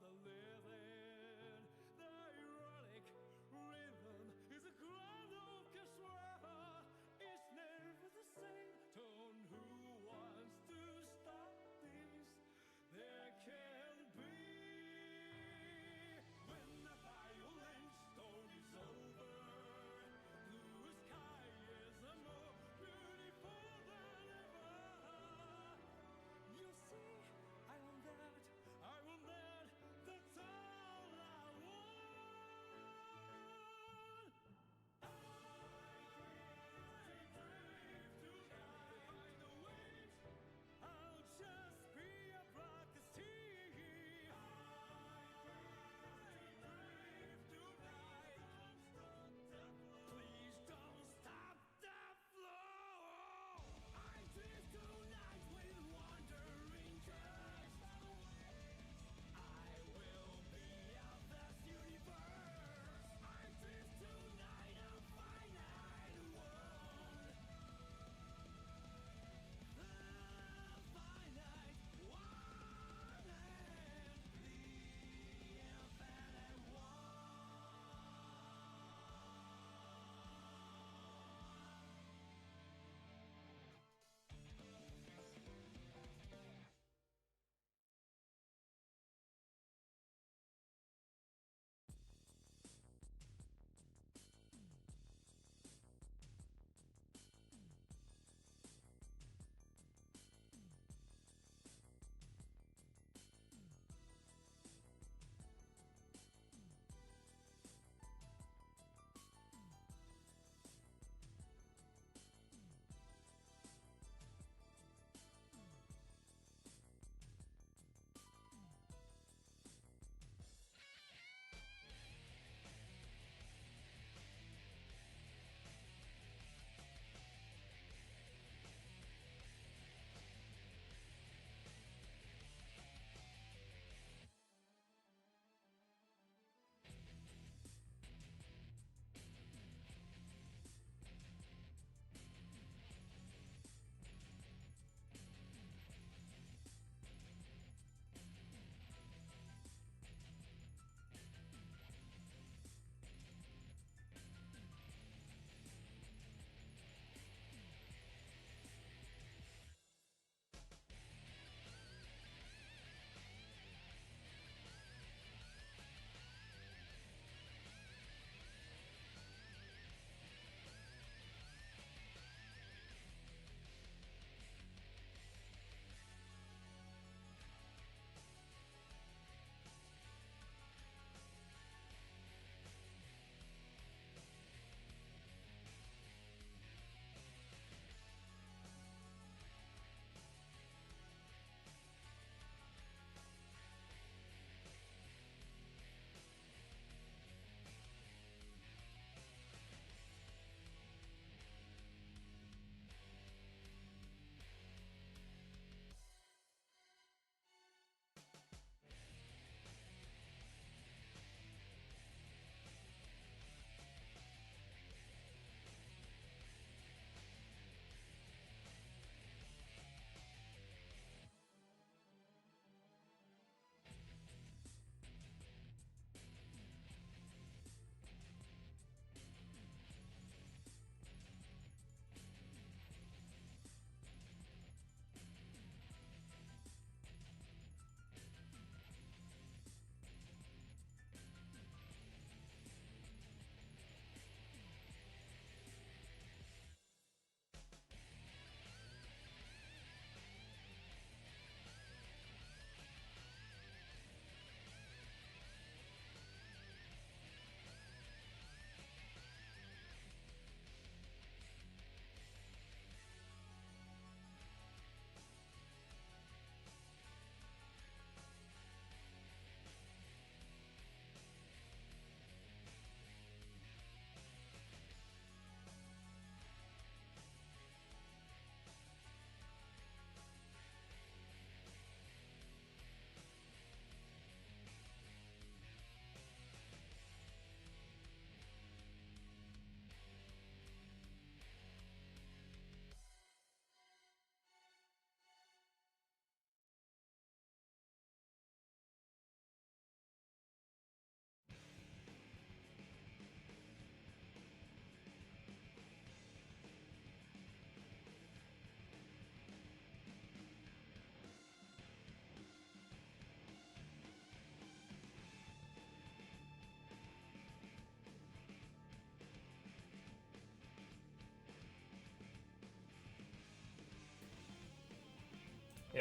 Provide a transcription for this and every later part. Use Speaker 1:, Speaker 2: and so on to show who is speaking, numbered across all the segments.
Speaker 1: the living. The ironic rhythm is a grand orchestra. It's never the same tone. Who wants to stop this? There can be. When the violence tone is over, blue sky is more beautiful than ever. You see, I want that, the time.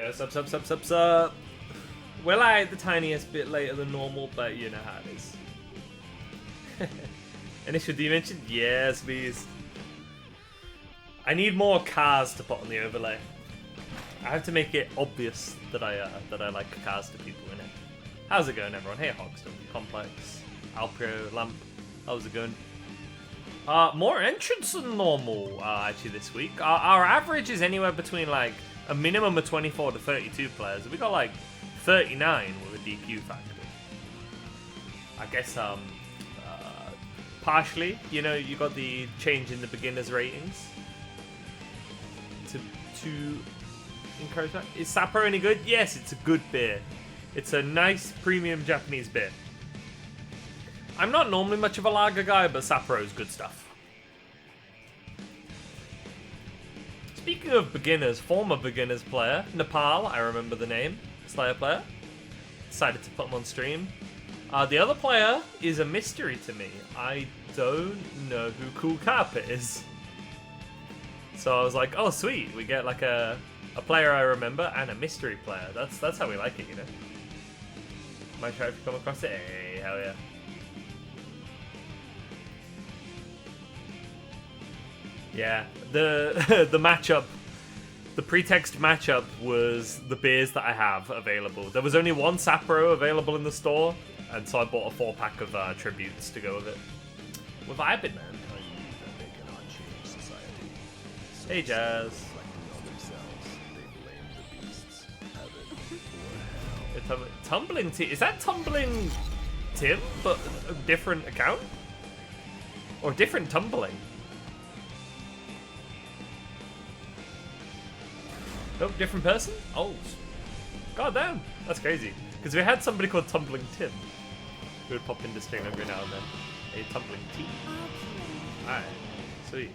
Speaker 2: Yeah, sup. We're like the tiniest bit later than normal, but you know how it is. Initial dimension? Yes, beast. I need more cars to put on the overlay. I have to make it obvious that I like cars to people in it. How's it going, everyone? Hey, Hogston, Complex, Alpro, Lamp. How's it going? More entrants than normal, actually, this week. Our average is anywhere between, like, a minimum of 24 to 32 players. We got, like, 39 with a DQ factor. I guess, partially, you know, you got the change in the beginners ratings to encourage that. Is Sapporo any good? Yes, it's a good beer. It's a nice premium Japanese beer. I'm not normally much of a lager guy, but Sapporo is good stuff. Speaking of beginners, former beginners player, Nepal, I remember the name, Slayer player. Decided to put him on stream. The other player is a mystery to me. I don't know who Cool Carpet is. So I was like, oh sweet, we get like a player I remember and a mystery player. That's how we like it, you know. Might try to come across it. Hey, hell yeah. Yeah, the the matchup, the pretext matchup was the beers that I have available. There was only one Sapporo available in the store, and so I bought a 4-pack of tributes to go with it. We're vibing, man. Hey, Jazz. Tumbling Tim? Is that Tumbling Tim, but a different account? Or different Tumbling? Nope, different person? Oh, god damn, that's crazy. Because we had somebody called Tumbling Tim who would pop into stream every now and then. A Tumbling T. Alright, sweet.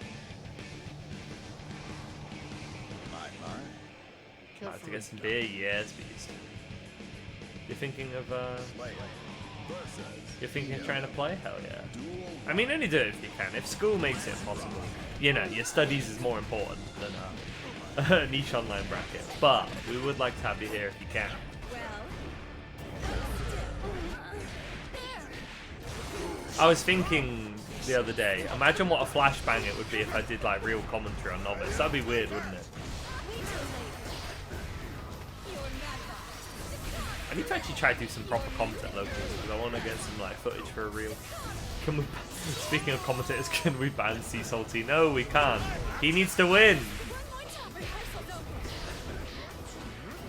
Speaker 2: About to get some beer? Yes, beast. You're thinking of trying to play? Hell yeah. I mean, only do it if you can. If school makes it possible. You know, your studies is more important than a niche online bracket. But we would like to have you here if you can. I was thinking the other day, imagine what a flashbang it would be if I did like real commentary on Novice. That'd be weird, wouldn't it? I need to actually try to do some proper content locals because I want to get some like footage for a reel. Can we? Speaking of commentators, can we ban Sea Salty? No, we can't. He needs to win.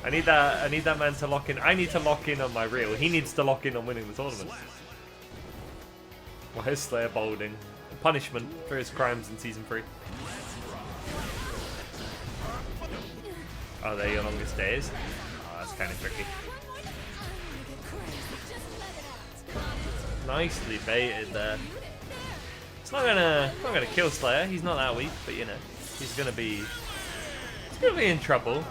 Speaker 2: I need that man to lock in. I need to lock in on my reel. He needs to lock in on winning the tournament. Why is Slayer bolding? Punishment for his crimes in season 3. Oh, they're your longest days. Oh, that's kind of tricky. Nicely baited there. It's not gonna kill Slayer. He's not that weak, but you know, he's gonna be in trouble.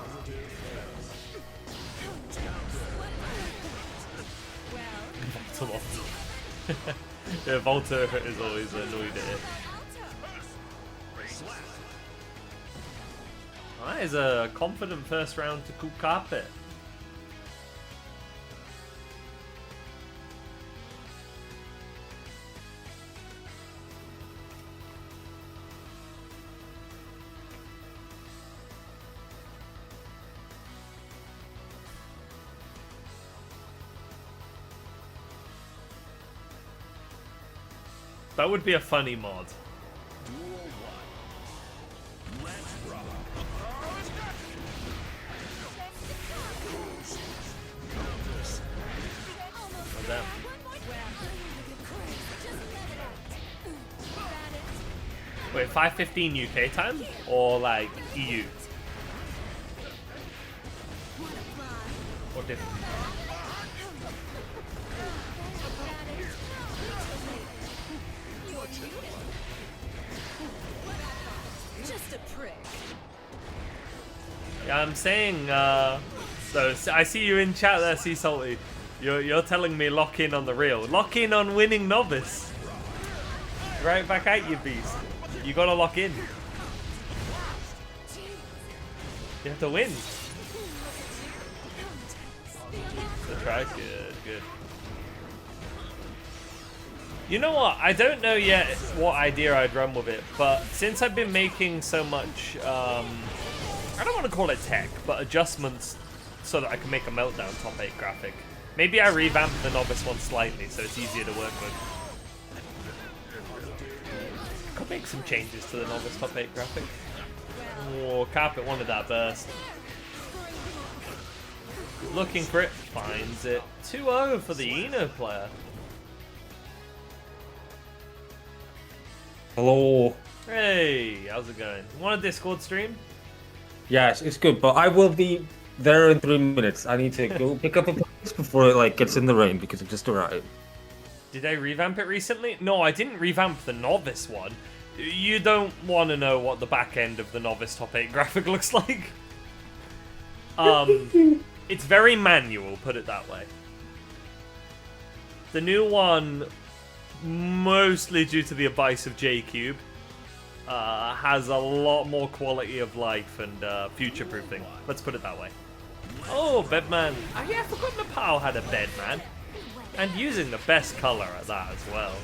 Speaker 2: Yeah, Volta is always annoyed at it. That is a confident first round to Cool Carpet. That would be a funny mod. Oh, damn. Wait, 5:15 UK time? Or like EU? Or different? Yeah, I'm saying, so I see you in chat there, Sea Salty. You're telling me lock in on the reel. Lock in on winning Novice. Right back at you, beast. You gotta lock in. You have to win. right? Good, good. You know what? I don't know yet what idea I'd run with it, but since I've been making so much, I don't want to call it tech, but adjustments so that I can make a Meltdown top 8 graphic. Maybe I revamp the Novice one slightly so it's easier to work with. Could make some changes to the Novice top 8 graphic. Oh, Carpet wanted that burst. Looking for it, finds it. 2-0 for the Eno player.
Speaker 3: Hello.
Speaker 2: Hey, how's it going? You want a Discord stream?
Speaker 3: Yes, it's good, but I will be there in 3 minutes. I need to go pick up a place before it like gets in the rain because it just arrived.
Speaker 2: Did I revamp it recently? No, I didn't revamp the Novice one. You don't want to know what the back end of the Novice top 8 graphic looks like. It's very manual, put it that way. The new one, mostly due to the advice of J-Cube, has a lot more quality of life and future-proofing. Let's put it that way. Oh, Bedman. Oh, yeah, I forgot Nepal had a Bedman. And using the best color at that as well.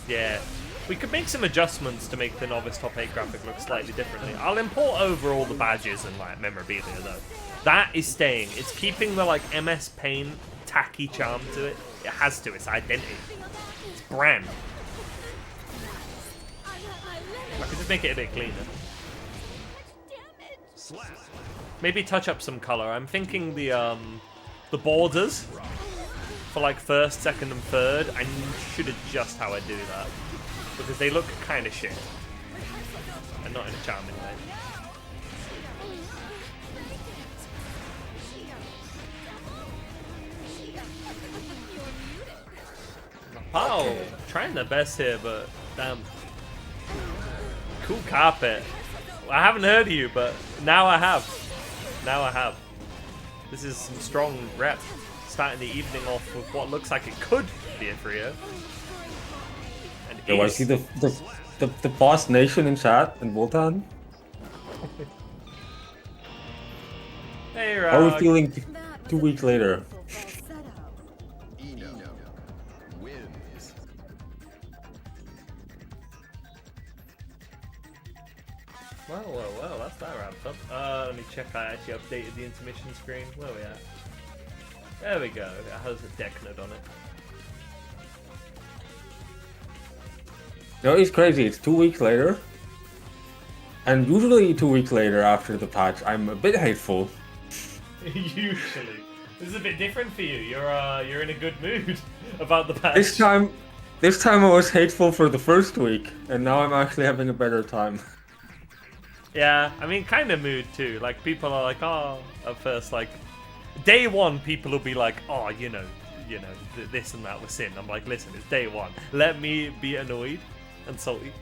Speaker 2: Yeah. We could make some adjustments to make the Novice top 8 graphic look slightly differently. I'll import over all the badges and like memorabilia though. That is staying. It's keeping the like MS Paint tacky charm to it. It has to. It's identity. It's brand. I could just make it a bit cleaner. Maybe touch up some color. I'm thinking the borders for like first, second, and third. I should adjust how I do that because they look kind of shit and not in a charming way. Oh, trying their best here, but damn. Cool carpet. I haven't heard of you, but now I have. Now I have. This is some strong rep. Starting the evening off with what looks like it could be a 3-0.
Speaker 3: Yo, I see the boss nation in chat in Voltan.
Speaker 2: Hey,
Speaker 3: How are we
Speaker 2: Rog.
Speaker 3: feeling 2 weeks later?
Speaker 2: Well, that's that wrapped up. Let me check I actually updated the intermission screen. Where are we at? There we go. It has a deck note on it.
Speaker 3: No, it's crazy. It's 2 weeks later. And usually 2 weeks later after the patch, I'm a bit hateful.
Speaker 2: Usually. This is a bit different for you. You're in a good mood about the patch.
Speaker 3: This time I was hateful for the first week, and now I'm actually having a better time.
Speaker 2: Yeah, I mean, kind of mood too. Like, people are like, oh, at first, like, day one, people will be like, oh, you know, this and that was sin. I'm like, listen, it's day one. Let me be annoyed and salty.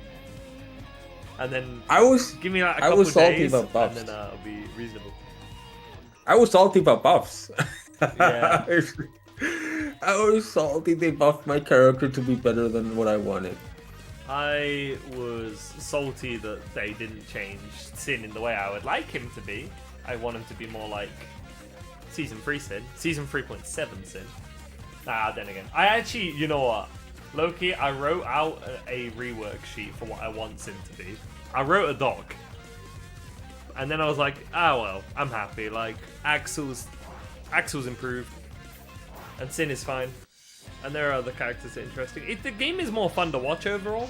Speaker 2: And then give me like a couple of days,
Speaker 3: about buffs.
Speaker 2: and then it'll be reasonable.
Speaker 3: I was salty about buffs.
Speaker 2: Yeah.
Speaker 3: I was salty they buffed my character to be better than what I wanted.
Speaker 2: I was salty that they didn't change Sin in the way I would like him to be. I want him to be more like Season 3 Sin. Season 3.7 Sin. Then again. I actually, you know what? Loki, I wrote out a rework sheet for what I want Sin to be. I wrote a doc. And then I was like, well, I'm happy. Like, Axel's improved. And Sin is fine. And there are other characters that are interesting. The game is more fun to watch overall.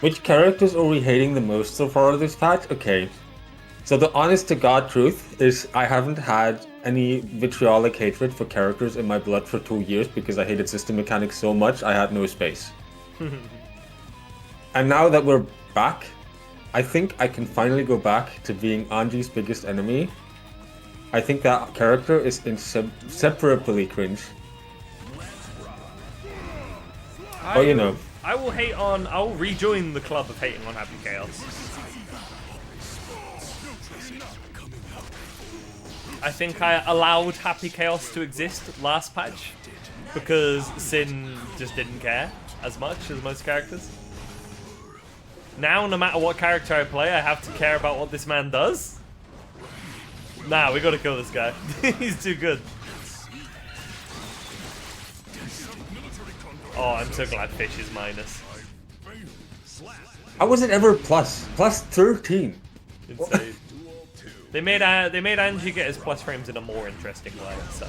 Speaker 3: Which characters are we hating the most so far this patch? Okay. So the honest to god truth is I haven't had any vitriolic hatred for characters in my blood for 2 years because I hated system mechanics so much I had no space. And now that we're back, I think I can finally go back to being Anji's biggest enemy. I think that character is inseparably cringe. Oh, you know.
Speaker 2: I will rejoin the club of hating on Happy Chaos. I think I allowed Happy Chaos to exist last patch because Sin just didn't care as much as most characters. Now, no matter what character I play, I have to care about what this man does. Nah, we gotta kill this guy. He's too good. Oh, I'm so glad Fish is minus.
Speaker 3: How was it ever plus? Plus 13.
Speaker 2: Insane. They made Angie get his plus frames in a more interesting way, so...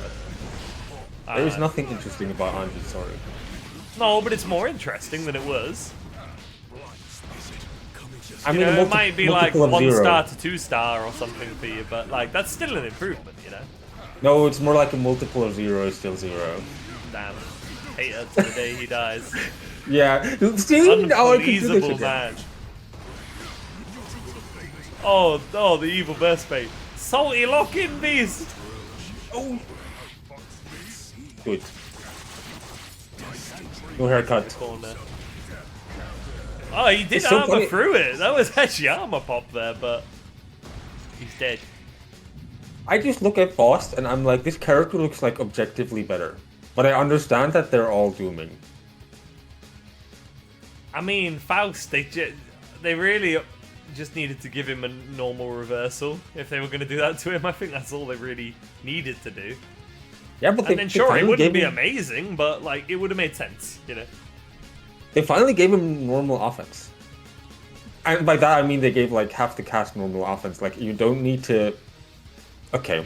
Speaker 3: There is nothing interesting about Angie, sorry.
Speaker 2: No, but it's more interesting than it was.
Speaker 3: I
Speaker 2: You
Speaker 3: mean,
Speaker 2: know, it might be like
Speaker 3: multiple of
Speaker 2: 1
Speaker 3: zero.
Speaker 2: star to 2 star or something for you, but like that's still an improvement, you know?
Speaker 3: No, it's more like a multiple of 0 is still 0.
Speaker 2: Damn. Hater to the day he dies.
Speaker 3: Yeah, see, now I can do this
Speaker 2: Unpleasable
Speaker 3: again.
Speaker 2: man. Oh, the evil burst bait. Salty lock-in beast!
Speaker 3: Oh. Good. No haircut.
Speaker 2: Corner. Oh, he did
Speaker 3: It's so
Speaker 2: armor
Speaker 3: funny.
Speaker 2: through it. That was actually armor pop there, but he's dead.
Speaker 3: I just look at Faust and I'm like, this character looks like objectively better. But I understand that they're all dooming.
Speaker 2: I mean, Faust, they really just needed to give him a normal reversal if they were going to do that to him. I think that's all they really needed to do.
Speaker 3: Yeah, but
Speaker 2: And then sure, it wouldn't be amazing, but like it would have made sense, you know.
Speaker 3: They finally gave him normal offense. And by that I mean they gave like half the cast normal offense. Like you don't need to... Okay.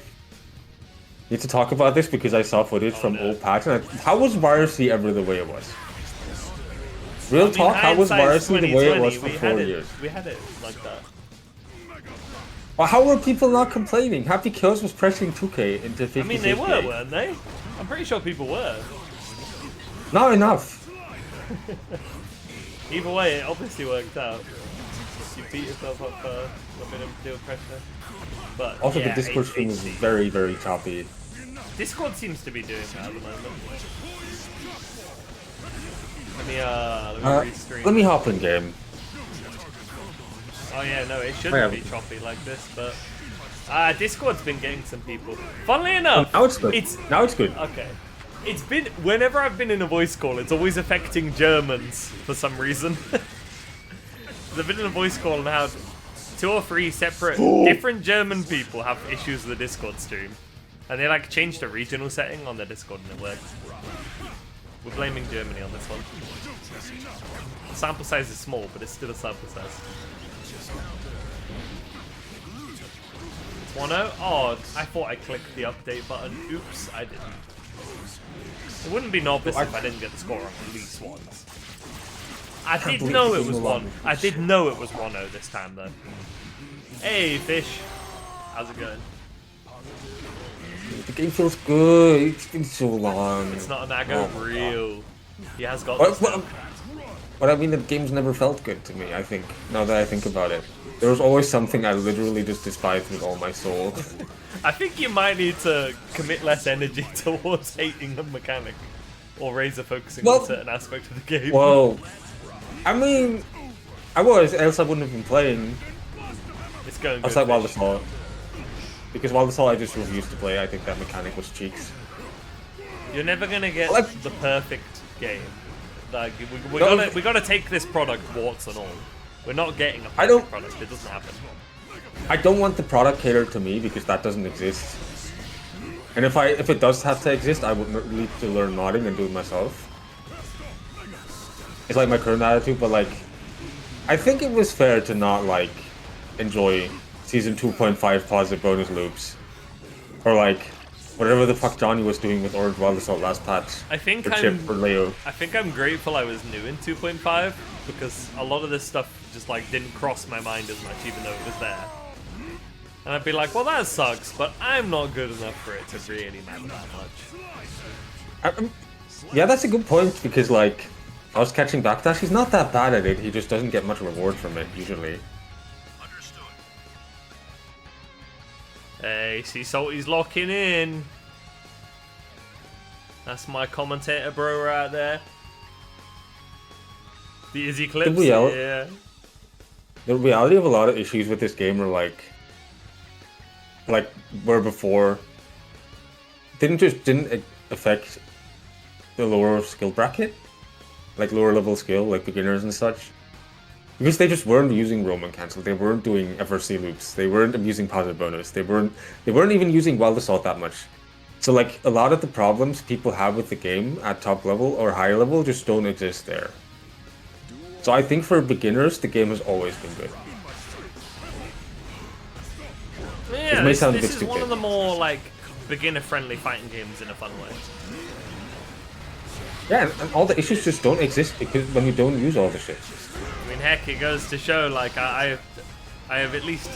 Speaker 3: Need to talk about this because I saw footage from
Speaker 2: no.
Speaker 3: old patch. And how was Piracy ever the way it was? Real talk, how was
Speaker 2: hindsight's
Speaker 3: Piracy the way it was for
Speaker 2: 2020,
Speaker 3: 4 years?
Speaker 2: We had it like that.
Speaker 3: Well, how were people not complaining? Happy Kills was pressing 2K into 50.
Speaker 2: I mean, they were, weren't they? I'm pretty sure people were.
Speaker 3: Not enough.
Speaker 2: Either way, it obviously worked out. You beat yourself up for a bit of deal pressure. But
Speaker 3: Also,
Speaker 2: yeah,
Speaker 3: the Discord stream is
Speaker 2: HD.
Speaker 3: very, very choppy.
Speaker 2: Discord seems to be doing that at the moment. Let me restream.
Speaker 3: Let me hop in game.
Speaker 2: Oh yeah, no, it shouldn't be choppy like this, but Discord's been getting some people. Funnily enough,
Speaker 3: Now it's good. Now it's good.
Speaker 2: Okay. It's been, whenever I've been in a voice call, it's always affecting Germans for some reason. I've been in a voice call and had 2 or 3 separate, different German people have issues with the Discord stream. And they like changed the regional setting on the Discord and it worked. We're blaming Germany on this one. The sample size is small, but it's still a sample size. It's 1-0? Oh, I thought I clicked the update button. Oops, I didn't. It wouldn't be Novice if I didn't get the score on at least once. I did know it was 1. I did know it was 1-0 this time though. Hey, Fish. How's it going?
Speaker 3: The game feels good. It's been so long.
Speaker 2: It's not an aggro real. He has got
Speaker 3: What,
Speaker 2: this now.
Speaker 3: but I mean, the game's never felt good to me, I think, now that I think about it. There was always something I literally just despised with all my soul.
Speaker 2: I think you might need to commit less energy towards hating the mechanic. Or razor focusing on a certain aspect of the game.
Speaker 3: Well, I mean, I was, else I wouldn't have been playing.
Speaker 2: It's going
Speaker 3: I was
Speaker 2: good.
Speaker 3: like Wild Assault. Because Wild Assault I just refused to play, I think that mechanic was cheeks.
Speaker 2: You're never gonna get
Speaker 3: Like-
Speaker 2: the perfect game. Like we
Speaker 3: No,
Speaker 2: gotta take this product warts and all. We're not getting a perfect
Speaker 3: I don't-
Speaker 2: product. It doesn't happen.
Speaker 3: I don't want the product catered to me because that doesn't exist. And if it does have to exist, I would need to learn modding and do it myself. It's like my current attitude, but like, I think it was fair to not like enjoy Season 2.5 positive bonus loops, or like whatever the fuck Johnny was doing with Orange Wild Assault last patch.
Speaker 2: I think
Speaker 3: Or Chip or Leo.
Speaker 2: I think I'm grateful I was new in 2.5 because a lot of this stuff just like didn't cross my mind as much, even though it was there. And I'd be like, well, that sucks, but I'm not good enough for it to really matter that much.
Speaker 3: Yeah, that's a good point because like I was catching backdash. He's not that bad at it. He just doesn't get much reward from it usually.
Speaker 2: Hey, see Salty's locking in. That's my commentator bro right there. The Izzy clips, yeah.
Speaker 3: The reality of a lot of issues with this game are like where before didn't affect the lower skill bracket, like lower level skill, like beginners and such. Because they just weren't using Roman cancel. They weren't doing FRC loops. They weren't using positive bonus. They weren't even using wild assault that much. So like a lot of the problems people have with the game at top level or higher level just don't exist there. So I think for beginners, the game has always been good.
Speaker 2: Yeah, this is one of the more like beginner-friendly fighting games in a fun way.
Speaker 3: Yeah, and all the issues just don't exist because when you don't use all the shit.
Speaker 2: I mean, heck, it goes to show, like, I have at least,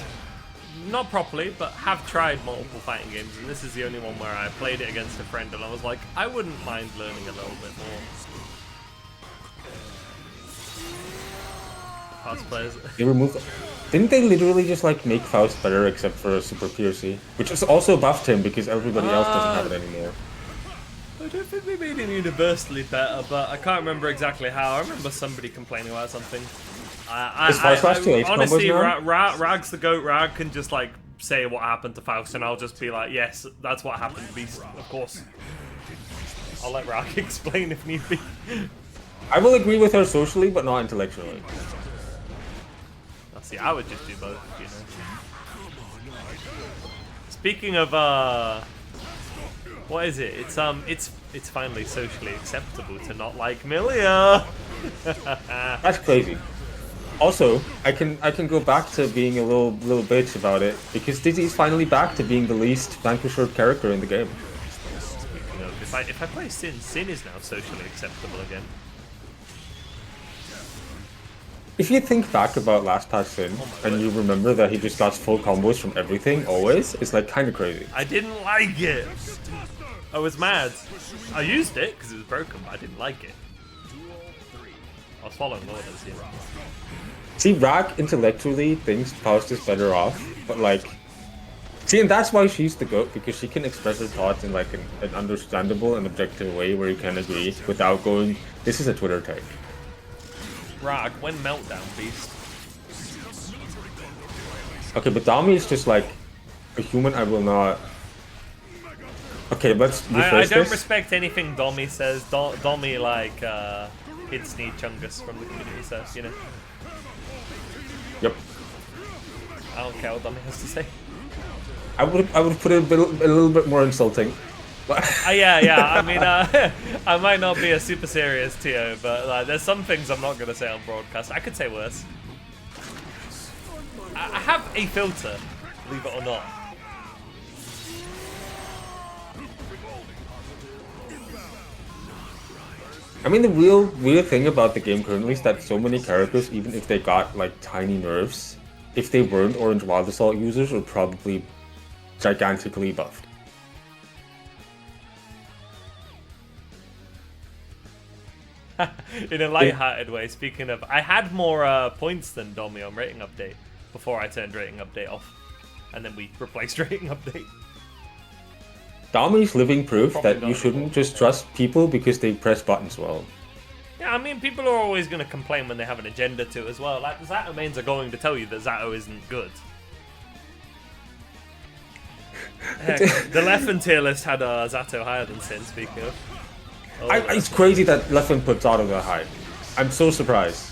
Speaker 2: not properly, but have tried multiple fighting games, and this is the only one where I played it against a friend, and I was like, I wouldn't mind learning a little bit more. Fast players.
Speaker 3: They removed... Didn't they literally just, like, make Faust better except for Super PRC? Which is also buffed him because everybody else doesn't have it anymore.
Speaker 2: I don't think they made it universally better, but I can't remember exactly how. I remember somebody complaining about something. Honestly, Rag's the GOAT. Rag can just like say what happened to Faust, and I'll just be like, yes, that's what happened, Beast. Of course. I'll let Rag explain if need be.
Speaker 3: I will agree with her socially, but not intellectually.
Speaker 2: See, I would just do both, you know. Speaking of what is it? It's finally socially acceptable to not like Milia.
Speaker 3: That's crazy. Also, I can go back to being a little bitch about it because Dizzy's finally back to being the least vanquished character in the game.
Speaker 2: You know, if I play Sin, Sin is now socially acceptable again.
Speaker 3: If you think back about last patch Sin and you remember that he just got full combos from everything always, it's like kind of crazy.
Speaker 2: I didn't like it. I was mad. I used it because it was broken, but I didn't like it. I was following orders here.
Speaker 3: See, Rag intellectually thinks Faust is better off, but like... See, and that's why she's the GOAT, because she can express her thoughts in like an understandable and objective way where you can agree without going, this is a Twitter take.
Speaker 2: Rag, when Meltdown, Beast.
Speaker 3: Okay, but Dami is just like a human I will not... Okay, let's rephrase
Speaker 2: I don't
Speaker 3: this.
Speaker 2: respect anything Domi says. Domi like kids need chungus from the community says, you know.
Speaker 3: Yep.
Speaker 2: I don't care what Domi has to say.
Speaker 3: I would put it a little bit more insulting.
Speaker 2: Yeah. I mean, I might not be a super serious TO, but there's some things I'm not gonna say on broadcast. I could say worse. I have a filter, believe it or not.
Speaker 3: I mean, the real weird thing about the game currently is that so many characters, even if they got like tiny nerfs, if they weren't Orange Wild Assault users, are probably gigantically buffed.
Speaker 2: In a light-hearted way, speaking of, I had more points than Domi on Rating Update before I turned Rating Update off, and then we replaced Rating Update.
Speaker 3: Dami's living proof that you shouldn't just trust people because they press buttons well.
Speaker 2: Yeah, I mean, people are always going to complain when they have an agenda to as well. Like, the Zato mains are going to tell you that Zato isn't good. Heck, the Leffen tier list had Zato higher than Sin, speaking of. Oh,
Speaker 3: it's crazy that Leffen put Zato that high. I'm so surprised.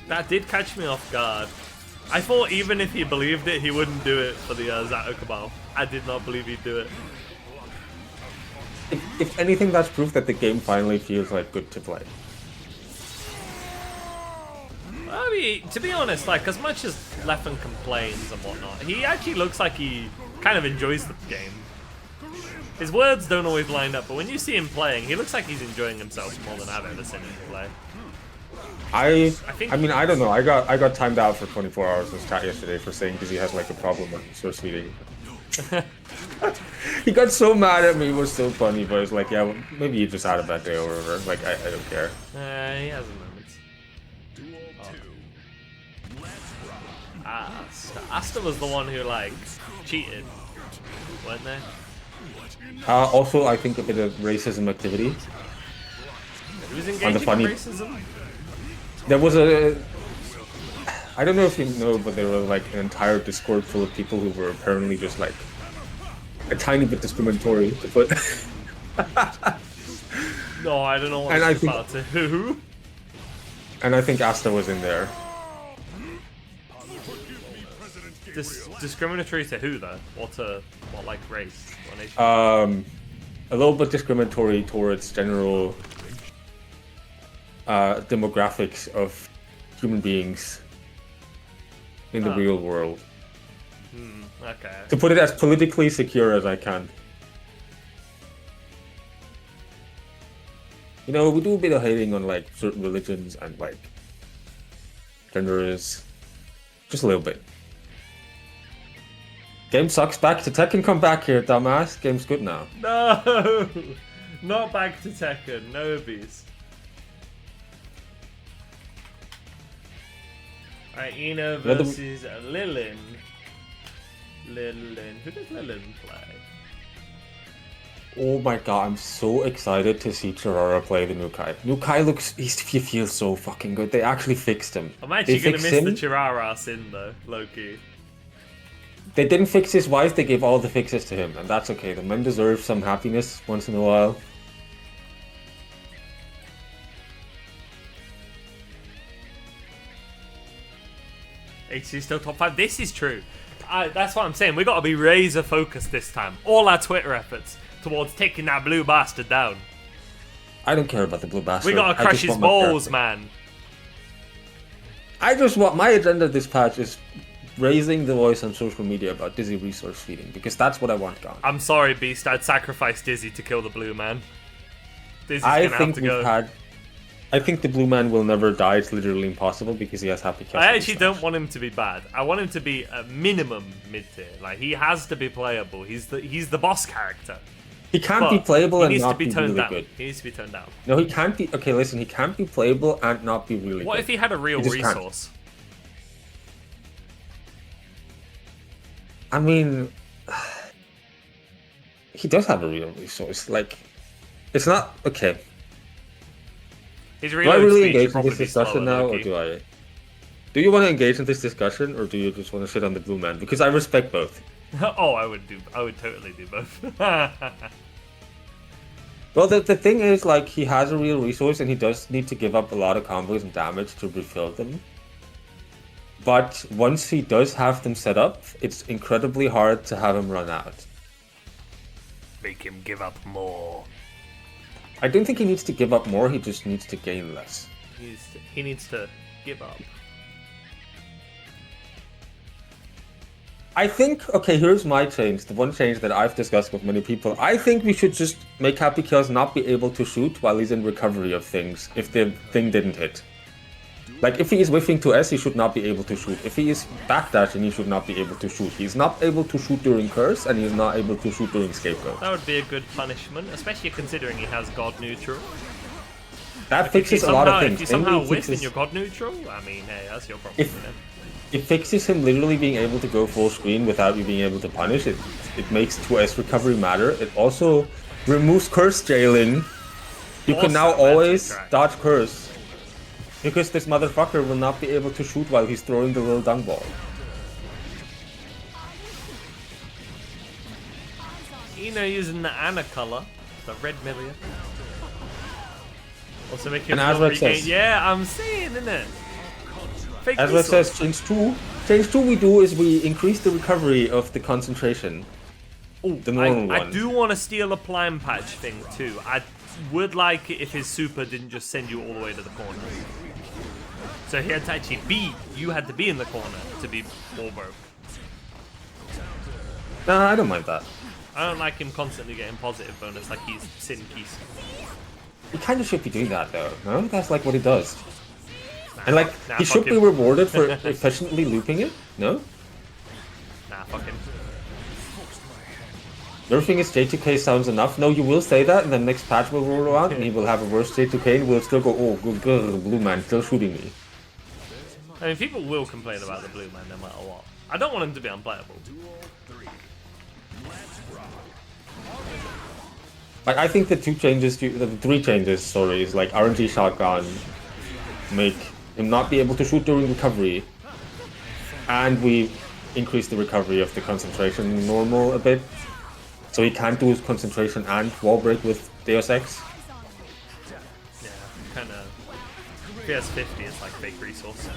Speaker 2: That did catch me off guard. I thought even if he believed it, he wouldn't do it for the Zato Cabal. I did not believe he'd do it.
Speaker 3: If anything, that's proof that the game finally feels like good to play.
Speaker 2: I mean, to be honest, like, as much as Leffen complains and whatnot, he actually looks like he kind of enjoys the game. His words don't always line up, but when you see him playing, he looks like he's enjoying himself more than I've ever seen him play.
Speaker 3: I mean, I don't know. I got timed out for 24 hours in chat yesterday for saying because he has like a problem with source feeding. He got so mad at me. It was so funny, but it's like, yeah, well, maybe you just had a bad day or whatever. Like, I don't care.
Speaker 2: He has moments. Asta was the one who like cheated, weren't they?
Speaker 3: Also, I think a bit of racism activity.
Speaker 2: Who was engaging in racism?
Speaker 3: There was a... I don't know if you know, but there was like an entire Discord full of people who were apparently just like a tiny bit discriminatory to put.
Speaker 2: No, I don't know what it's about to. Who?
Speaker 3: And I think Asta was in there.
Speaker 2: Discriminatory to who though? What like race? What nation?
Speaker 3: A little bit discriminatory towards general demographics of human beings in the real world.
Speaker 2: Okay.
Speaker 3: To put it as politically secure as I can. You know, we do a bit of hating on like certain religions and like genders. Just a little bit. Game sucks. Back to Tekken. Come back here, dumbass. Game's good now.
Speaker 2: No! Not back to Tekken. Novice. Alright, Ina versus Lilin. Who does Lilin play?
Speaker 3: Oh my god, I'm so excited to see Chirara play the Nukai. Nukai he feels so fucking good. They actually fixed him.
Speaker 2: I'm actually
Speaker 3: They
Speaker 2: gonna miss
Speaker 3: fixed
Speaker 2: the
Speaker 3: him.
Speaker 2: Chirara sin though, Loki.
Speaker 3: They didn't fix his wife, they gave all the fixes to him, and that's okay. The men deserve some happiness once in a while.
Speaker 2: HC still top 5. This is true. That's what I'm saying. We gotta be razor focused this time. All our Twitter efforts towards taking that blue bastard down.
Speaker 3: I don't care about the blue bastard.
Speaker 2: We gotta
Speaker 3: I
Speaker 2: crush
Speaker 3: just
Speaker 2: his
Speaker 3: want my
Speaker 2: balls,
Speaker 3: character.
Speaker 2: man.
Speaker 3: I just want my agenda this patch is raising the voice on social media about Dizzy resource feeding, because that's what I want gone.
Speaker 2: I'm sorry, Beast. I'd sacrifice Dizzy to kill the blue man. Dizzy's
Speaker 3: I
Speaker 2: gonna have
Speaker 3: think
Speaker 2: to
Speaker 3: we've
Speaker 2: go.
Speaker 3: had. I think the blue man will never die. It's literally impossible because he has happy kills.
Speaker 2: I actually don't want him to be bad. I want him to be a minimum mid tier. Like he has to be playable. He's the boss character.
Speaker 3: He can't
Speaker 2: But
Speaker 3: be playable
Speaker 2: he
Speaker 3: and
Speaker 2: needs
Speaker 3: not
Speaker 2: to be
Speaker 3: be
Speaker 2: toned
Speaker 3: really
Speaker 2: down.
Speaker 3: good.
Speaker 2: He needs to be toned down.
Speaker 3: No, he can't be. Okay, listen. He can't be playable and not be really good.
Speaker 2: What if he had a real
Speaker 3: He just can't.
Speaker 2: resource?
Speaker 3: I mean, he does have a real resource. Like, it's not okay.
Speaker 2: His
Speaker 3: Do I
Speaker 2: reload
Speaker 3: really
Speaker 2: speed should
Speaker 3: engage in
Speaker 2: probably
Speaker 3: this
Speaker 2: be slower,
Speaker 3: discussion now, or
Speaker 2: Loki.
Speaker 3: do I? Do you want to engage in this discussion, or do you just want to shit on the blue man? Because I respect both.
Speaker 2: Oh, I would totally do both.
Speaker 3: Well, the thing is, like, he has a real resource, and he does need to give up a lot of combos and damage to refill them. But once he does have them set up, it's incredibly hard to have him run out.
Speaker 2: Make him give up more.
Speaker 3: I don't think he needs to give up more, he just needs to gain less.
Speaker 2: He needs to give up.
Speaker 3: I think, okay, here's my change, the one change that I've discussed with many people. I think we should just make Happy Chaos not be able to shoot while he's in recovery of things, if the thing didn't hit. Like, if he is whiffing to S, he should not be able to shoot. If he is backdashing, he should not be able to shoot. He's not able to shoot during Curse, and he's not able to shoot during Scapegoat.
Speaker 2: That would be a good punishment, especially considering he has God neutral.
Speaker 3: That fixes a lot of things.
Speaker 2: If you somehow
Speaker 3: Mainly
Speaker 2: whiff and
Speaker 3: fixes-
Speaker 2: you're God neutral, I mean, hey, that's your problem.
Speaker 3: It fixes him literally being able to go full screen without you being able to punish it. It makes 2S recovery matter. It also removes Curse jailing. You can now
Speaker 2: Also
Speaker 3: always
Speaker 2: anti-track.
Speaker 3: dodge Curse. Because this motherfucker will not be able to shoot while he's throwing the little dung ball.
Speaker 2: Eno using the Ana color, the red million. Also make him
Speaker 3: And
Speaker 2: not
Speaker 3: Azrael
Speaker 2: regain.
Speaker 3: says-
Speaker 2: Yeah, I'm saying, innit? Fake
Speaker 3: As it
Speaker 2: resource.
Speaker 3: says, change 2 we do is we increase the recovery of the concentration.
Speaker 2: Ooh,
Speaker 3: the normal
Speaker 2: I
Speaker 3: one.
Speaker 2: do want to steal a Plime Patch thing too. I would like it if his super didn't just send you all the way to the corner. So he had to actually be, you had to be in the corner to be more broke.
Speaker 3: Nah, I don't mind that.
Speaker 2: I don't like him constantly getting positive bonus like he's Sin Keys.
Speaker 3: He kind of should be doing that though, no? That's like what he does. And like,
Speaker 2: Nah,
Speaker 3: he
Speaker 2: fuck
Speaker 3: should be
Speaker 2: him.
Speaker 3: rewarded for efficiently looping it, no?
Speaker 2: Nah, fuck him.
Speaker 3: Nerfing his J2K sounds enough. No, you will say that, and the next patch will roll around, and he will have a worse J2K, and we'll still go, oh, good, blue man, still shooting me.
Speaker 2: I mean, people will complain about the blue man no matter what. I don't want him to be unplayable.
Speaker 3: Like, I think the three changes, sorry, is like RNG shotgun, make him not be able to shoot during recovery, and we increase the recovery of the concentration normal a bit, so he can't do his concentration and wall break with Deus Ex.
Speaker 2: Yeah, kind of. PS50 is like fake resource.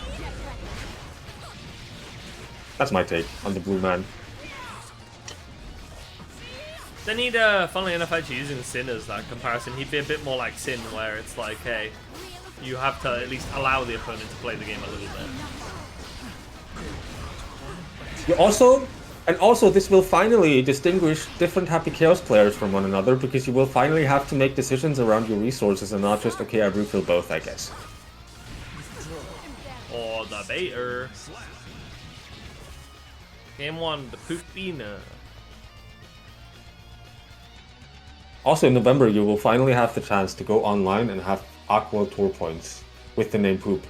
Speaker 3: That's my take on the blue man.
Speaker 2: They need, funnily enough, actually using Sin as that comparison. He'd be a bit more like Sin, where it's like, hey, you have to at least allow the opponent to play the game a little bit.
Speaker 3: You also, and also this will finally distinguish different Happy Chaos players from one another, because you will finally have to make decisions around your resources and not just, okay, I refill both, I guess.
Speaker 2: Or the baiter. Game 1, the Poopina.
Speaker 3: Also in November, you will finally have the chance to go online and have Aqua Tour points with the name Poop.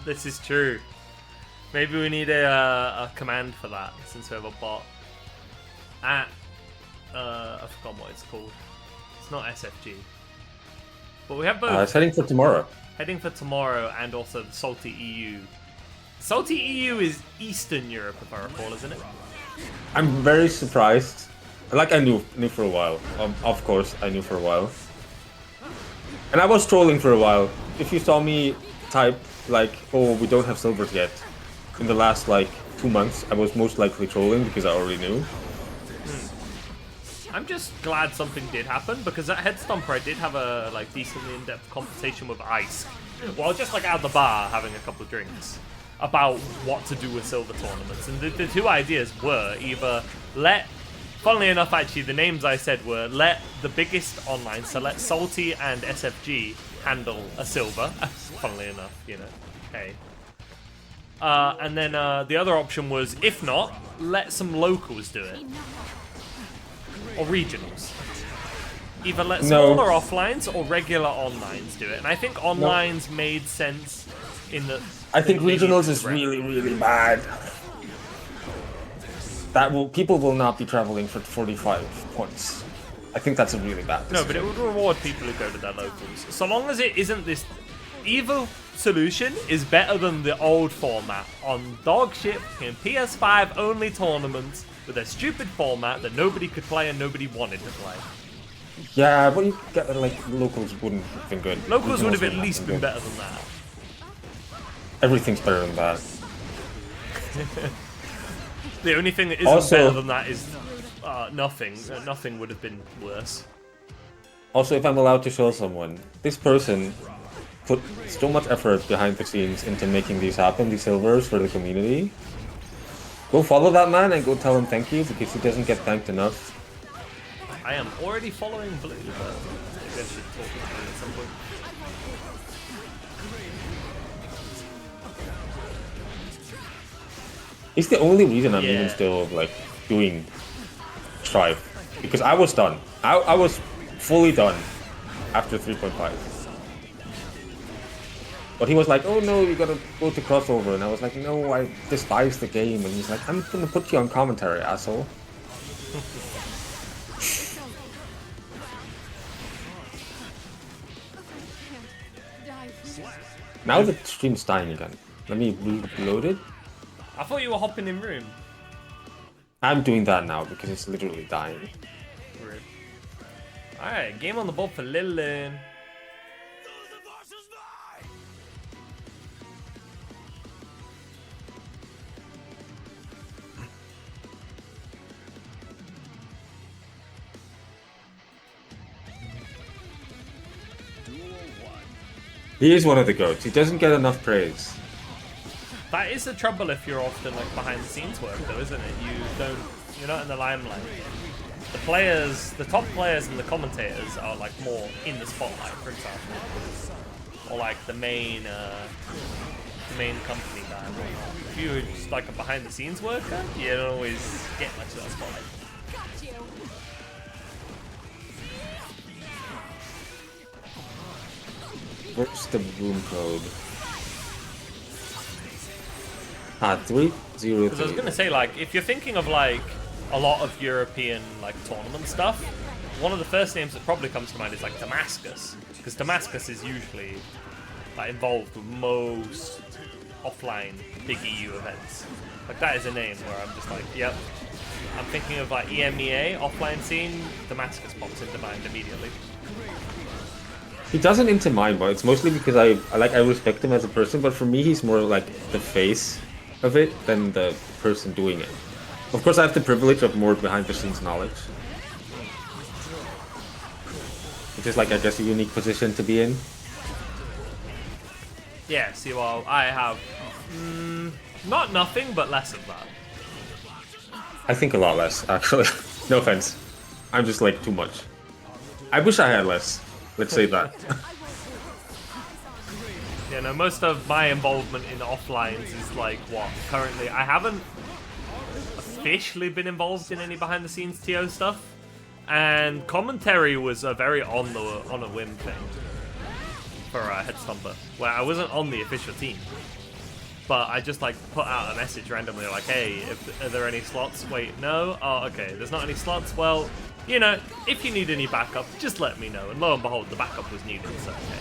Speaker 2: This is true. Maybe we need a command for that, since we have a bot. I forgot what it's called. It's not SFG. But we have both.
Speaker 3: It's heading for tomorrow.
Speaker 2: Heading for tomorrow, and also the Salty EU. Salty EU is Eastern Europe, if I recall, isn't it?
Speaker 3: I'm very surprised. Like, I knew for a while. Of course, I knew for a while. And I was trolling for a while. If you saw me type, like, oh, we don't have silvers yet, in the last, like, 2 months, I was most likely trolling because I already knew.
Speaker 2: I'm just glad something did happen, because at Headstomper I did have a, like, decently in-depth conversation with Ice. Well, just, like, at the bar, having a couple of drinks, about what to do with silver tournaments. And the two ideas were either funnily enough, actually, the names I said were let the biggest online, so let Salty and SFG handle a silver. Funnily enough, you know, hey. And then the other option was, if not, let some locals do it. Or regionals. Either let smaller offlines or regular onlines do it. And I think onlines made sense in the...
Speaker 3: I think regionals is really, really bad. People will not be traveling for 45 points. I think that's a really bad decision.
Speaker 2: No, but it would reward people who go to their locals. So long as it isn't this... Evil solution is better than the old format on dog shit in PS5 only tournaments with a stupid format that nobody could play and nobody wanted to play.
Speaker 3: Yeah, but you get, like, locals wouldn't have been good.
Speaker 2: Locals would have at least been better than that.
Speaker 3: Everything's better than that.
Speaker 2: The only thing that isn't better than that is nothing. Nothing would have been worse.
Speaker 3: Also, if I'm allowed to show someone, this person put so much effort behind the scenes into making these happen, these silvers for the community. Go follow that man and go tell him thank you, because he doesn't get thanked enough.
Speaker 2: I am already following Blue, but maybe I should talk to him at some point.
Speaker 3: It's the only reason I'm even still, like, doing Strive. Because I was done. I was fully done after 3.5. But he was like, oh no, you gotta go to crossover. And I was like, no, I despise the game. And he's like, I'm gonna put you on commentary, asshole. Now the stream's dying again. Let me reload it.
Speaker 2: I thought you were hopping in room.
Speaker 3: I'm doing that now because it's literally dying.
Speaker 2: Alright, game on the board for Lilin.
Speaker 3: He is one of the GOATs. He doesn't get enough praise.
Speaker 2: That is the trouble if you're often like behind the scenes work though, isn't it? You're not in the limelight. The players, the top players and the commentators are like more in the spotlight, for example. Or like the main company guy. If you're just like a behind the scenes worker, you don't always get much of that spotlight.
Speaker 3: Where's the room code? 303.
Speaker 2: Because I was gonna say, like, if you're thinking of like a lot of European like tournament stuff, one of the first names that probably comes to mind is like Damascus, because Damascus is usually like involved with most offline big EU events. Like that is a name where I'm just like, yep. I'm thinking of like EMEA offline scene. Damascus pops into mind immediately.
Speaker 3: He doesn't into mine, but it's mostly because I respect him as a person. But for me, he's more like the face of it than the person doing it. Of course, I have the privilege of more behind-the-scenes knowledge, which is like, I guess, a unique position to be in.
Speaker 2: Yes, you are. I have not nothing, but less of that.
Speaker 3: I think a lot less, actually. No offense. I'm just like too much. I wish I had less. Let's say that.
Speaker 2: You know, most of my involvement in offlines is like what? Currently, I haven't officially been involved in any behind-the-scenes TO stuff, and commentary was a very on a whim thing for Headstomper, where I wasn't on the official team, but I just like put out a message randomly like, hey, are there any slots? Wait, no? Oh, okay, there's not any slots. Well, you know, if you need any backup, just let me know. And lo and behold, the backup was needed, so okay.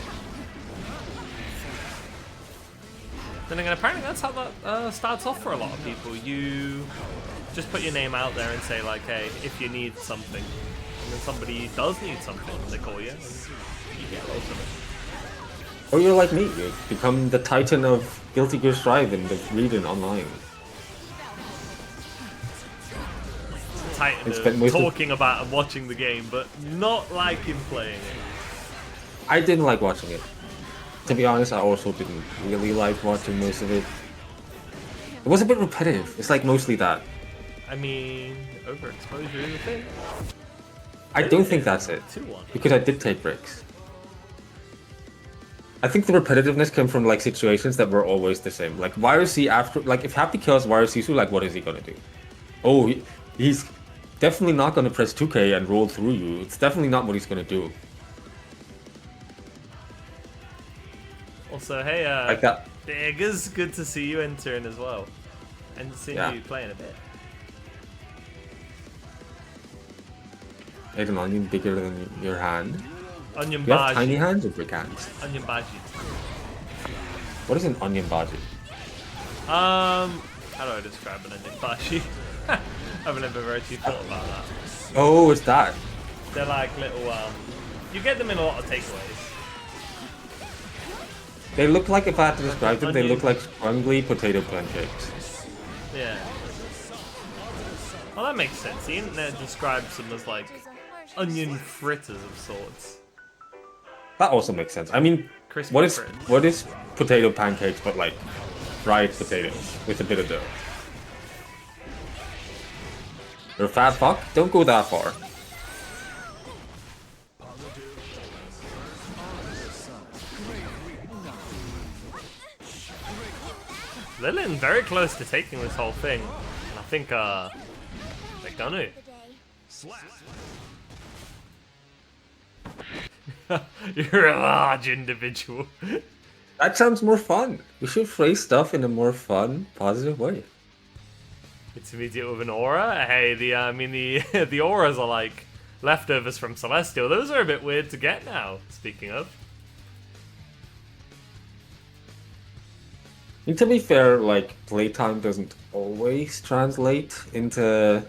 Speaker 2: Then again, apparently that's how that starts off for a lot of people. You just put your name out there and say like, hey, if you need something, and then somebody does need something, they call you, and you get loads of it.
Speaker 3: Or you're like me, you become the titan of Guilty Gear Strive in the region online.
Speaker 2: Titan of talking about and watching the game, but not liking playing it.
Speaker 3: I didn't like watching it. To be honest, I also didn't really like watching most of it. It was a bit repetitive. It's like mostly that.
Speaker 2: I mean, overexposure is a thing.
Speaker 3: I don't think that's it.
Speaker 2: 2-1.
Speaker 3: Because I did take breaks. I think the repetitiveness came from like situations that were always the same. Like YRC after, like if Happy kills YRC, like what is he gonna do? Oh, he's definitely not gonna press 2K and roll through you. It's definitely not what he's gonna do.
Speaker 2: Also, hey,
Speaker 3: like that.
Speaker 2: Diggers, good to see you entering as well, and seeing you playing a bit.
Speaker 3: Ate an onion bigger than your hand.
Speaker 2: Onion
Speaker 3: you have
Speaker 2: baji.
Speaker 3: tiny hands or big hands?
Speaker 2: Onion baji.
Speaker 3: What is an onion baji?
Speaker 2: How do I describe an onion baji? I've never actually thought about that.
Speaker 3: Oh, it's that.
Speaker 2: They're like little, you get them in a lot of takeaways.
Speaker 3: They look like, if I had to describe them, they look like scrumbly potato pancakes.
Speaker 2: Yeah. Well, that makes sense. The internet describes them as like onion fritters of sorts.
Speaker 3: That also makes sense. I mean, what is potato pancakes but like fried potatoes with a bit of dough? You're a fat fuck? Don't go that far.
Speaker 2: Lilin very close to taking this whole thing, and I think they're gonna. You're a large individual.
Speaker 3: That sounds more fun. We should phrase stuff in a more fun, positive way.
Speaker 2: Intermediate with an aura? Hey, the auras are like leftovers from Celestial. Those are a bit weird to get now, speaking of.
Speaker 3: And to be fair, like, playtime doesn't always translate into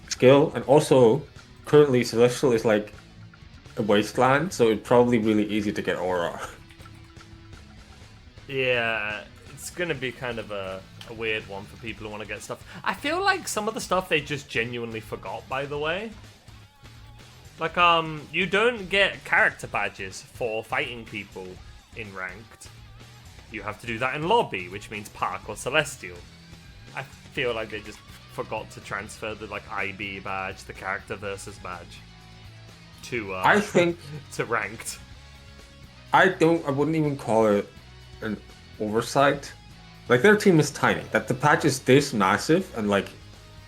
Speaker 3: skill, and also, currently Celestial is like a wasteland, so it's probably really easy to get aura.
Speaker 2: Yeah, it's gonna be kind of a weird one for people who want to get stuff. I feel like some of the stuff they just genuinely forgot, by the way. Like, you don't get character badges for fighting people in Ranked. You have to do that in Lobby, which means Park or Celestial. I feel like they just forgot to transfer the, like, IB badge, the character versus badge, to,
Speaker 3: I think...
Speaker 2: to Ranked.
Speaker 3: I wouldn't even call it an oversight. Like, their team is tiny. That the patch is this massive and, like,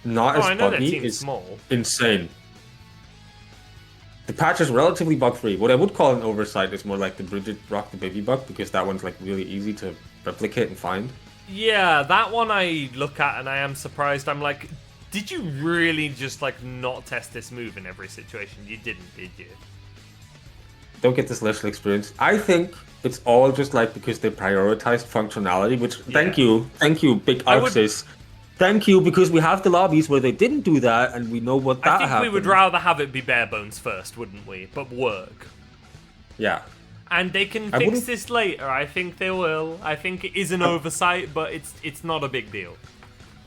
Speaker 3: not as buggy is
Speaker 2: small.
Speaker 3: Insane. The patch is relatively bug-free. What I would call an oversight is more like the Bridget Rock the Baby bug, because that one's, like, really easy to replicate and find.
Speaker 2: Yeah, that one I look at and I am surprised. I'm like, did you really just, like, not test this move in every situation? You didn't, did you?
Speaker 3: Don't get this celestial experience. I think it's all just like because they prioritized functionality, which thank you, big Arxis. Thank you, because we have the lobbies where they didn't do that, and we know what that happened.
Speaker 2: I think we would rather have it be bare bones first, wouldn't we? But work.
Speaker 3: Yeah.
Speaker 2: And they can
Speaker 3: I
Speaker 2: fix
Speaker 3: wouldn't-
Speaker 2: this later. I think they will. I think it is an oversight, but it's not a big deal.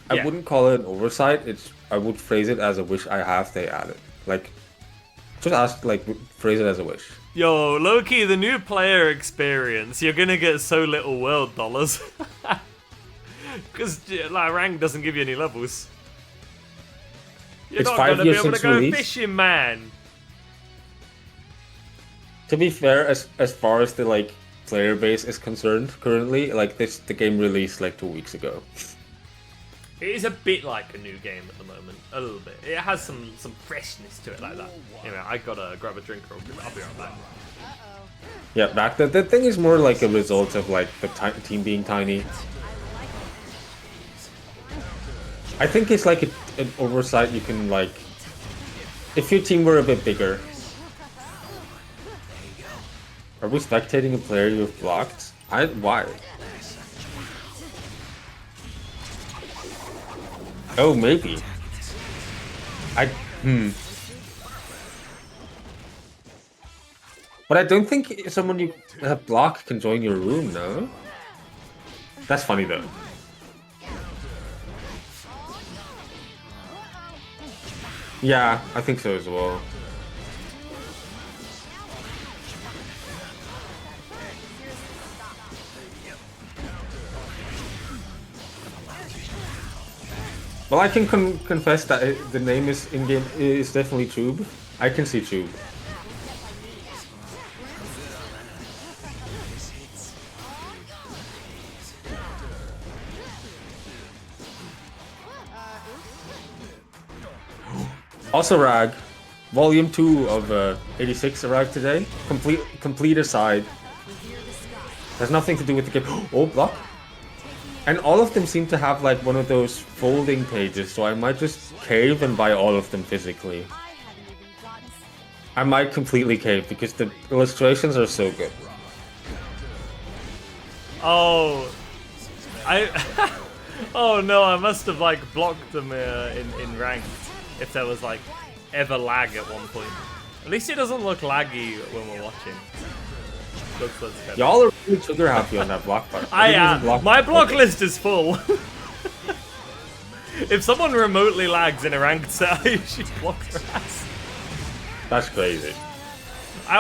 Speaker 3: I
Speaker 2: Yeah.
Speaker 3: wouldn't call it an oversight. I would phrase it as a wish I have they added. Like, just ask, like, phrase it as a wish.
Speaker 2: Yo, Loki, the new player experience, you're gonna get so little world dollars. Because like, rank doesn't give you any levels. You're
Speaker 3: It's
Speaker 2: not
Speaker 3: 5
Speaker 2: gonna be
Speaker 3: years
Speaker 2: able to
Speaker 3: since
Speaker 2: go
Speaker 3: release.
Speaker 2: fishing, man.
Speaker 3: To be fair, as far as the like player base is concerned, currently, like the game released like 2 weeks ago.
Speaker 2: It is a bit like a new game at the moment, a little bit. It has some freshness to it like that. Anyway, I gotta grab a drink real quick. I'll be right back.
Speaker 3: Yeah, back the thing is more like a result of like the team being tiny. I think it's like an oversight you can like, if your team were a bit bigger. Are we spectating a player you've blocked? Why? Oh, maybe. But I don't think someone you have blocked can join your room, no? That's funny though. Yeah, I think so as well. Well, I can confess that the name is in-game is definitely Tube. I can see Tube. Also, Rag, Volume 2 of 86 arrived today. Complete aside. Has nothing to do with the game. Oh, block. And all of them seem to have like one of those folding pages, so I might just cave and buy all of them physically. I might completely cave because the illustrations are so good.
Speaker 2: Oh, oh no, I must have like blocked them in ranked. If there was like ever lag at one point. At least it doesn't look laggy when we're watching. Looks better.
Speaker 3: Y'all are really trigger happy on that block part.
Speaker 2: I am. My block list is full. If someone remotely lags in a ranked set, I usually block their ass.
Speaker 3: That's crazy.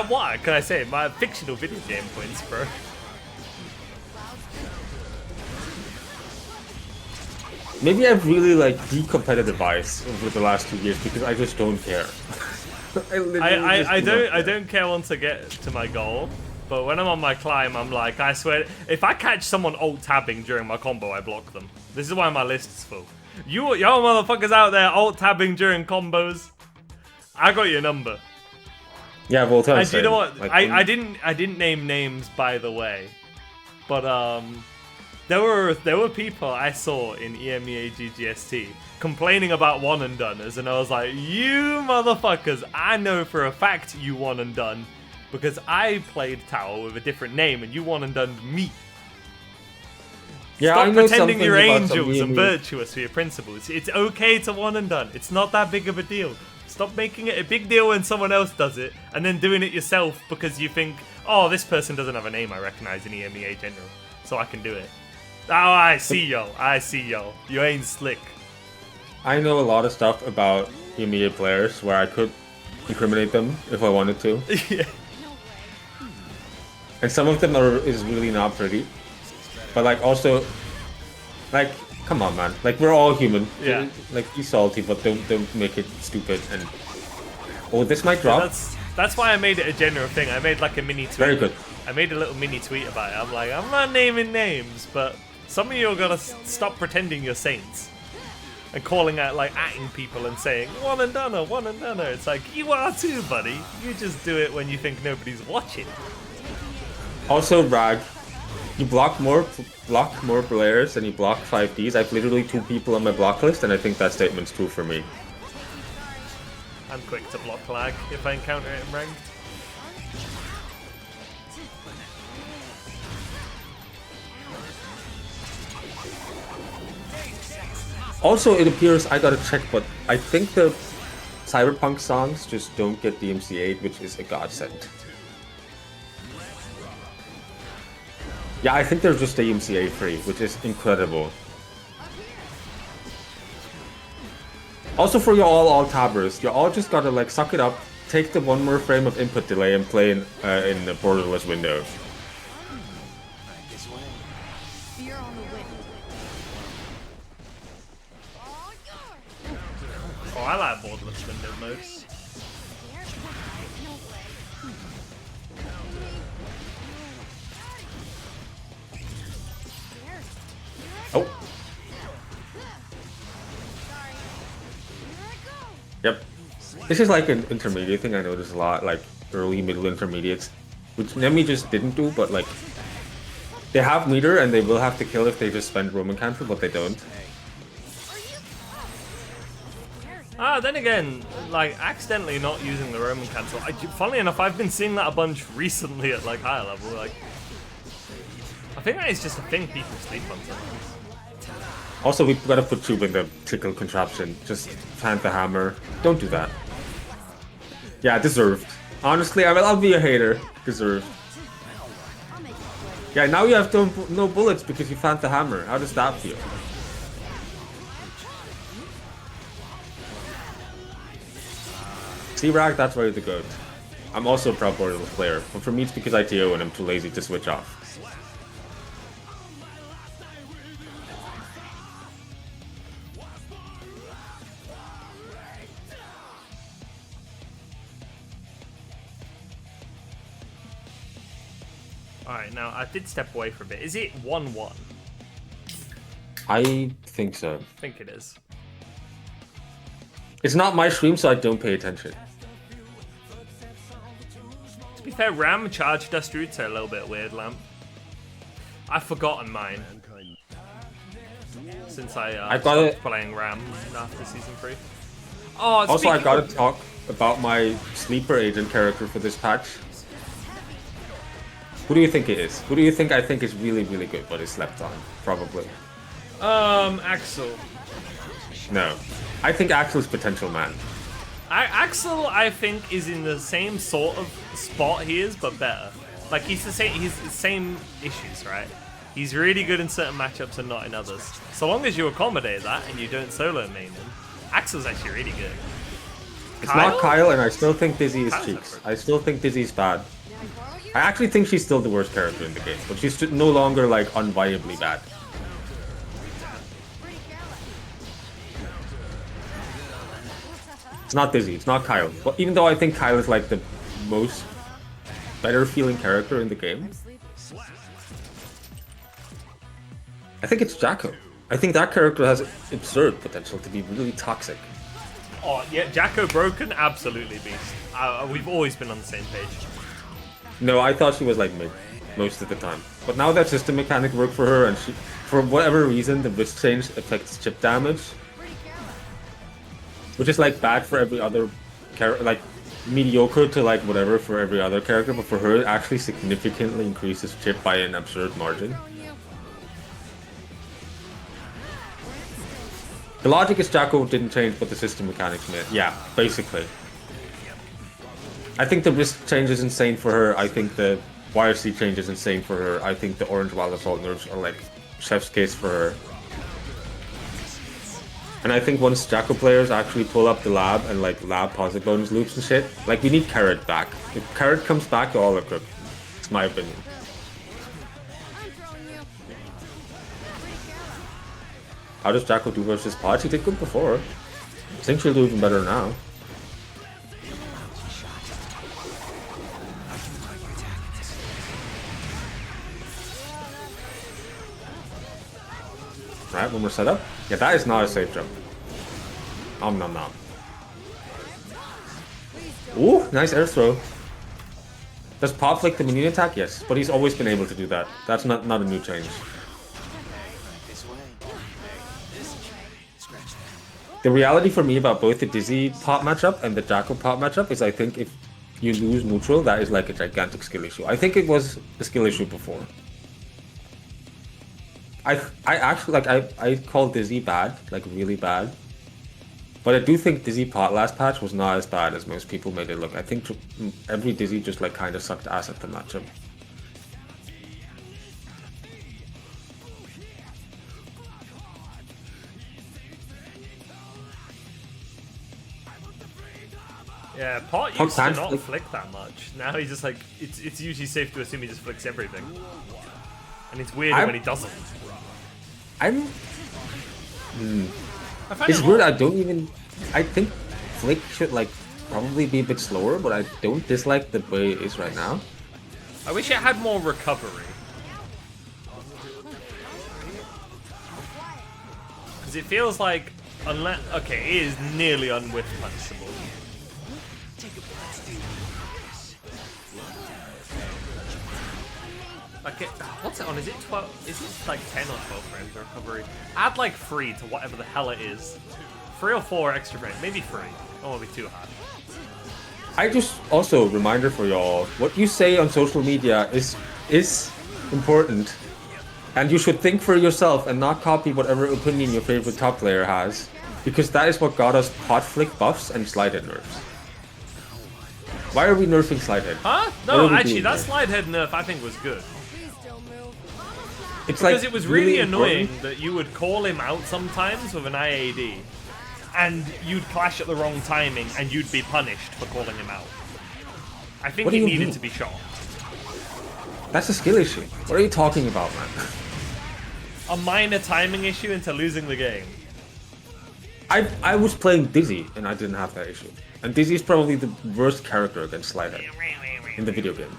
Speaker 2: What can I say? My fictional video game points, bro.
Speaker 3: Maybe I've really like de-competitivized over the last 2 years because I just don't care.
Speaker 2: I don't care once I get to my goal, but when I'm on my climb, I'm like, I swear, if I catch someone alt-tabbing during my combo, I block them. This is why my list is full. Y'all motherfuckers out there alt-tabbing during combos, I got your number.
Speaker 3: Yeah, well,
Speaker 2: and you know what? Like, I didn't name names, by the way, but there were people I saw in EMEA GGST complaining about one and doneers, and I was like, you motherfuckers, I know for a fact you one and done because I played Tower with a different name and you one and done me.
Speaker 3: Yeah,
Speaker 2: Stop
Speaker 3: I know
Speaker 2: pretending you're
Speaker 3: about
Speaker 2: angels and
Speaker 3: EMEA.
Speaker 2: virtuous for your principles. It's okay to one and done. It's not that big of a deal. Stop making it a big deal when someone else does it and then doing it yourself because you think, oh, this person doesn't have a name I recognize in EMEA general, so I can do it. Oh, I see y'all. You ain't slick.
Speaker 3: I know a lot of stuff about EMEA players where I could incriminate them if I wanted to.
Speaker 2: Yeah.
Speaker 3: And some of them is really not pretty. But like also, like, come on, man. Like, we're all human.
Speaker 2: Yeah.
Speaker 3: Like, be salty, but don't make it stupid. And oh, this might drop.
Speaker 2: That's why I made it a general thing. I made like a mini tweet.
Speaker 3: Very good.
Speaker 2: I made a little mini tweet about it. I'm like, I'm not naming names, but some of you are gonna stop pretending you're saints and calling out, like, atting people and saying one and done. It's like, you are too, buddy. You just do it when you think nobody's watching.
Speaker 3: Also, Rag, you block more players than you block 5Ds. I've literally 2 people on my block list, and I think that statement's true for me.
Speaker 2: I'm quick to block lag if I encounter it in ranked.
Speaker 3: Also, it appears, I gotta check, but I think the Cyberpunk songs just don't get DMCA'd, which is a godsend. Yeah, I think they're just AMCA free, which is incredible. Also for you all tabbers, you all just gotta like suck it up, take the one more frame of input delay and play in the borderless window.
Speaker 4: Fear on the wind.
Speaker 2: Oh, I like borderless window modes.
Speaker 4: No way.
Speaker 3: Oh,
Speaker 4: Sorry. Here I go.
Speaker 3: yep. This is like an intermediate thing I notice a lot, like early, middle intermediates, which Nemi just didn't do, but like they have meter and they will have to kill if they just spend Roman Cancel, but they don't.
Speaker 2: Then again, like accidentally not using the Roman cancel. Funnily enough, I've been seeing that a bunch recently at like higher level. Like, I think that is just a thing people sleep on sometimes.
Speaker 3: Also, we've got to put Tube in the tickle contraption. Just plant the hammer. Don't do that. Yeah, deserved. Honestly, I'll be a hater. Deserved. Yeah, now you have no bullets because you plant the hammer. How does that feel? C-Rag, that's why you're the GOAT. I'm also a proud borderless player, but for me it's because I TO and I'm too lazy to switch off.
Speaker 2: Alright, now I did step away for a bit. Is it 1-1?
Speaker 3: I think so.
Speaker 2: I think it is.
Speaker 3: It's not my stream, so I don't pay attention.
Speaker 2: To be fair, Ram charge dust routes are a little bit weird, Lamp. I've forgotten mine. Since I stopped playing Ram after Season 3. Oh,
Speaker 3: also, I gotta talk about my sleeper agent character for this patch. Who do you think it is? Who do you think I think is really, really good but is slept on? Probably.
Speaker 2: Axel.
Speaker 3: No. I think Axel's potential man.
Speaker 2: Axel, I think, is in the same sort of spot he is, but better. Like, he's the same issues, right? He's really good in certain matchups and not in others. So long as you accommodate that and you don't solo main him, Axel's actually really good.
Speaker 3: It's not Kyle, and I still think Dizzy is cheeks. I still think Dizzy's bad. I actually think she's still the worst character in the game, but she's no longer, like, unviably bad. It's not Dizzy, it's not Kyle. But even though I think Kyle is, like, the most better feeling character in the game, I think it's Jacko. I think that character has absurd potential to be really toxic.
Speaker 2: Oh, yeah, Jacko broken? Absolutely beast. We've always been on the same page.
Speaker 3: No, I thought she was like mid most of the time. But now that system mechanic worked for her and she, for whatever reason, the wrist change affects chip damage. Which is like bad for every other character, like mediocre to like whatever for every other character, but for her it actually significantly increases chip by an absurd margin. The logic is Jacko didn't change, but the system mechanics made. Yeah, basically. I think the wrist change is insane for her. I think the YRC change is insane for her. I think the orange wild assault nerfs are like chef's kiss for her. And I think once Jacko players actually pull up the lab and like lab posit bonus loops and shit, like we need Carrot back. If Carrot comes back, all are cooked. It's my opinion. How does Jacko do versus Pod? She did good before. I think she'll do even better now. Right, when we're set up. Yeah, that is not a safe jump. Nom nom nom. Ooh, nice air throw. Does Pop flick the minion attack? Yes, but he's always been able to do that. That's not a new change. The reality for me about both the Dizzy Pop matchup and the Jacko Pop matchup is I think if you lose neutral, that is like a gigantic skill issue. I think it was a skill issue before. I actually, like, I call Dizzy bad, like really bad. But I do think Dizzy Pot last patch was not as bad as most people made it look. I think every Dizzy just like kind of sucked ass at the matchup.
Speaker 2: Yeah, Pot
Speaker 3: Pot
Speaker 2: used to
Speaker 3: can't
Speaker 2: not
Speaker 3: flick.
Speaker 2: flick that much. Now he's just like, it's usually safe to assume he just flicks everything. And it's weirder when he doesn't.
Speaker 3: I'm.
Speaker 2: I find
Speaker 3: It's
Speaker 2: it
Speaker 3: weird.
Speaker 2: odd.
Speaker 3: I don't even. I think flick should like probably be a bit slower, but I don't dislike the way it is right now.
Speaker 2: I wish it had more recovery. Because it feels like, unless, okay, it is nearly unwhip punishable. Okay, what's it on? Is it 12? Is it like 10 or 12 frames of recovery? Add like 3 to whatever the hell it is. 3 or 4 extra frames, maybe 3. Don't want to be too hard.
Speaker 3: I just also reminder for y'all: what you say on social media is important, and you should think for yourself and not copy whatever opinion your favorite top player has, because that is what got us pot flick buffs and slide head nerfs. Why are we nerfing slide head?
Speaker 2: Huh?
Speaker 3: What are
Speaker 2: No,
Speaker 3: we
Speaker 2: actually,
Speaker 3: doing
Speaker 2: that
Speaker 3: there?
Speaker 2: slide head nerf I think was good.
Speaker 4: Please don't move.
Speaker 3: It's
Speaker 2: Because
Speaker 3: like
Speaker 2: it was really
Speaker 3: important.
Speaker 2: annoying that you would call him out sometimes with an IAD, and you'd clash at the wrong timing, and you'd be punished for calling him out. I think
Speaker 3: What do
Speaker 2: he
Speaker 3: you
Speaker 2: needed
Speaker 3: mean?
Speaker 2: to be shot.
Speaker 3: That's a skill issue. What are you talking about, man?
Speaker 2: A minor timing issue into losing the game.
Speaker 3: I was playing Dizzy and I didn't have that issue. And Dizzy is probably the worst character against slide head in the video game.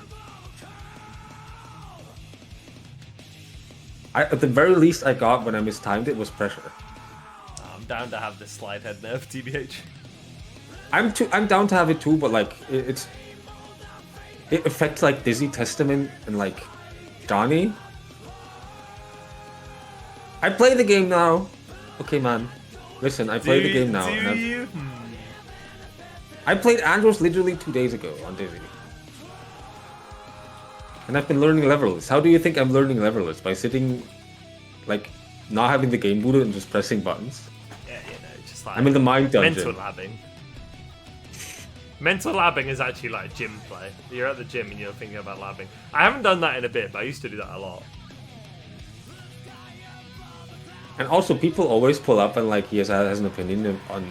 Speaker 3: At the very least I got when I mistimed it was pressure.
Speaker 2: I'm down to have this slide head nerf, TBH.
Speaker 3: I'm down to have it too, but like it affects like Dizzy, Testament, and like Johnny. I play the game now. Okay, man. Listen, I play the game now.
Speaker 2: Do
Speaker 3: and I've-
Speaker 2: you?
Speaker 3: I played Andros literally 2 days ago on Dizzy. And I've been learning levelers. How do you think I'm learning levelers? By sitting, like, not having the game booted and just pressing buttons?
Speaker 2: Yeah, you know, just like
Speaker 3: I'm in the mind dungeon.
Speaker 2: mental labbing. Mental labbing is actually like gym play. You're at the gym and you're thinking about labbing. I haven't done that in a bit, but I used to do that a lot.
Speaker 3: And also, people always pull up and like he has an opinion on,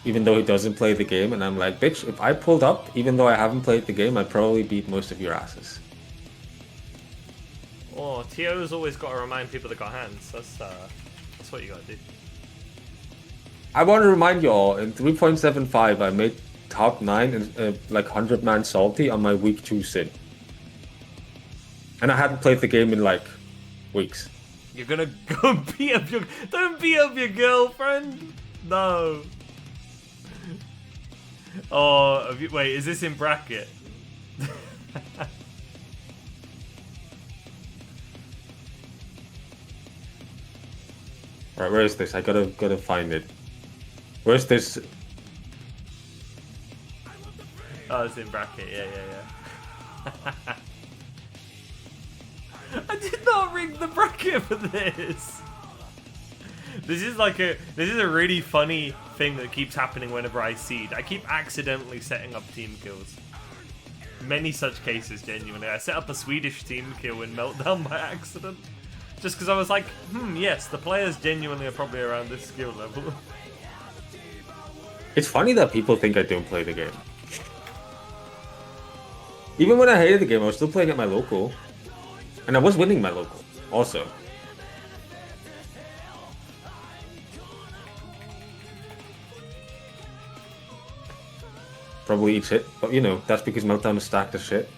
Speaker 3: even though he doesn't play the game. And I'm like, bitch, if I pulled up, even though I haven't played the game, I'd probably beat most of your asses.
Speaker 2: Oh, Tio's always got to remind people that got hands. That's what you gotta do.
Speaker 3: I want to remind you all, in 3.75, I made top 9 and like 100-man salty on my week 2 sin. And I hadn't played the game in like weeks.
Speaker 2: You're gonna go and beat up your... Don't beat up your girlfriend! No. Oh, wait, is this in bracket?
Speaker 3: Alright, where is this? I gotta find it. Where's this?
Speaker 2: Oh, it's in bracket, yeah. I did not rig the bracket for this. This is a really funny thing that keeps happening whenever I seed. I keep accidentally setting up team kills. Many such cases, genuinely. I set up a Swedish team kill in Meltdown by accident. Just because I was like, yes, the players genuinely are probably around this skill level.
Speaker 3: It's funny that people think I don't play the game. Even when I hated the game, I was still playing at my local. And I was winning my local, also. Probably eats it, but you know, that's because Meltdown is stacked as shit.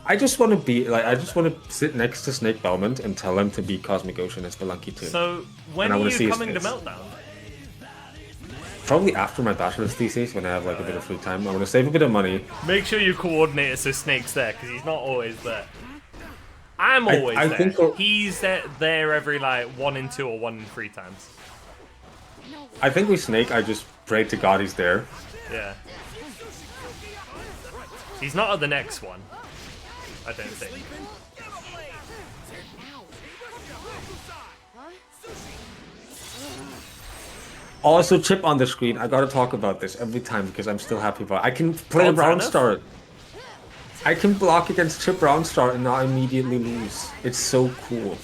Speaker 3: I just want to be, like, I just want to sit next to Snake Belmont and tell him to beat Cosmic Ocean and Spelunky too.
Speaker 2: So, when
Speaker 3: And I
Speaker 2: are
Speaker 3: wanna see
Speaker 2: you
Speaker 3: his
Speaker 2: coming to
Speaker 3: face.
Speaker 2: Meltdown?
Speaker 3: Probably after my bachelor's thesis, when I have like a bit of free time. I want to save a bit of money.
Speaker 2: Make sure you coordinate it so Snake's there, because he's not always there. I'm always
Speaker 3: I
Speaker 2: there.
Speaker 3: think
Speaker 2: He's there every, like, 1 in 2 or 1 in 3 times.
Speaker 3: I think with Snake, I just pray to God he's there.
Speaker 2: Yeah. He's not at the next one. I don't think.
Speaker 3: Also, chip on the screen. I gotta talk about this every time because I'm still happy about it. I can play a
Speaker 2: Oh,
Speaker 3: round
Speaker 2: Zaneth?
Speaker 3: start. I can block against chip round start and not immediately lose. It's so cool.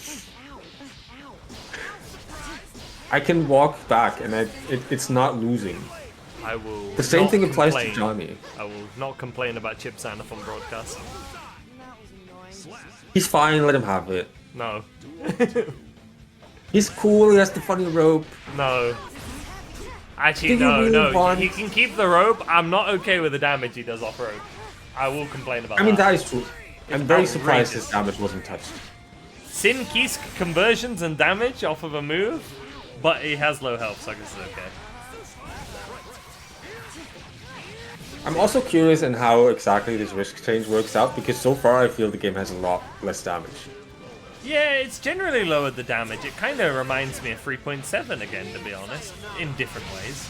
Speaker 3: I can walk back and it's not losing.
Speaker 2: I will.
Speaker 3: The same
Speaker 2: not
Speaker 3: thing applies to
Speaker 2: complain.
Speaker 3: Johnny.
Speaker 2: I will not complain about Chip Sanif on broadcast.
Speaker 4: That was annoying.
Speaker 3: He's fine, let him have it.
Speaker 2: No.
Speaker 3: He's cool, he has the funny rope.
Speaker 2: No. Actually,
Speaker 3: Do you
Speaker 2: no,
Speaker 3: really
Speaker 2: no.
Speaker 3: want-
Speaker 2: He can keep the rope. I'm not okay with the damage he does off rope. I will complain about
Speaker 3: I mean,
Speaker 2: that.
Speaker 3: that is true. I'm very surprised
Speaker 2: outrageous.
Speaker 3: his damage wasn't touched.
Speaker 2: Sin Kisk conversions and damage off of a move, but he has low health, so I guess it's okay.
Speaker 3: I'm also curious in how exactly this risk change works out, because so far I feel the game has a lot less damage.
Speaker 2: Yeah, it's generally lowered the damage. It kind of reminds me of 3.7 again, to be honest, in different ways.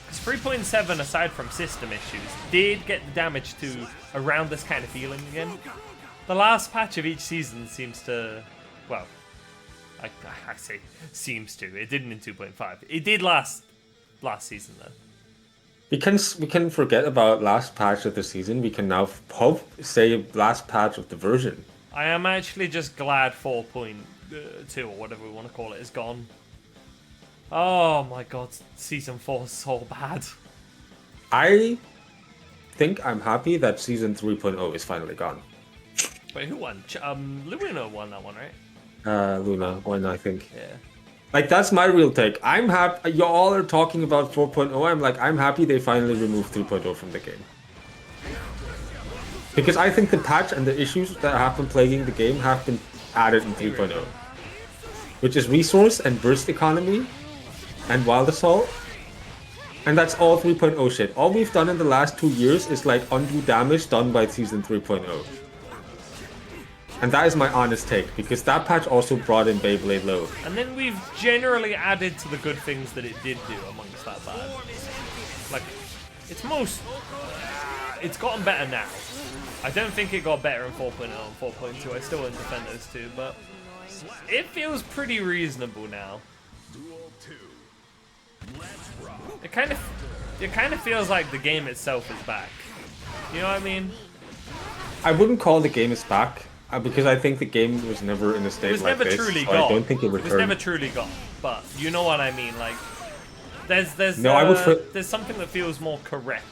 Speaker 2: Because 3.7, aside from system issues, did get the damage to around this kind of feeling again. The last patch of each season seems to, well, I say seems to. It didn't in 2.5. It did last season though.
Speaker 3: We can forget about last patch of the season. We can now say last patch of the version.
Speaker 2: I am actually just glad 4.2 or whatever we want to call it is gone. Oh my god, season 4 is so bad.
Speaker 3: I think I'm happy that season 3.0 is finally gone.
Speaker 2: Wait, who won? Luna won that one, right?
Speaker 3: Luna won, I think.
Speaker 2: Yeah.
Speaker 3: Like, that's my real take. I'm happy. Y'all are talking about 4.0. I'm like, I'm happy they finally removed 3.0 from the game. Because I think the patch and the issues that have been plaguing the game have been added in 3.0. Which is resource and burst economy and wild assault. And that's all 3.0 shit. All we've done in the last 2 years is like undo damage done by season 3.0. And that is my honest take, because that patch also brought in Beyblade Low.
Speaker 2: And then we've generally added to the good things that it did do amongst that bad. Like, it's gotten better now. I don't think it got better in 4.0 and 4.2. I still wouldn't defend those two, but it feels pretty reasonable now. It kind of feels like the game itself is back. You know what I mean?
Speaker 3: I wouldn't call the game is back, because I think the game was never in a state
Speaker 2: It was
Speaker 3: like
Speaker 2: never
Speaker 3: this.
Speaker 2: truly
Speaker 3: so
Speaker 2: gone.
Speaker 3: I don't think it
Speaker 2: It was
Speaker 3: returned.
Speaker 2: never truly gone, but you know what I mean. Like, there's there's something that feels more correct.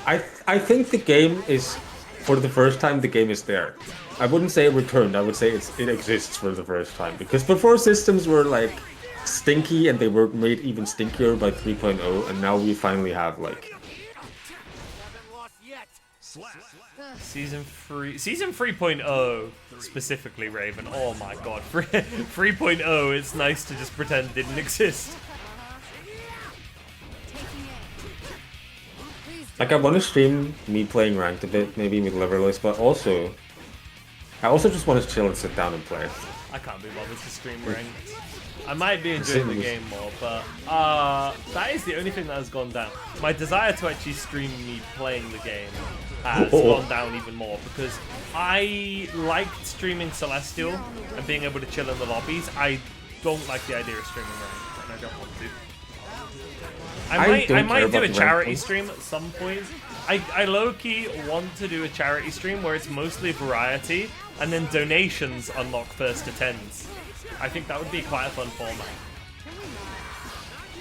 Speaker 3: I think the game is, for the first time, the game is there. I wouldn't say it returned. I would say it exists for the first time, because before systems were like stinky and they were made even stinkier by 3.0, and now we finally have like
Speaker 2: Season 3.0 specifically, Raven. Oh my god, 3.0. It's nice to just pretend didn't exist.
Speaker 3: I want to stream me playing ranked a bit, maybe with Liverless, but also I also just want to chill and sit down and play.
Speaker 2: I can't be bothered to stream ranked. I might be enjoying the game more, but that is the only thing that has gone down. My desire to actually stream me playing the game has gone down even more, because I liked streaming Celestial and being able to chill in the lobbies. I don't like the idea of streaming ranked, and I don't want to. I might do a charity stream at some point. I low-key want to do a charity stream where it's mostly variety, and then donations unlock first to 10s. I think that would be quite a fun format.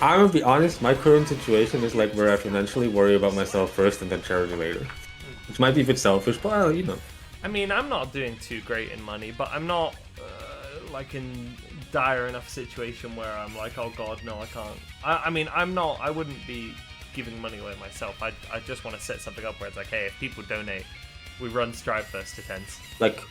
Speaker 3: I'm gonna be honest, my current situation is like where I financially worry about myself first and then charity later. Which might be a bit selfish, but well, you know.
Speaker 2: I mean, I'm not doing too great in money, but I'm not like in dire enough situation where I'm like, oh god, no, I can't. I mean, I wouldn't be giving money away myself. I just want to set something up where it's like, hey, if people donate, we run Strive first to 10s.
Speaker 3: Like,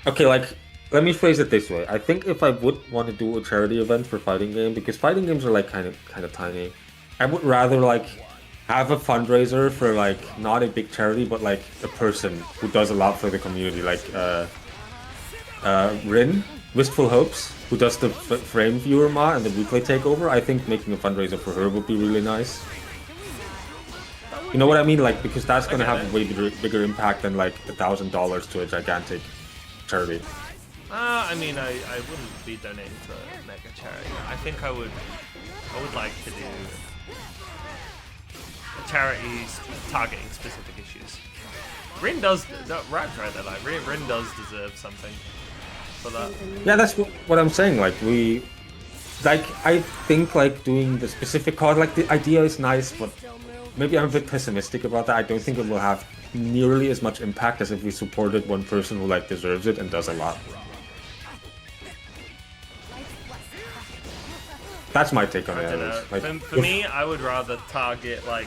Speaker 3: okay, like, let me phrase it this way. I think if I would want to do a charity event for fighting game, because fighting games are like kind of tiny, I would rather like have a fundraiser for like not a big charity, but like a person who does a lot for the community, like Rin, Wistful Hopes, who does the frame viewer mod and the replay takeover. I think making a fundraiser for her would be really nice. You know what I mean? Like, because that's gonna have a way bigger impact than like $1,000 to a gigantic charity.
Speaker 2: I mean, I wouldn't be donating to a mega charity. I think I would like to do charities targeting specific issues. Rin does, right there, like, Rin does deserve something for that.
Speaker 3: Yeah, that's what I'm saying. Like, like I think like doing the specific card, like the idea is nice, but maybe I'm a bit pessimistic about that. I don't think it will have nearly as much impact as if we supported one person who like deserves it and does a lot. That's my take on it.
Speaker 2: I don't know.
Speaker 3: Like,
Speaker 2: For me, I would rather target like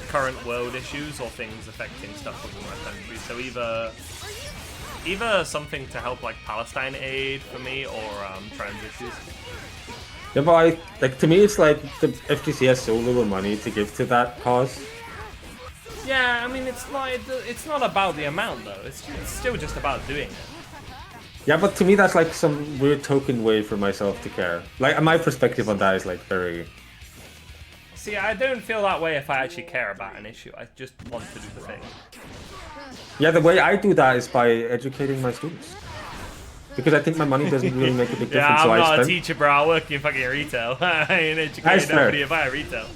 Speaker 2: current world issues or things affecting stuff within my country. So either something to help like Palestine aid for me, or trans issues.
Speaker 3: yeah, but like to me, it's like the FTC has so little money to give to that cause.
Speaker 2: Yeah, I mean it's not about the amount though. It's still just about doing it.
Speaker 3: Yeah, but to me, that's like some weird token way for myself to care. Like my perspective on that is like very.
Speaker 2: See, I don't feel that way if I actually care about an issue. I just want to do the thing.
Speaker 3: Yeah, the way I do that is by educating my students. Because I think my money doesn't really make a big difference.
Speaker 2: Yeah, I'm
Speaker 3: so
Speaker 2: not
Speaker 3: I
Speaker 2: a teacher, bro. I work in fucking retail. I ain't educating nobody if I retail.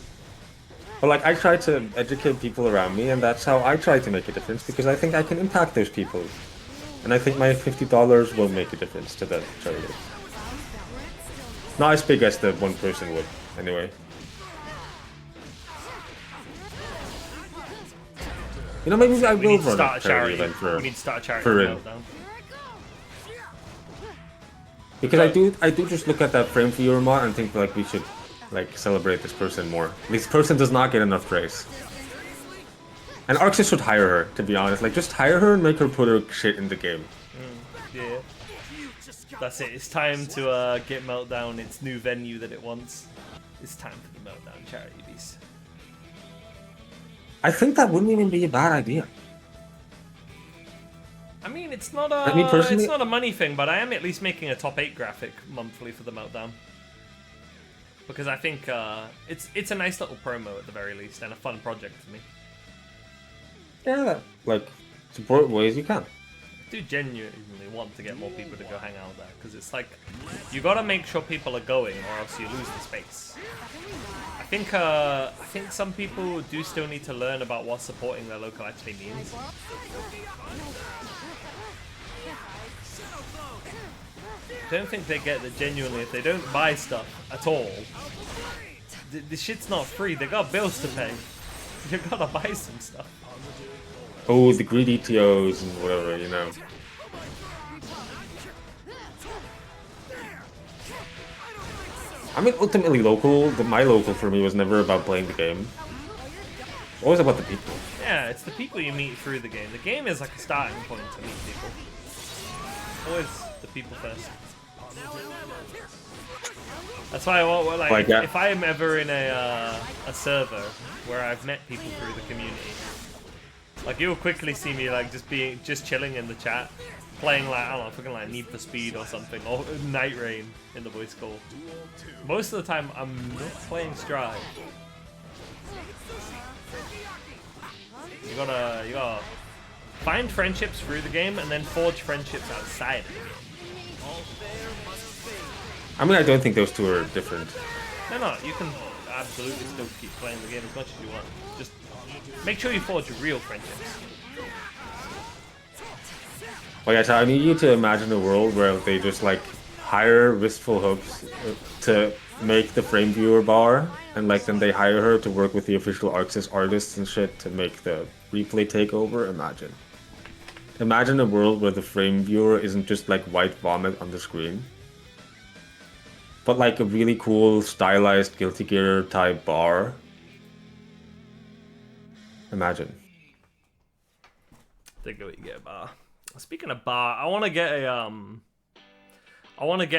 Speaker 3: But like, I try to educate people around me, and that's how I try to make a difference, because I think I can impact those people. And I think my $50 will make a difference to that charity. Not as big as the one person would, anyway. You know, maybe I will run a charity event for
Speaker 2: We need to start a charity
Speaker 3: for
Speaker 2: meltdown.
Speaker 3: Because I do just look at that frame viewer mod and think like we should like celebrate this person more. This person does not get enough praise. And Arxis should hire her, to be honest. Like, just hire her and make her put her shit in the game.
Speaker 2: Yeah. That's it. It's time to get Meltdown its new venue that it wants. It's time for the Meltdown charity beast.
Speaker 3: I think that wouldn't even be a bad idea.
Speaker 2: I mean, it's not a
Speaker 3: personally,
Speaker 2: it's not a money thing, but I am at least making a top 8 graphic monthly for the Meltdown. Because I think it's a nice little promo at the very least, and a fun project for me.
Speaker 3: Yeah, like, support ways you can.
Speaker 2: I do genuinely want to get more people to go hang out there, because it's like, you gotta make sure people are going, or else you lose the space. I think some people do still need to learn about what supporting their local actually means. I don't think they get that genuinely if they don't buy stuff at all. The shit's not free, they got bills to pay. You gotta buy some stuff.
Speaker 3: Oh, the greedy TOs and whatever, you know. I mean, ultimately my local for me was never about playing the game. It's always about the people.
Speaker 2: Yeah, it's the people you meet through the game. The game is like a starting point to meet people. Always the people first. That's why I want, like if I am ever in a server where I've met people through the community, like you'll quickly see me like just chilling in the chat, playing like I don't know, fucking like Need for Speed or something, or Night Rain in the voice call. Most of the time I'm not playing Strive. You gotta find friendships through the game and then forge friendships outside of the game.
Speaker 3: I mean, I don't think those two are different.
Speaker 2: No, you can absolutely still keep playing the game as much as you want. Just make sure you forge real friendships.
Speaker 3: Well, yeah, so I need you to imagine a world where they just like hire Wistful Hopes to make the frame viewer bar, and like then they hire her to work with the official Arxis artists and shit to make the replay takeover. Imagine a world where the frame viewer isn't just like white vomit on the screen, but like a really cool stylized Guilty Gear type bar. Imagine.
Speaker 2: Think of it, you get a bar. Speaking of bar, I want to get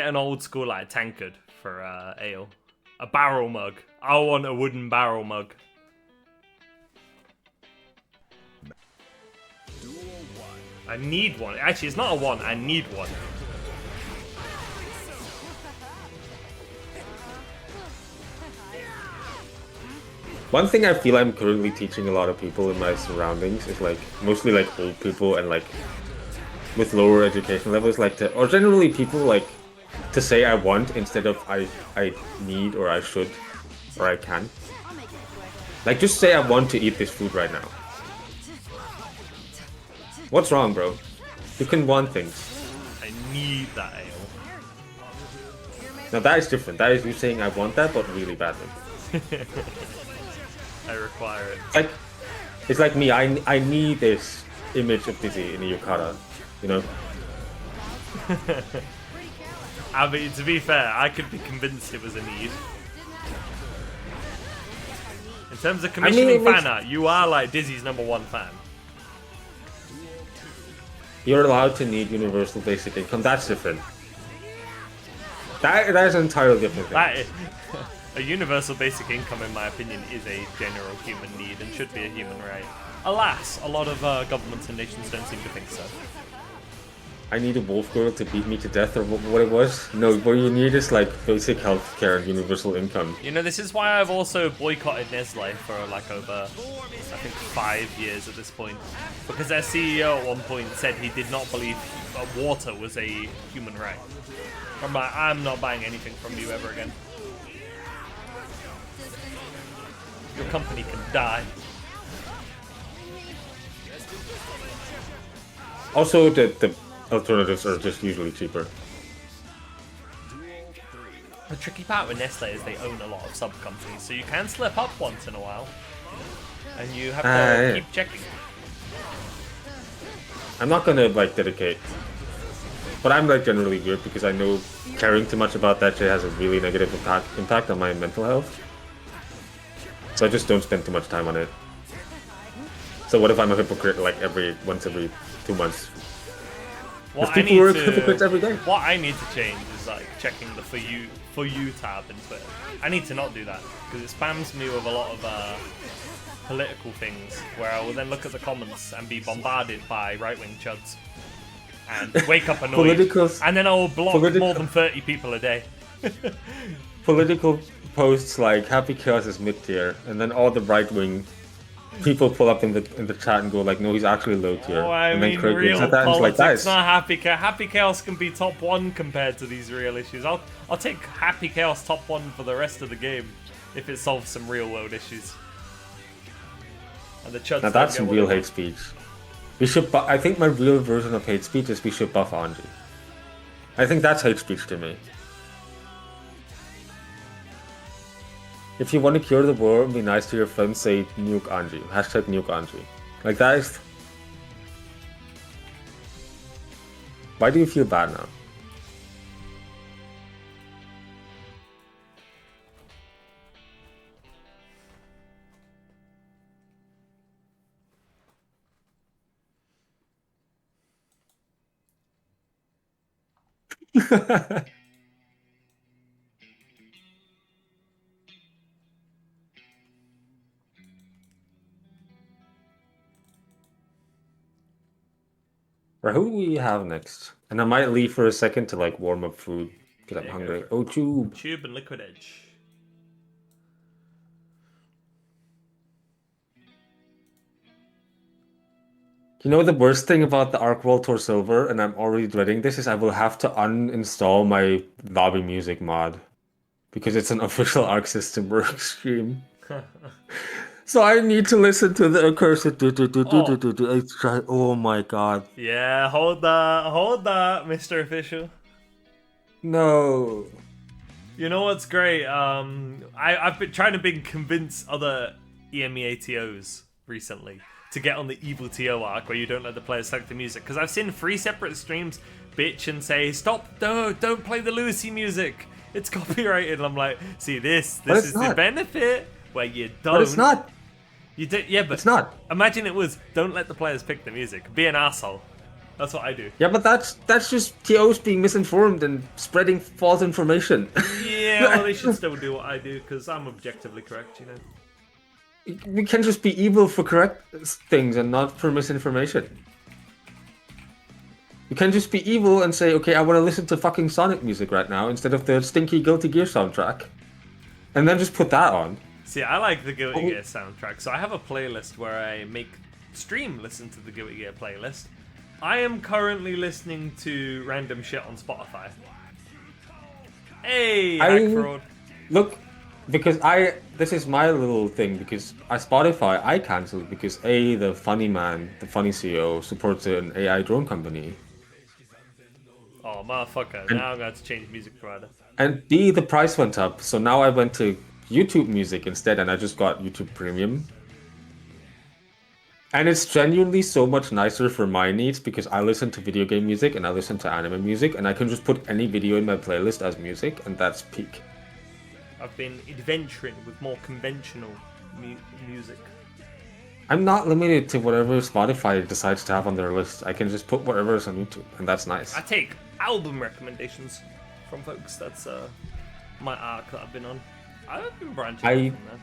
Speaker 2: an old school like tankard for ale, a barrel mug. I want a wooden barrel mug. I need one. Actually, it's not a one. I need one.
Speaker 3: One thing I feel I'm currently teaching a lot of people in my surroundings is like mostly like old people and like with lower education levels, like to, or generally people like to say I want instead of I need or I should or I can. Like just say I want to eat this food right now. What's wrong, bro? You can want things.
Speaker 2: I need that ale.
Speaker 3: Now that is different. That is you saying I want that, but really badly.
Speaker 2: I require it.
Speaker 3: Like, it's like me. I need this image of Dizzy in a yukata, you know.
Speaker 2: I mean, to be fair, I could be convinced it was a need. In terms of commissioning fan art, you are like Dizzy's #1 fan.
Speaker 3: You're allowed to need universal basic income. That's different. That is an entirely different thing.
Speaker 2: A universal basic income, in my opinion, is a general human need and should be a human right. Alas, a lot of governments and nations don't seem to think so.
Speaker 3: I need a wolf girl to beat me to death, or what it was. No, what you need is like basic health care and universal income.
Speaker 2: You know, this is why I've also boycotted Nestle for like over, I think, 5 years at this point. Because their CEO at one point said he did not believe water was a human right. I'm like, I'm not buying anything from you ever again. Your company can die.
Speaker 3: Also, the alternatives are just usually cheaper.
Speaker 2: The tricky part with Nestle is they own a lot of sub-companies, so you can slip up once in a while. And you have to keep checking.
Speaker 3: I'm not gonna like dedicate, but I'm like generally weird because I know caring too much about that shit has a really negative impact on my mental health. So I just don't spend too much time on it. So what if I'm a hypocrite like once every 2 months?
Speaker 2: What
Speaker 3: people were hypocrites every day.
Speaker 2: What I need to change is like checking the for you tab in Twitter. I need to not do that because it spams me with a lot of political things where I will then look at the comments and be bombarded by right-wing chuds and wake up annoyed. And then I will block more than 30 people a day.
Speaker 3: Political posts like "Happy Chaos is mid-tier," and then all the right-wing people pull up in the chat and go like, "No, he's actually low tier."
Speaker 2: Oh, I mean, real politics, not Happy Chaos. Happy Chaos can be top 1 compared to these real issues. I'll take Happy Chaos top 1 for the rest of the game if it solves some real-world issues. And the chuds.
Speaker 3: Now that's some real hate speech. We should. I think my real version of hate speech is we should buff Anji. I think that's hate speech to me. If you want to cure the war and be nice to your friends, say nuke Anji. Hashtag nuke Anji. Like that is... Why do you feel bad now? Right, who do we have next? And I might leave for a second to like warm up food because I'm hungry. Oh, Tube.
Speaker 2: Tube and Liquid Edge.
Speaker 3: You know the worst thing about the Arc World Tour Silver, and I'm already dreading this, is I will have to uninstall my lobby music mod because it's an official Arc System Works stream. So I need to listen to the accursed Oh my god.
Speaker 2: Yeah, hold that, Mr. Official.
Speaker 3: No.
Speaker 2: You know what's great? I've been trying to convince other EMEA TOs recently to get on the Evil TO arc where you don't let the players select the music, because I've seen 3 separate streams bitch and say, stop, don't play the Lucy music, it's copyrighted. And I'm like, see, this is the benefit where you don't.
Speaker 3: But it's not.
Speaker 2: You do, yeah, but
Speaker 3: it's not.
Speaker 2: Imagine it was, don't let the players pick the music. Be an asshole. That's what I do.
Speaker 3: Yeah, but that's just TOs being misinformed and spreading false information.
Speaker 2: Yeah, well, they should still do what I do because I'm objectively correct, you know.
Speaker 3: We can just be evil for correct things and not for misinformation. You can just be evil and say, okay, I want to listen to fucking Sonic music right now instead of the stinky Guilty Gear soundtrack. And then just put that on.
Speaker 2: See, I like the Guilty Gear soundtrack, so I have a playlist where I make stream listen to the Guilty Gear playlist. I am currently listening to random shit on Spotify. Hey, hack fraud.
Speaker 3: Look, because this is my little thing, because Spotify, I cancelled because A, the funny CEO, supports an AI drone company.
Speaker 2: Oh, motherfucker, now I'm going to have to change music provider.
Speaker 3: And B, the price went up. So now I went to YouTube Music instead, and I just got YouTube Premium. And it's genuinely so much nicer for my needs because I listen to video game music and I listen to anime music, and I can just put any video in my playlist as music, and that's peak.
Speaker 2: I've been adventuring with more conventional music.
Speaker 3: I'm not limited to whatever Spotify decides to have on their list. I can just put whatever is on YouTube, and that's nice.
Speaker 2: I take album recommendations from folks. That's my arc that I've been on. I've been branching out from there.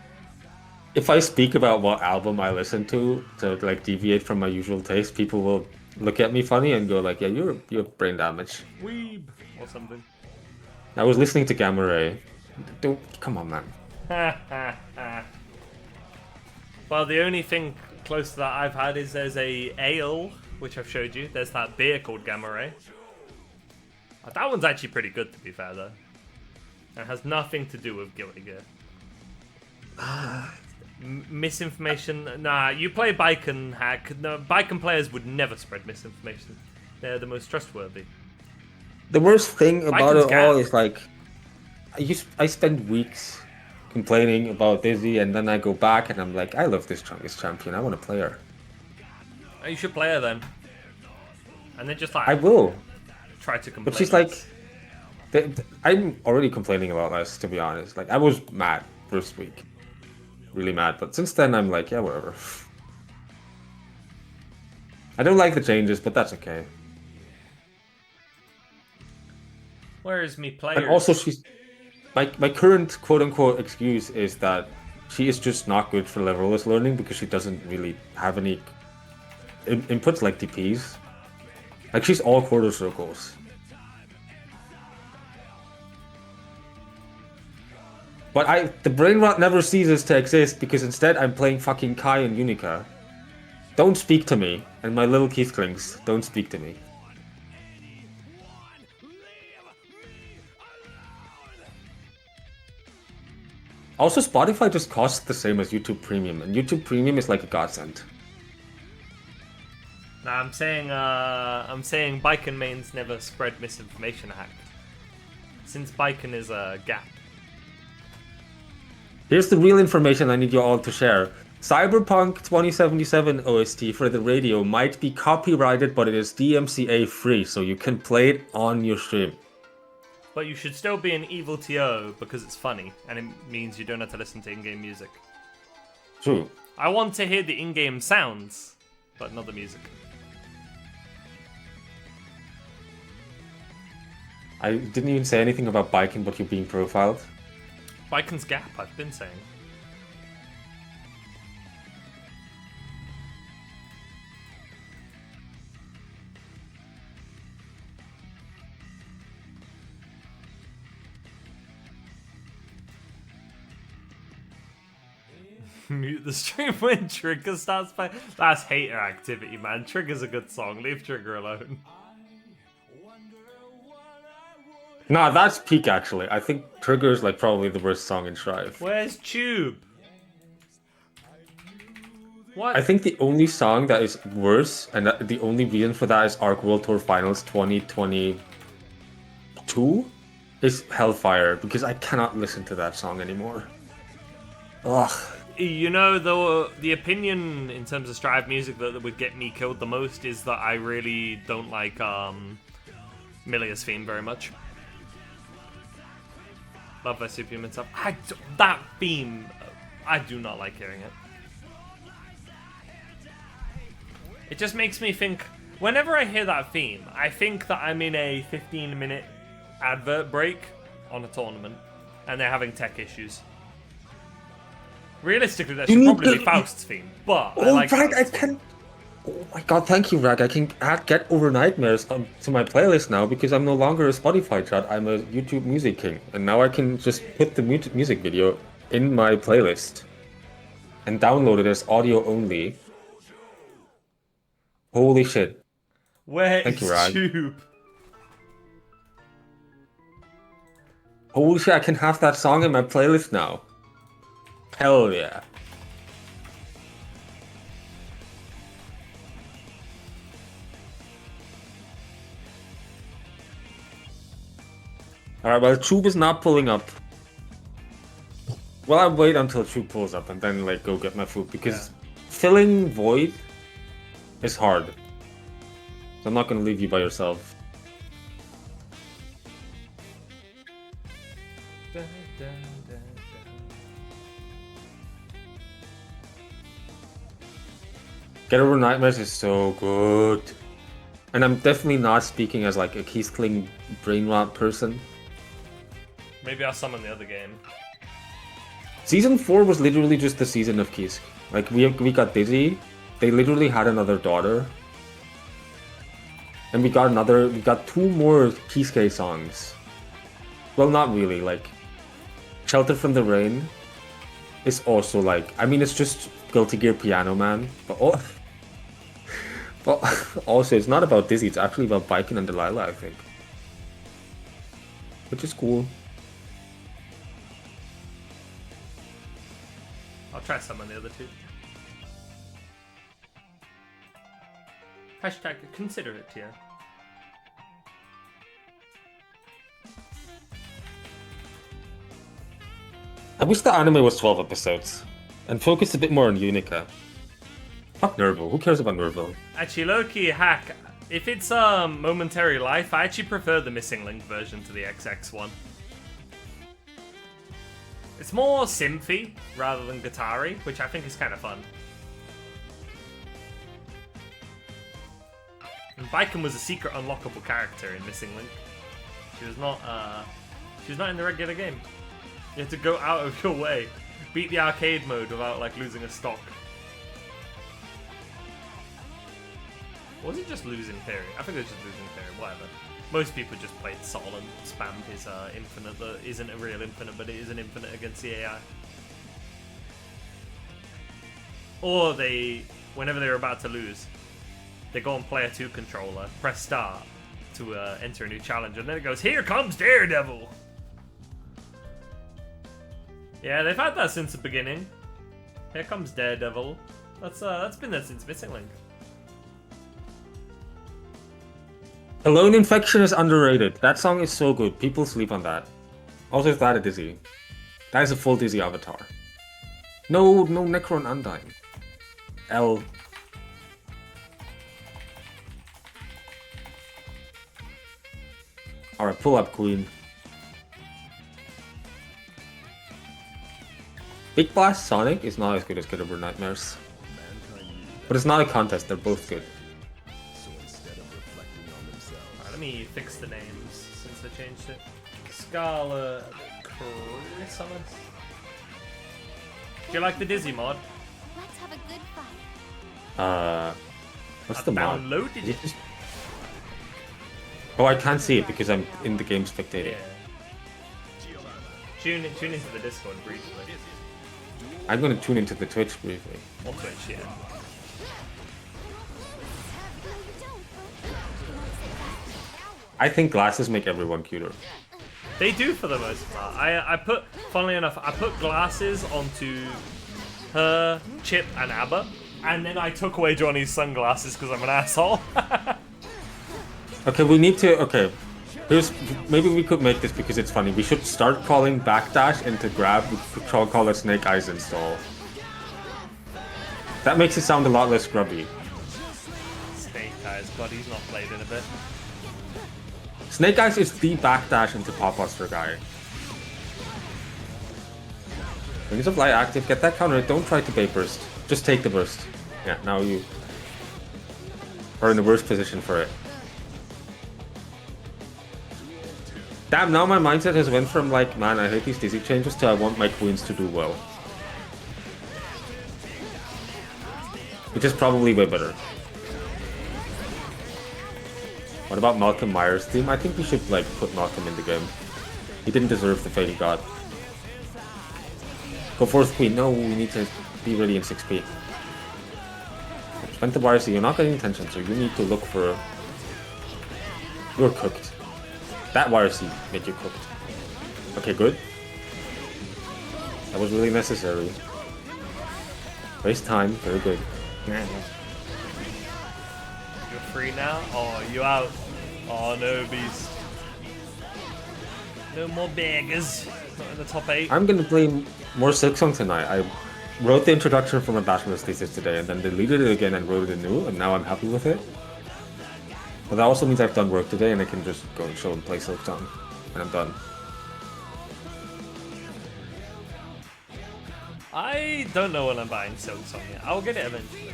Speaker 3: If I speak about what album I listen to like deviate from my usual taste, people will look at me funny and go like, "Yeah, you're brain damaged."
Speaker 2: Weeb or something.
Speaker 3: I was listening to Gamma Ray. Don't come on, man.
Speaker 2: Well, the only thing close to that I've had is there's a ale, which I've showed you. There's that beer called Gamma Ray. That one's actually pretty good, to be fair, though. It has nothing to do with Guilty Gear. Misinformation? Nah, you play bike and hack. No, bike and players would never spread misinformation. They're the most trustworthy.
Speaker 3: The worst thing about
Speaker 2: Biken's
Speaker 3: it all
Speaker 2: gas.
Speaker 3: is like, I spend weeks complaining about Dizzy, and then I go back and I'm like, I love this strongest champion. I want to play her.
Speaker 2: You should play her then. And then just like
Speaker 3: I will,
Speaker 2: try to complain.
Speaker 3: but she's like, I'm already complaining about this, to be honest. Like, I was mad first week, really mad, but since then I'm like, yeah, whatever. I don't like the changes, but that's okay.
Speaker 2: Where is me players?
Speaker 3: And also, she's my current quote-unquote excuse is that she is just not good for levelless learning because she doesn't really have any inputs like DPs. Like, she's all quarter circles. But the brain rot never ceases to exist because instead I'm playing fucking Kai and Unica. Don't speak to me, and my little Keithlings, don't speak to me. Also, Spotify just costs the same as YouTube Premium, and YouTube Premium is like a godsend.
Speaker 2: Nah, I'm saying Biken mains never spread misinformation hack. Since Biken is a gap.
Speaker 3: Here's the real information I need you all to share. Cyberpunk 2077 OST for the radio might be copyrighted, but it is DMCA free, so you can play it on your stream.
Speaker 2: But you should still be an evil TO because it's funny, and it means you don't have to listen to in-game music.
Speaker 3: True.
Speaker 2: I want to hear the in-game sounds, but not the music.
Speaker 3: I didn't even say anything about biking, but you're being profiled.
Speaker 2: Biken's gap, I've been saying. Mute the stream when Trigger starts playing. That's hater activity, man. Trigger's a good song. Leave Trigger alone.
Speaker 3: Nah, that's peak actually. I think Trigger is like probably the worst song in Strive.
Speaker 2: Where's Tube? What?
Speaker 3: I think the only song that is worse, and the only reason for that is Arc World Tour Finals 2022, is Hellfire, because I cannot listen to that song anymore. Ugh.
Speaker 2: You know, the opinion in terms of Strive music that would get me killed the most is that I really don't like Milia's theme very much. Love their superhuman stuff. That theme, I do not like hearing it. It just makes me think, whenever I hear that theme, I think that I'm in a 15-minute advert break on a tournament, and they're having tech issues. Realistically, that should probably be Faust's theme, but I like Faust's theme.
Speaker 3: Oh my god, thank you, Rag. I can add Get Over Nightmares to my playlist now because I'm no longer a Spotify chat. I'm a YouTube Music King. And now I can just put the music video in my playlist and download it as audio only. Holy shit.
Speaker 2: Where
Speaker 3: Thank
Speaker 2: is
Speaker 3: you, Rag.
Speaker 2: Tube?
Speaker 3: Holy shit, I can have that song in my playlist now. Hell yeah. Alright, well, Troop is not pulling up. Well, I'll wait until Troop pulls up and then, like, go get my food, because filling Void is hard. So I'm not gonna leave you by yourself. Get Over Nightmares is so good. And I'm definitely not speaking as like a Keithling brain rot person.
Speaker 2: Maybe I'll summon the other game.
Speaker 3: Season 4 was literally just the season of Kisk. Like, we got Dizzy, they literally had another daughter. And we got 2 more Kiske songs. Well, not really, like, Shelter from the Rain is also like, I mean, it's just Guilty Gear Piano Man, but also it's not about Dizzy, it's actually about Biken and Delilah, I think. Which is cool.
Speaker 2: I'll try summon the other 2. Hashtag consider it, yeah.
Speaker 3: I wish the anime was 12 episodes and focused a bit more on Unica. Fuck Nerval, who cares about Nerval?
Speaker 2: Actually, low-key hack. If it's Momentary Life, I actually prefer the Missing Link version to the XX one. It's more synthy rather than guitar-y, which I think is kind of fun. And Biken was a secret unlockable character in Missing Link. She was not in the regular game. You had to go out of your way, beat the arcade mode without like losing a stock. Or was it just losing theory? I think it was just losing theory, whatever. Most people just played Sol and spammed his infinite that isn't a real infinite, but it is an infinite against the AI. Or they, whenever they're about to lose, they go on player 2 controller, press start to enter a new challenge, and then it goes, "Here comes Daredevil!" Yeah, they've had that since the beginning. Here comes Daredevil. That's been there since Missing Link.
Speaker 3: Alone Infection is underrated. That song is so good. People sleep on that. Also, is that a Dizzy? That is a full Dizzy avatar. No Necron Undying. L. Alright, pull up, Queen. Big Blast Sonic is not as good as Get Over Nightmares. But it's not a contest, they're both good.
Speaker 2: Alright, let me fix the names since I changed it. Scarlet Chrysalis. Do you like the Dizzy mod?
Speaker 4: Let's have a good fight.
Speaker 3: What's
Speaker 2: I've
Speaker 3: the mod?
Speaker 2: downloaded it.
Speaker 3: Oh, I can't see it because I'm in the game spectating.
Speaker 2: Yeah. Tune into the Discord briefly.
Speaker 3: I'm gonna tune into the Twitch briefly.
Speaker 2: Or Twitch, yeah.
Speaker 3: I think glasses make everyone cuter.
Speaker 2: They do for the most part. Funnily enough, I put glasses onto her, Chip, and Abba, and then I took away Johnny's sunglasses because I'm an asshole.
Speaker 3: Okay, we need to. Okay, maybe we could make this because it's funny. We should start calling backdash into grab. We could call it Snake Eyes install. That makes it sound a lot less grubby.
Speaker 2: Snake Eyes, God, he's not played in a bit.
Speaker 3: Snake Eyes is the backdash into Popbuster guy. Wings of Light active. Get that counter. Don't try to bait burst. Just take the burst. Yeah, now you are in the worst position for it. Damn, now my mindset has went from like, man, I hate these Dizzy changes to I want my queens to do well. Which is probably way better. What about Malcolm Myers' team? I think we should like put Malcolm in the game. He didn't deserve the fate he got. Go fourth queen. No, we need to be ready in 6p. Spent the YRC, you're not getting attention, so you need to look for... You're cooked. That YRC made you cooked. Okay, good. That was really necessary. Waste time, very good.
Speaker 2: You're free now? Oh, you out. Oh no, Beast. No more beggars. Not in the top 8.
Speaker 3: I'm gonna play more Silksong tonight. I wrote the introduction for my bachelor's thesis today and then deleted it again and wrote it anew, and now I'm happy with it. But that also means I've done work today and I can just go and chill and play Silksong, and I'm done.
Speaker 2: I don't know when I'm buying Silksong yet. I'll get it eventually.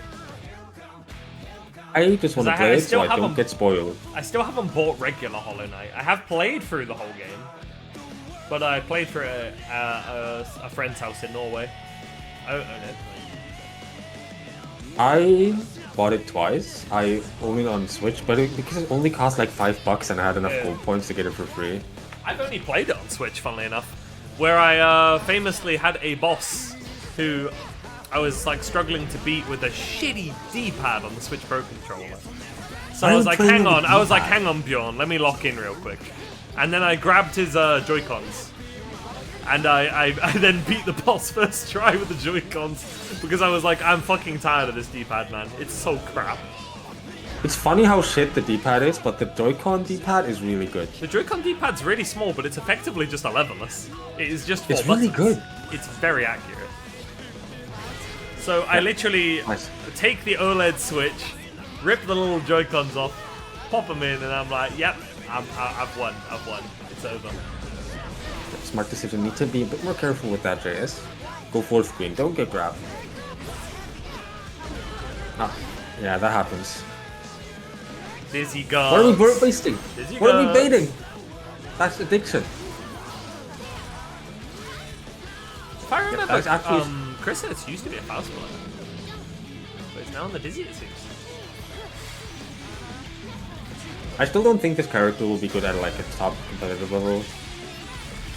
Speaker 3: I just want to play it so I don't
Speaker 2: haven't-
Speaker 3: get spoiled.
Speaker 2: I still haven't bought regular Hollow Knight. I have played through the whole game, but I played through it at a friend's house in Norway. I don't own it.
Speaker 3: I bought it twice. I own it on Switch, but because it only cost like $5 and I had enough
Speaker 2: Yeah.
Speaker 3: gold points to get it for free.
Speaker 2: I've only played it on Switch, funnily enough, where I famously had a boss who I was like struggling to beat with a shitty D-pad on the Switch Pro controller. So I was like, hang on, Bjorn, let me lock in real quick. And then I grabbed his Joy-Cons. And I then beat the boss first try with the Joy-Cons because I was like, I'm fucking tired of this D-pad, man. It's so crap.
Speaker 3: It's funny how shit the D-pad is, but the Joy-Con D-pad is really good.
Speaker 2: The Joy-Con D-pad's really small, but it's effectively just a leverless. It is just 4
Speaker 3: It's really
Speaker 2: buttons.
Speaker 3: good.
Speaker 2: It's very accurate. So I literally
Speaker 3: Nice.
Speaker 2: take the OLED Switch, rip the little Joy-Cons off, pop them in, and I'm like, yep, I've won. It's over.
Speaker 3: Smart decision. Need to be a bit more careful with that, JS. Go full screen. Don't get grabbed. Ah, yeah, that happens.
Speaker 2: Dizzy
Speaker 3: What are we
Speaker 2: guns.
Speaker 3: wasting?
Speaker 2: Dizzy
Speaker 3: What are we
Speaker 2: guns.
Speaker 3: baiting? That's addiction.
Speaker 2: If I remember,
Speaker 3: that's actually-
Speaker 2: Chrysalis used to be a Faust player, but it's now on the Dizzy, it seems.
Speaker 3: I still don't think this character will be good at like a top competitive level.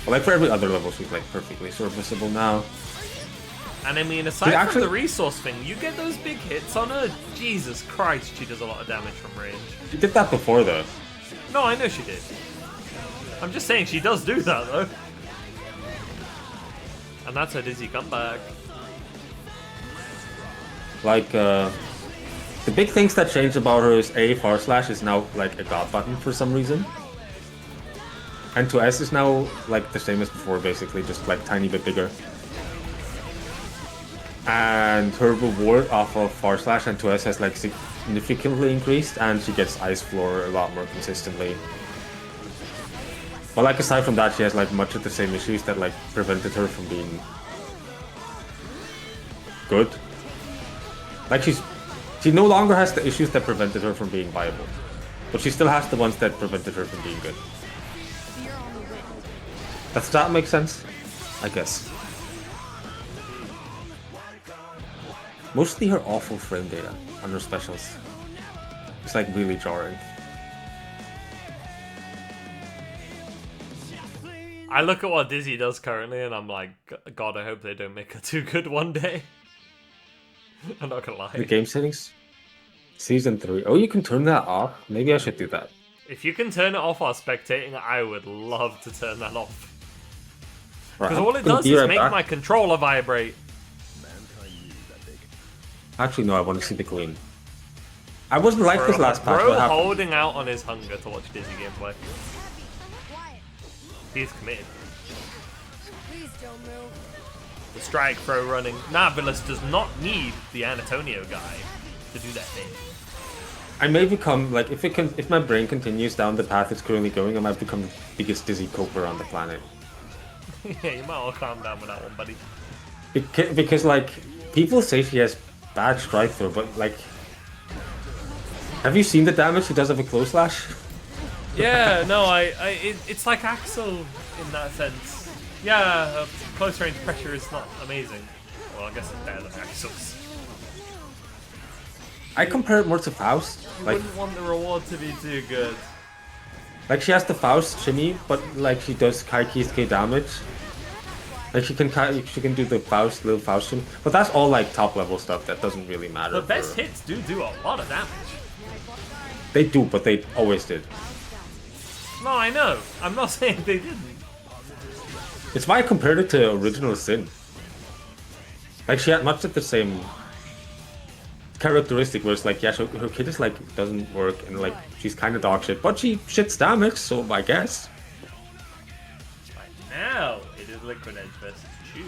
Speaker 3: But like for every other level, she's like perfectly serviceable now.
Speaker 2: And I mean, aside
Speaker 3: actually-
Speaker 2: from the resource thing, you get those big hits on her. Jesus Christ, she does a lot of damage from range.
Speaker 3: She did that before though.
Speaker 2: No, I know she did. I'm just saying she does do that though. And that's her Dizzy comeback.
Speaker 3: Like the big things that changed about her is forward slash is now like a god button for some reason. And 2S is now like the same as before, basically, just like tiny bit bigger. And her reward off of forward slash and 2S has like significantly increased, and she gets ice floor a lot more consistently. But like aside from that, she has like much of the same issues that like prevented her from being good. Like she no longer has the issues that prevented her from being viable, but she still has the ones that prevented her from being good. Does that make sense? I guess. Mostly her awful frame data on her specials. It's like really jarring.
Speaker 2: I look at what Dizzy does currently and I'm like, God, I hope they don't make her too good one day. I'm not gonna
Speaker 3: The
Speaker 2: lie.
Speaker 3: game settings? Season 3. Oh, you can turn that off? Maybe I should do that.
Speaker 2: If you can turn it off while spectating, I would love to turn that off.
Speaker 3: Right,
Speaker 2: Because
Speaker 3: I'm
Speaker 2: all it
Speaker 3: gonna
Speaker 2: does
Speaker 3: be
Speaker 2: is
Speaker 3: right
Speaker 2: make
Speaker 3: back.
Speaker 2: my controller vibrate.
Speaker 3: Actually, no, I want to see the Queen. I wasn't like this last patch.
Speaker 2: Bro
Speaker 3: What happened?
Speaker 2: holding out on his hunger to watch Dizzy gameplay. He's committed.
Speaker 4: Please don't move.
Speaker 2: The strike throw running. Novice does not need the Antonio guy to do that thing.
Speaker 3: I may become like if my brain continues down the path it's currently going, I might become the biggest Dizzy coper on the planet.
Speaker 2: Yeah, you might all calm down with that one, buddy.
Speaker 3: Because like people say she has bad strike throw, but like, have you seen the damage she does of a close slash?
Speaker 2: Yeah, no, it's like Axel in that sense. Yeah, close range pressure is not amazing. Well, I guess it's better than Axel's.
Speaker 3: I compare it more to Faust.
Speaker 2: You
Speaker 3: Like,
Speaker 2: wouldn't want the reward to be too good.
Speaker 3: like she has the Faust shimmy, but like she does Kaiki's K damage. Like she can do the Faust little Faust shimmy, but that's all like top level stuff that doesn't really matter.
Speaker 2: The best
Speaker 3: for-
Speaker 2: hits do a lot of damage.
Speaker 3: They do, but they always did.
Speaker 2: No, I know. I'm not saying they didn't.
Speaker 3: It's why I compared it to Original Sin. Like she had much of the same characteristic, where it's like, yeah, her kid is like doesn't work, and like she's kind of dog shit, but she shits damage, so I guess.
Speaker 2: Liquid Edge versus Chew.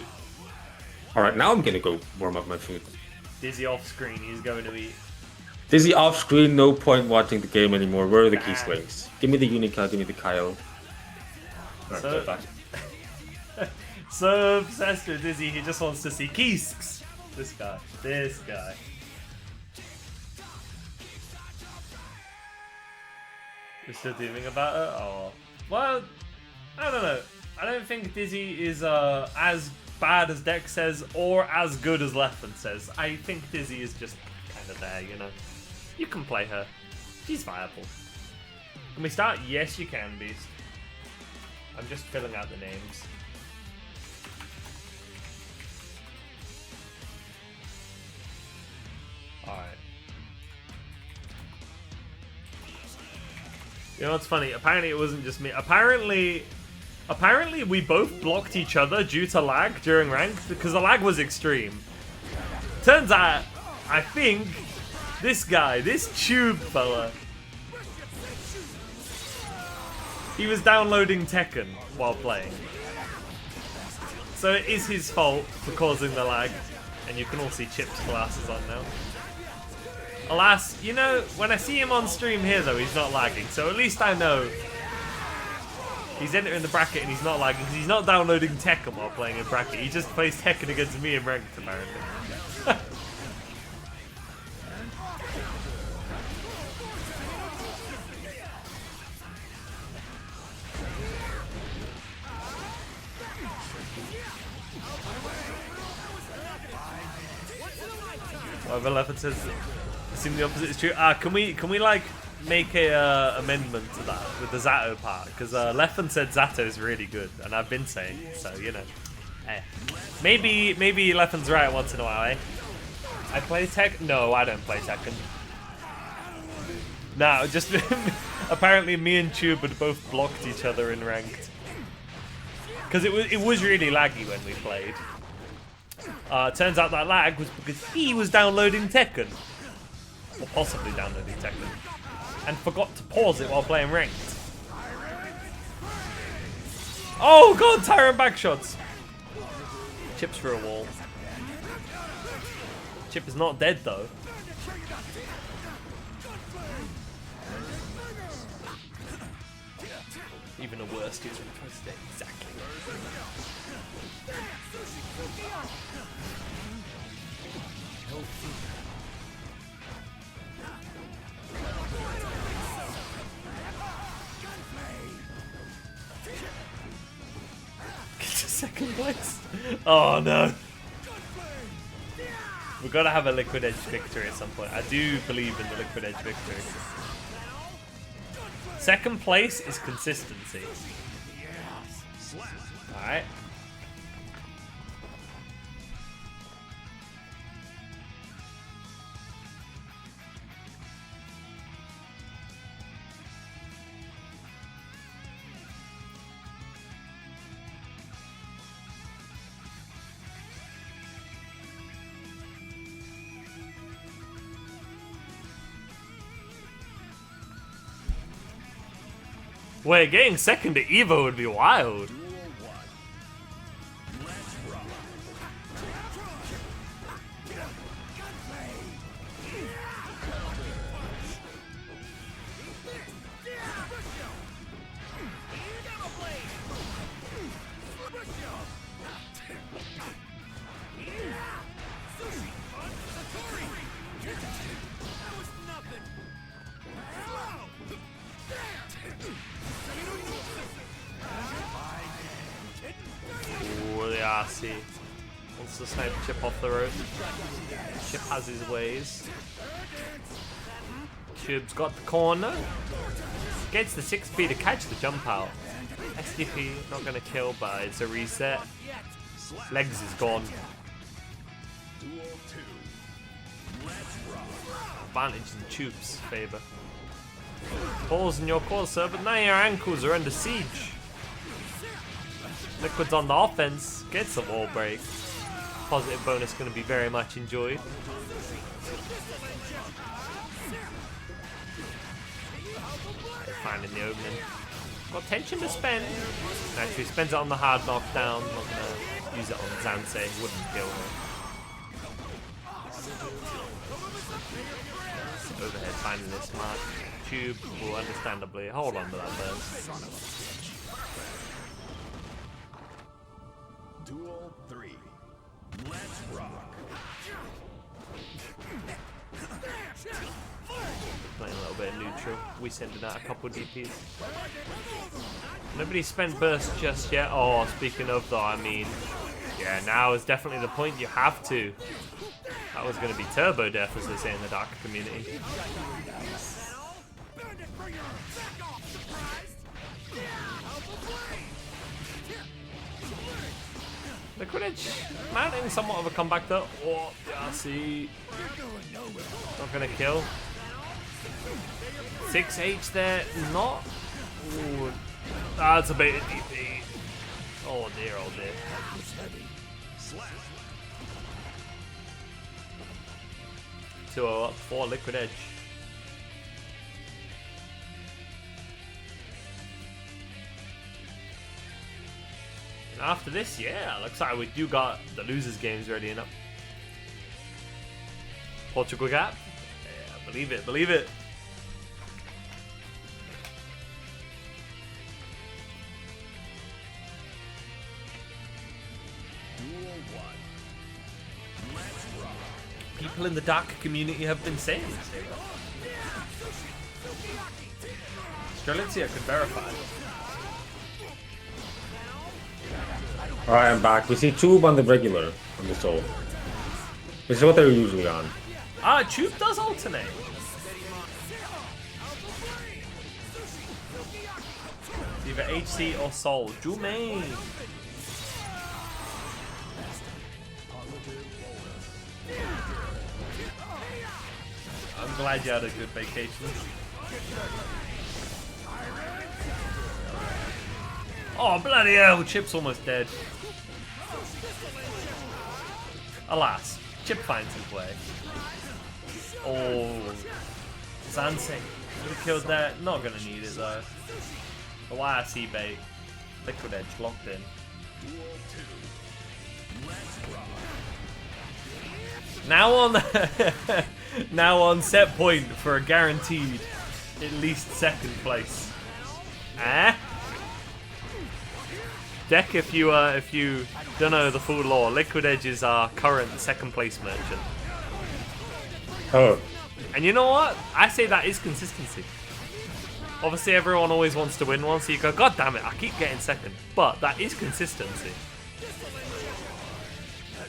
Speaker 3: Alright, now I'm gonna go warm up my food.
Speaker 2: Dizzy off screen, he's going to eat.
Speaker 3: Dizzy off screen, no point watching the game anymore. Where are the key
Speaker 2: Nah.
Speaker 3: swings? Give me the Unica, give me the Kyle. Alright,
Speaker 2: So-
Speaker 3: go back.
Speaker 2: So obsessed with Dizzy, he just wants to see Keesks. This guy. You're still dreaming about it? Oh. Well, I don't know. I don't think Dizzy is as bad as Dex says or as good as Leffen says. I think Dizzy is just kind of there, you know. You can play her. She's viable. Can we start? Yes, you can, Beast. I'm just filling out the names. Alright. You know what's funny? Apparently it wasn't just me. Apparently we both blocked each other due to lag during ranked because the lag was extreme. Turns out, I think this guy, this tube fella, he was downloading Tekken while playing. So it is his fault for causing the lag. And you can all see Chip's glasses on now. Alas, you know, when I see him on stream here though, he's not lagging. So at least I know he's entering the bracket and he's not lagging because he's not downloading Tekken while playing in bracket. He just plays Tekken against me in ranked apparently. Whatever Leffen says, assume the opposite is true. Can we like make a amendment to that with the Zato part? Because Leffen said Zato is really good, and I've been saying so. You know, maybe Leffen's right once in a while. Eh? I play Tekken. No, I don't play Tekken. No, just apparently me and Tube had both blocked each other in ranked because it was really laggy when we played. Turns out that lag was because he was downloading Tekken. Or possibly downloading Tekken. And forgot to pause it while playing ranked. Oh god, Tyrant backshots! Chip's through a wall. Chip is not dead though. Even a worse user tries to stay exactly. Get to second place. Oh no. We've got to have a Liquid Edge victory at some point. I do believe in the Liquid Edge victory. Second place is consistency. Alright. Wait, getting second to Evo would be wild. See, wants to snipe Chip off the road. Chip has his ways. Chib's got the corner. Gets the 6p to catch the jump out. SDP not gonna kill, but it's a reset. Legs is gone. Advantage in Tube's favour. Balls in your course, sir, but now your ankles are under siege. Liquid's on the offense, gets a wall break. Positive bonus going to be very much enjoyed. Finding the opening. Got tension to spend. Actually, spends it on the hard knockdown. Not gonna use it on Zansei. Wouldn't kill her. Overhead finding this smart. Tube will understandably hold on to that burst.
Speaker 1: Duel 3. Let's rock.
Speaker 2: Playing a little bit of neutral. We sending out a couple DPs. Nobody spent burst just yet. Oh, speaking of though, I mean, yeah, now is definitely the point. You have to. That was going to be turbo death, as they say in the dark community. The Quidditch mounting somewhat of a comeback though. Oh, yeah, see. Not gonna kill. 6H there, not. Ooh, that's a bit of DP. Oh dear, oh dear. 2-0 up for Liquid Edge. And after this, yeah, looks like we do got the losers games ready enough. Portugal Gap. Yeah, believe it, believe it.
Speaker 1: Duel 1. Let's rock.
Speaker 2: People in the dark community have been saying this. Strelitzia could verify.
Speaker 3: Alright, I'm back. We see Tube on the regular on the soul. Which is what they're usually on.
Speaker 2: Ah, Tube does alternate. Either HC or Soul. Jumain. I'm glad you had a good vacation. Oh, bloody hell, Chip's almost dead. Alas, Chip finds his way. Oh, Zansei. Would have killed that. Not gonna need it though. The YRC bait. Liquid Edge locked in. Now on now on set point for a guaranteed at least second place. Deck, if you don't know the full lore, Liquid Edge is our current second place merchant.
Speaker 3: Oh.
Speaker 2: And you know what? I say that is consistency. Obviously everyone always wants to win one, so you go, God damn it, I keep getting second. But that is consistency.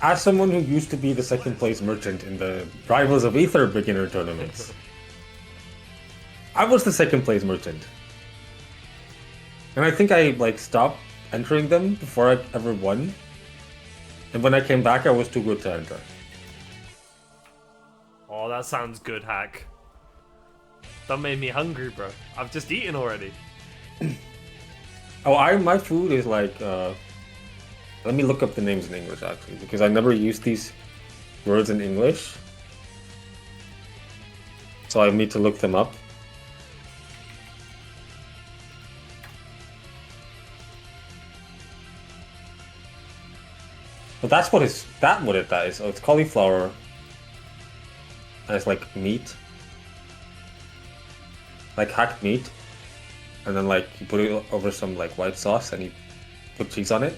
Speaker 3: As someone who used to be the second place merchant in the Rivals of Aether beginner tournaments, I was the second place merchant. And I think I stopped entering them before I ever won. And when I came back, I was too good to enter.
Speaker 2: Oh, that sounds good, Hack. That made me hungry, bro. I've just eaten already.
Speaker 3: Oh, my food is let me look up the names in English, actually, because I never use these words in English. So I need to look them up. But that's what that is. Oh, it's cauliflower. And it's like meat. Like hacked meat. And then you put it over some white sauce and you put cheese on it.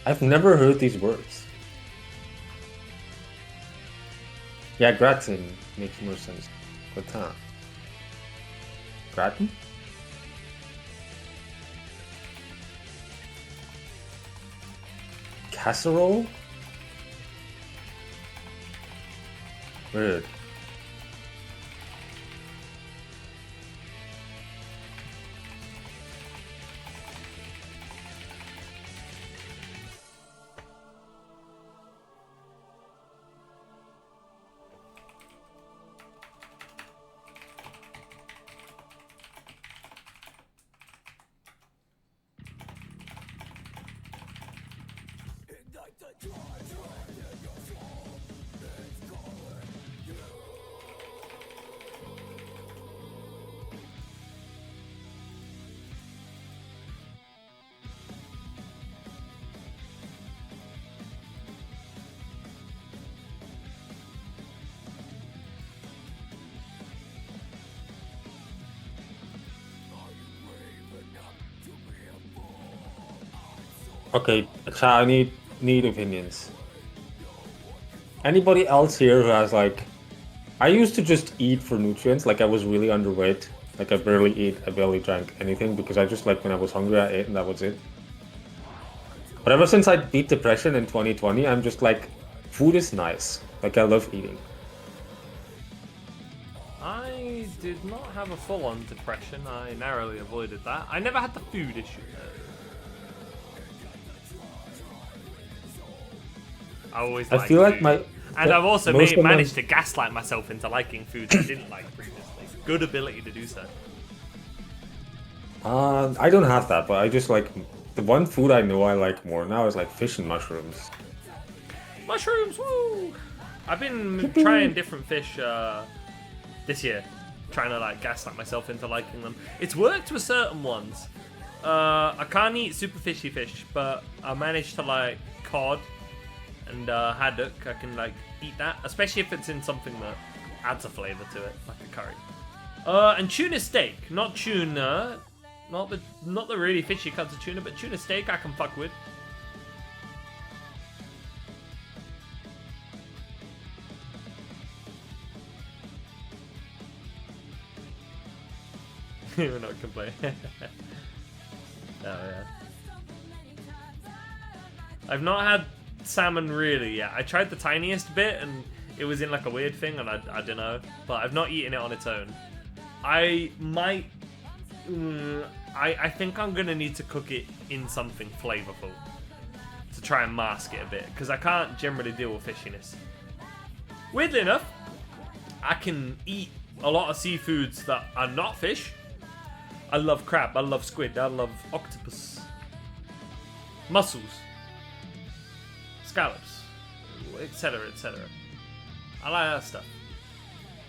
Speaker 3: I've never heard these words. Yeah, gratin makes more sense. Gratin. Gratin? Casserole? Weird. Okay, chat, I need opinions. Anybody else here who has like, I used to just eat for nutrients, like I was really underweight. Like I barely ate, I barely drank anything because I just like when I was hungry I ate and that was it. But ever since I beat depression in 2020, I'm just like, food is nice. Like I love eating.
Speaker 2: I did not have a full-on depression. I narrowly avoided that. I never had the food issue though. I always
Speaker 3: I feel
Speaker 2: liked
Speaker 3: like
Speaker 2: food.
Speaker 3: my
Speaker 2: And I've also
Speaker 3: most of my-
Speaker 2: managed to gaslight myself into liking foods I didn't like previously. Good ability to do so.
Speaker 3: I don't have that, but I just like the one food I know I like more now is like fish and mushrooms.
Speaker 2: Mushrooms, woo! I've been trying different fish this year, trying to like gaslight myself into liking them. It's worked with certain ones. I can't eat super fishy fish, but I managed to like cod and haddock. I can like eat that, especially if it's in something that adds a flavor to it, like a curry. And tuna steak, not tuna, not the really fishy kinds of tuna, but tuna steak I can fuck with. We're not complaining. Oh yeah. I've not had salmon really yet. I tried the tiniest bit and it was in like a weird thing and I don't know. But I've not eaten it on its own. I might... I think I'm going to need to cook it in something flavorful to try and mask it a bit. Because I can't generally deal with fishiness. Weirdly enough, I can eat a lot of seafoods that are not fish. I love crab, I love squid, I love octopus, mussels, scallops, etc, etc. I like that stuff.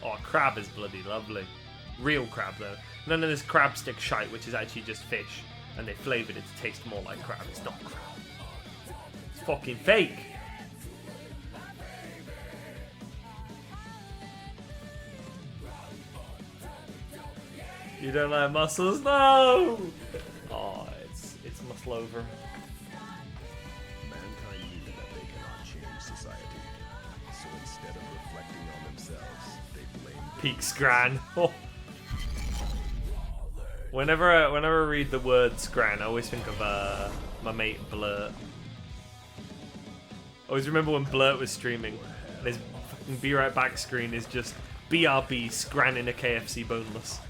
Speaker 2: Oh, crab is bloody lovely. Real crab though. None of this crab stick shite, which is actually just fish, and they flavoured it to taste more like crab. It's not crab. It's fucking fake. You don't like mussels? No! Oh, it's muscle over.
Speaker 1: Mankind knew that they cannot change society. So instead of reflecting on themselves, they blame
Speaker 2: Peak Scran. Oh. Whenever I read the word Scran, I always think of my mate Blurt. I always remember when Blurt was streaming, and his fucking Be Right Back screen is just BRB Scran in a KFC boneless.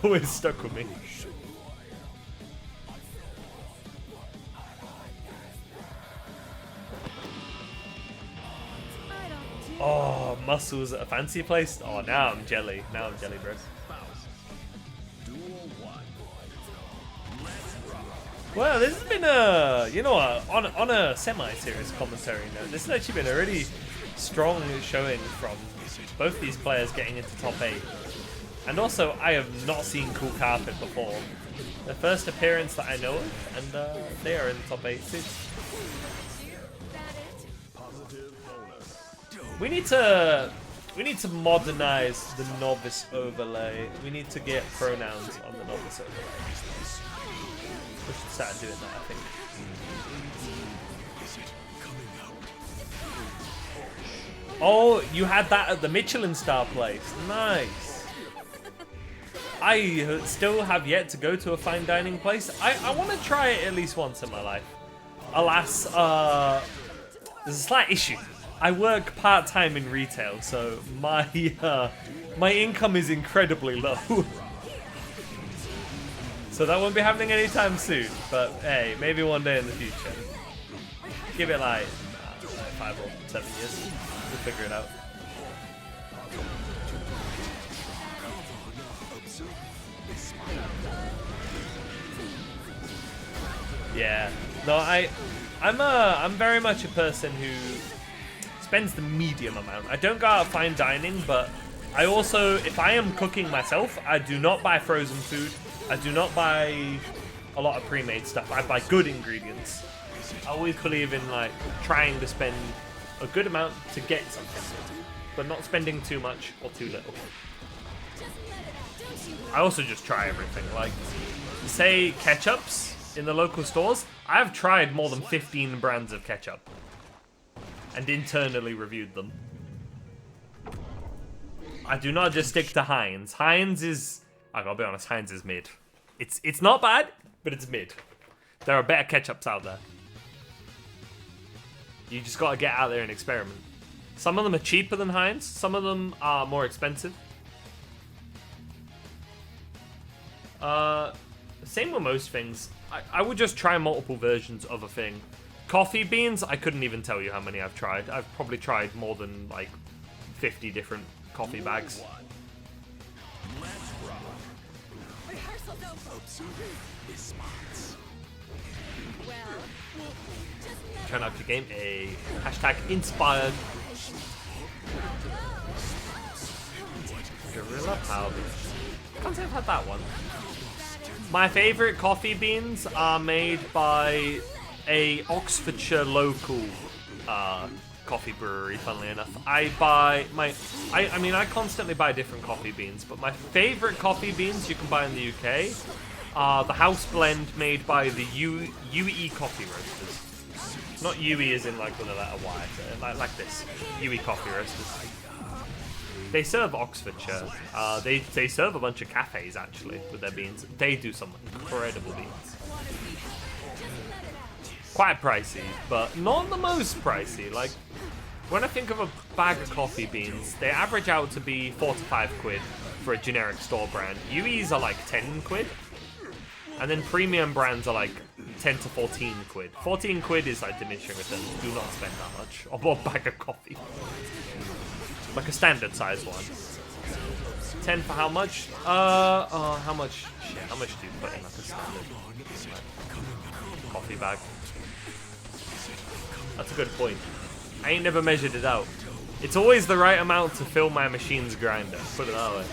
Speaker 2: Always stuck with me. Oh, mussels at a fancy place? Oh, now I'm jelly. Now I'm jelly, bro. Well, this has been a, you know what, on a semi-serious commentary note, this has actually been a really strong showing from both these players getting into top 8. And also, I have not seen Cool Carpet before. The first appearance that I know of, and they are in the top 8 too. We need to modernize the Novice overlay. We need to get pronouns on the Novice overlay. We should start doing that, I think. Oh, you had that at the Michelin star place. Nice. I still have yet to go to a fine dining place. I want to try it at least once in my life. Alas, there's a slight issue. I work part-time in retail, so my income is incredibly low. So that won't be happening anytime soon. But hey, maybe one day in the future. Give it like 5 or 7 years. We'll figure it out. Yeah. No, I'm very much a person who spends the medium amount. I don't go out fine dining, but I also, if I am cooking myself, I do not buy frozen food. I do not buy a lot of pre-made stuff. I buy good ingredients. I always believe in like trying to spend a good amount to get something, but not spending too much or too little. I also just try everything. Like, say ketchups in the local stores. I've tried more than 15 brands of ketchup and internally reviewed them. I do not just stick to Heinz. Heinz is, I gotta be honest, Heinz is mid. It's not bad, but it's mid. There are better ketchups out there. You just gotta get out there and experiment. Some of them are cheaper than Heinz. Some of them are more expensive. Same with most things. I would just try multiple versions of a thing. Coffee beans, I couldn't even tell you how many I've tried. I've probably tried more than like 50 different coffee bags. Turn up your game. A hashtag inspired. Gorilla Power Beans. Can't say I've had that one. My favourite coffee beans are made by a Oxfordshire local coffee brewery, funnily enough. I constantly buy different coffee beans, but my favourite coffee beans you can buy in the UK are the house blend made by the UE Coffee Roasters. Not UE as in like with a letter Y, like this. UE Coffee Roasters. They serve Oxfordshire. They serve a bunch of cafes, actually, with their beans. They do some incredible beans. Quite pricey, but not the most pricey. Like, when I think of a bag of coffee beans, they average out to be 4 to 5 quid for a generic store brand. UEs are like 10 quid. And then premium brands are like 10 to 14 quid. 14 quid is like diminishing returns. Do not spend that much on a bag of coffee. Like a standard size one. 10 for how much? How much? Shit, how much do you put in like a standard coffee bag? That's a good point. I ain't never measured it out. It's always the right amount to fill my machine's grinder. Put it that way.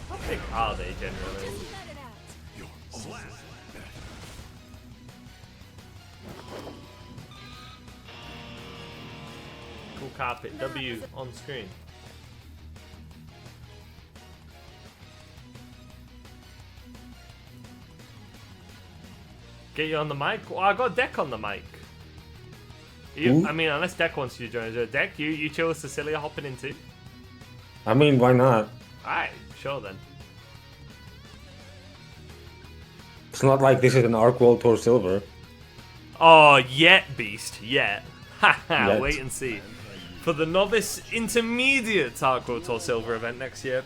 Speaker 2: How big are they generally? Cool carpet. W on screen. Get you on the mic? Well, I got Deck on the mic. I mean, unless Deck wants you to join. Is there Deck? You chill with Cecilia hopping in too?
Speaker 3: I mean, why not?
Speaker 2: Alright, sure then.
Speaker 3: It's not like this is an Arc World Tour Silver.
Speaker 2: Oh, yet, Beast. Yet. Haha,
Speaker 3: Yet.
Speaker 2: wait and see. For the Novice Intermediate Arc World Tour Silver event next year.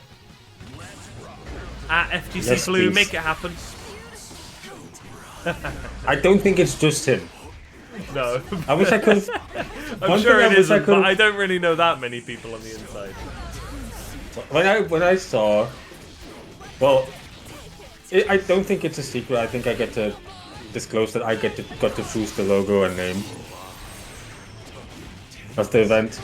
Speaker 2: At FGC
Speaker 3: Yes,
Speaker 2: Blue,
Speaker 3: please.
Speaker 2: make it happen.
Speaker 3: I don't think it's just him.
Speaker 2: No.
Speaker 3: I wish I could.
Speaker 2: I'm sure it isn't, but I don't really know that many people on the inside.
Speaker 3: When I saw, well, I don't think it's a secret. I think I get to disclose that I got to choose the logo and name of the event.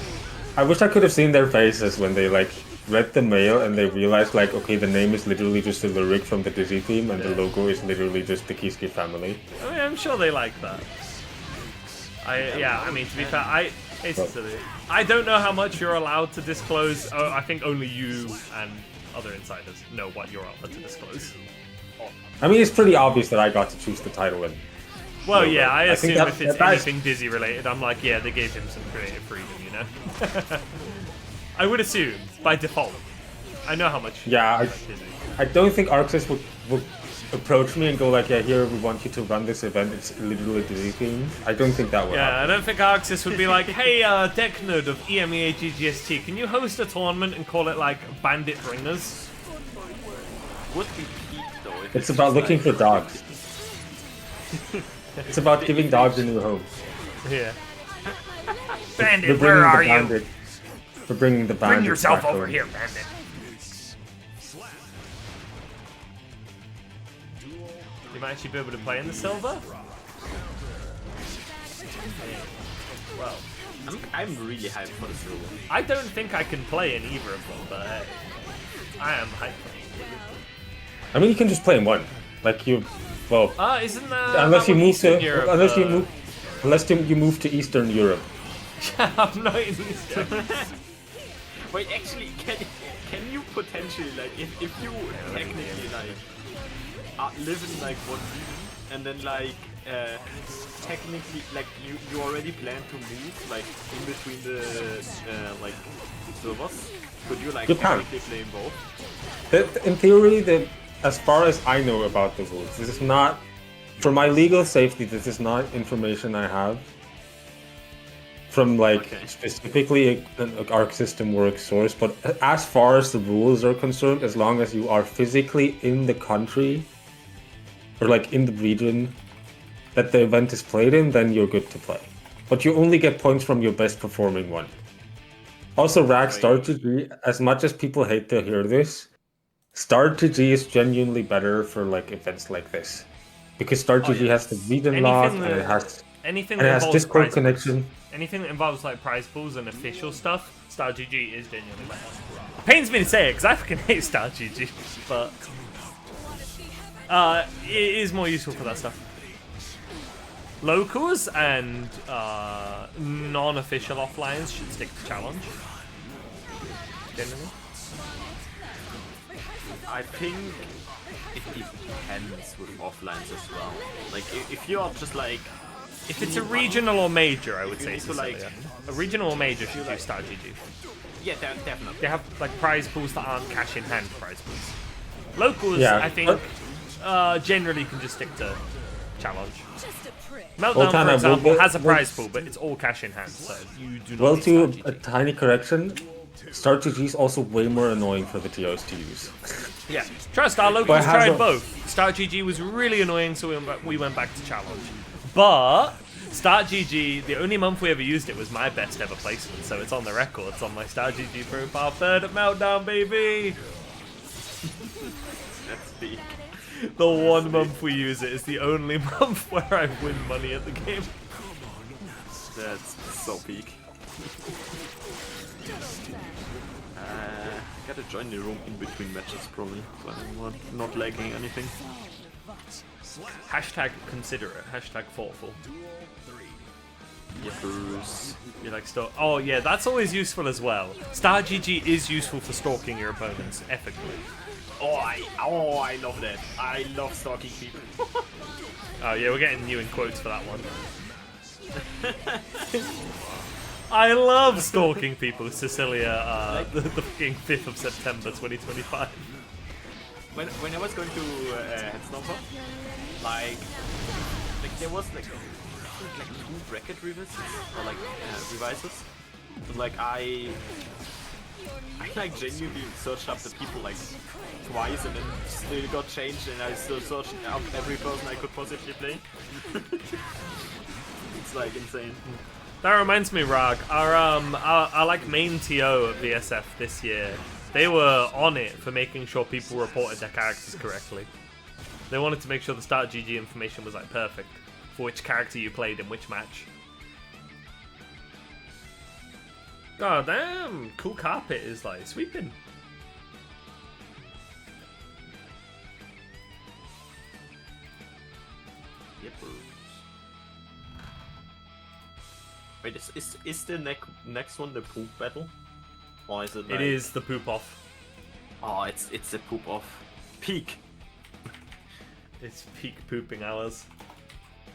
Speaker 3: I wish I could have seen their faces when they like read the mail and they realized like, okay, the name is literally just a lyric from the Disney theme and the logo is literally just the Kiski family.
Speaker 2: I mean, I'm sure they like that. I mean, to be fair, it's silly. I don't know how much you're allowed to disclose. Oh, I think only you and other insiders know what you're allowed to disclose.
Speaker 3: I mean, it's pretty obvious that I got to choose the title and.
Speaker 2: Well,
Speaker 3: logo.
Speaker 2: yeah, I assume
Speaker 3: think
Speaker 2: if it's
Speaker 3: that's-
Speaker 2: anything Dizzy related, I'm like, yeah, they gave him some creative freedom, you know? I would assume, by default. I know how much.
Speaker 3: Yeah,
Speaker 2: Dizzy.
Speaker 3: I don't think Arxis would approach me and go like, yeah, here we want you to run this event. It's literally Disney themed. I don't think that would
Speaker 2: Yeah,
Speaker 3: happen.
Speaker 2: I don't think Arxis would be like, hey, Deck Nerd of EMEA GGST, can you host a tournament and call it like Bandit Ringers?
Speaker 5: Would be peak though. If
Speaker 3: It's about looking for dogs. It's about giving dogs a new home.
Speaker 2: Yeah.
Speaker 3: We're
Speaker 2: Bandit,
Speaker 3: bringing
Speaker 2: where
Speaker 3: the
Speaker 2: are you?
Speaker 3: bandit. for bringing the bandits
Speaker 2: Bring yourself
Speaker 3: back
Speaker 2: over
Speaker 3: home.
Speaker 2: here, bandit. You might actually be able to play in the silver? Well,
Speaker 5: I'm really hyped for this rule.
Speaker 2: I don't think I can play in either of them, but hey, I am hyped.
Speaker 3: I mean, you can just play in one. Like you, well,
Speaker 2: Isn't that
Speaker 3: unless you move to,
Speaker 2: Europe,
Speaker 3: unless you move to Eastern Europe.
Speaker 2: I'm not in Eastern.
Speaker 5: Wait, actually, can you potentially, like, if you technically, like, live in, like, one region, and then, like, technically, like, you already plan to move, like, in between the, like, servers, could you, like,
Speaker 3: You can.
Speaker 5: technically play in both?
Speaker 3: In theory, as far as I know about the rules, this is not, for my legal safety, this is not information I have from, like,
Speaker 5: Okay.
Speaker 3: specifically an Arc System Works source, but as far as the rules are concerned, as long as you are physically in the country, or, like, in the region that the event is played in, then you're good to play. But you only get points from your best performing one. Also, Rag Star GG, as much as people hate to hear this, Star GG is genuinely better for, like, events like this. Because Star GG has the region lock, and it has
Speaker 2: anything
Speaker 3: and it
Speaker 2: that
Speaker 3: has
Speaker 2: involves
Speaker 3: Discord
Speaker 2: prize
Speaker 3: connection.
Speaker 2: pools. Anything that involves like prize pools and official stuff, Star GG is genuinely better. Pains me to say it because I fucking hate Star GG, but it is more useful for that stuff. Locals and non-official offlines should stick to challenge. Generally.
Speaker 5: I think it depends with offlines as well. Like, if you're just, like...
Speaker 2: If it's a regional or major, I would say
Speaker 5: need to, like-
Speaker 2: Sicilia. A regional or major should do Star GG.
Speaker 5: Yeah, definitely.
Speaker 2: They have like prize pools that aren't cash in hand prize pools. Locals,
Speaker 3: Yeah,
Speaker 2: I think, generally can just stick to challenge.
Speaker 4: Just a prick.
Speaker 2: Meltdown,
Speaker 3: Voltana,
Speaker 2: for example,
Speaker 3: will-
Speaker 2: has a
Speaker 3: will-
Speaker 2: prize pool, but it's all cash in hand, so you do not
Speaker 3: Well,
Speaker 2: need
Speaker 3: to
Speaker 2: Star
Speaker 3: a
Speaker 2: GG.
Speaker 3: tiny correction, Star GG is also way more annoying for the TOs to use.
Speaker 2: Yeah, trust our
Speaker 3: But
Speaker 2: locals
Speaker 3: it has
Speaker 2: tried
Speaker 3: a-
Speaker 2: both. Star GG was really annoying, so we went back to challenge. But Start GG, the only month we ever used it was my best ever placement, so it's on the records on my Start GG profile. Third at Meltdown, baby!
Speaker 5: That's big.
Speaker 2: The one month we use it is the only month where I win money at the game.
Speaker 5: That's so peak. Gotta join the room in between matches probably, so I'm not lagging anything.
Speaker 2: Hashtag considerate, hashtag thoughtful.
Speaker 5: Yes.
Speaker 2: You like stalk? Oh yeah, that's always useful as well. Star GG is useful for stalking your opponents ethically.
Speaker 5: Oh, I love that. I love stalking people.
Speaker 2: Oh yeah, we're getting you in quotes for that one. I love stalking people, Cecilia, the fucking 5th of September 2025.
Speaker 5: When I was going to Headstomper, like there was like 2 bracket revises or like revises. And, like I like genuinely searched up the people like twice and then still got changed and I still searched up every person I could possibly play. It's like insane.
Speaker 2: That reminds me, Rag, our like main TO at VSF this year, they were on it for making sure people reported their characters correctly. They wanted to make sure the Start GG information was like perfect for which character you played in which match. God damn, cool carpet is like sweeping.
Speaker 5: Wait, is the next one the poop battle? Or is it? Like...
Speaker 2: It is the poop off.
Speaker 5: Oh, it's the poop off. Peak.
Speaker 2: It's peak pooping hours.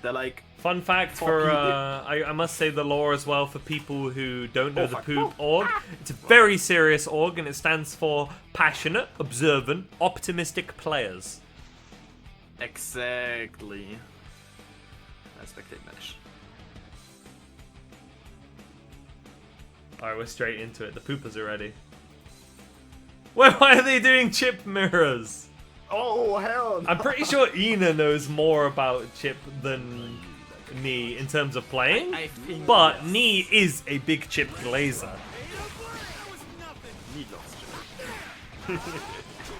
Speaker 5: They're like.
Speaker 2: Fun fact for, I must say the lore as well for people who don't know the poop org. It's a very serious org and it stands for Passionate, Observant, Optimistic Players.
Speaker 5: Exactly. I spectate match.
Speaker 2: Alright, we're straight into it. The poopers are ready. Why are they doing chip mirrors?
Speaker 5: Oh hell! No.
Speaker 2: I'm pretty sure Ina knows more about chip than me in terms of playing,
Speaker 5: I think
Speaker 2: but
Speaker 5: yes.
Speaker 2: Nee is a big chip glazer.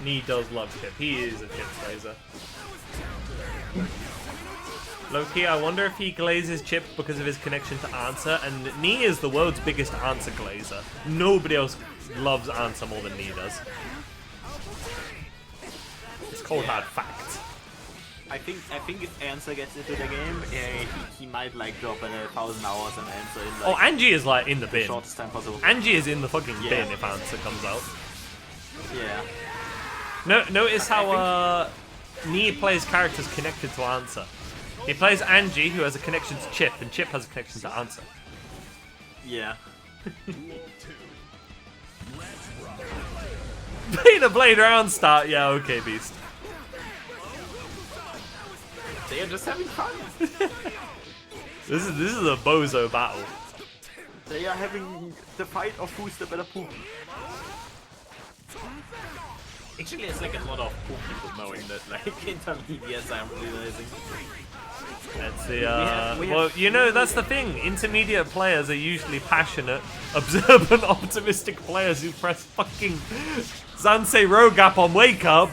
Speaker 2: Nee does love Chip. He is a Chip glazer. Low-key, I wonder if he glazes Chip because of his connection to Answer, and Nee is the world's biggest Answer glazer. Nobody else loves Answer more than Nee does. It's cold hard fact.
Speaker 5: I think if Answer gets into the game, he might like drop 1,000 hours on Answer in like
Speaker 2: Oh, Angie is like in the
Speaker 5: the
Speaker 2: bin.
Speaker 5: shortest time possible.
Speaker 2: Angie is in the fucking
Speaker 5: Yeah.
Speaker 2: bin if Answer comes out.
Speaker 5: Yeah.
Speaker 2: No, notice how Nee plays characters connected to Answer. He plays Angie, who has a connection to Chip, and Chip has a connection to Answer.
Speaker 5: Yeah.
Speaker 2: Beta Blade round start, yeah, okay, Beast.
Speaker 5: They are just having fun.
Speaker 2: This is a bozo battle.
Speaker 5: They are having the fight of who's the better poop. Actually, it's like a lot of poop people knowing that, like, intermediates, I'm realizing.
Speaker 2: That's the,
Speaker 5: we have-
Speaker 2: well, you know, that's the thing. Intermediate players are usually passionate, observant, optimistic players who press fucking Zansei Rogap on Wake Up.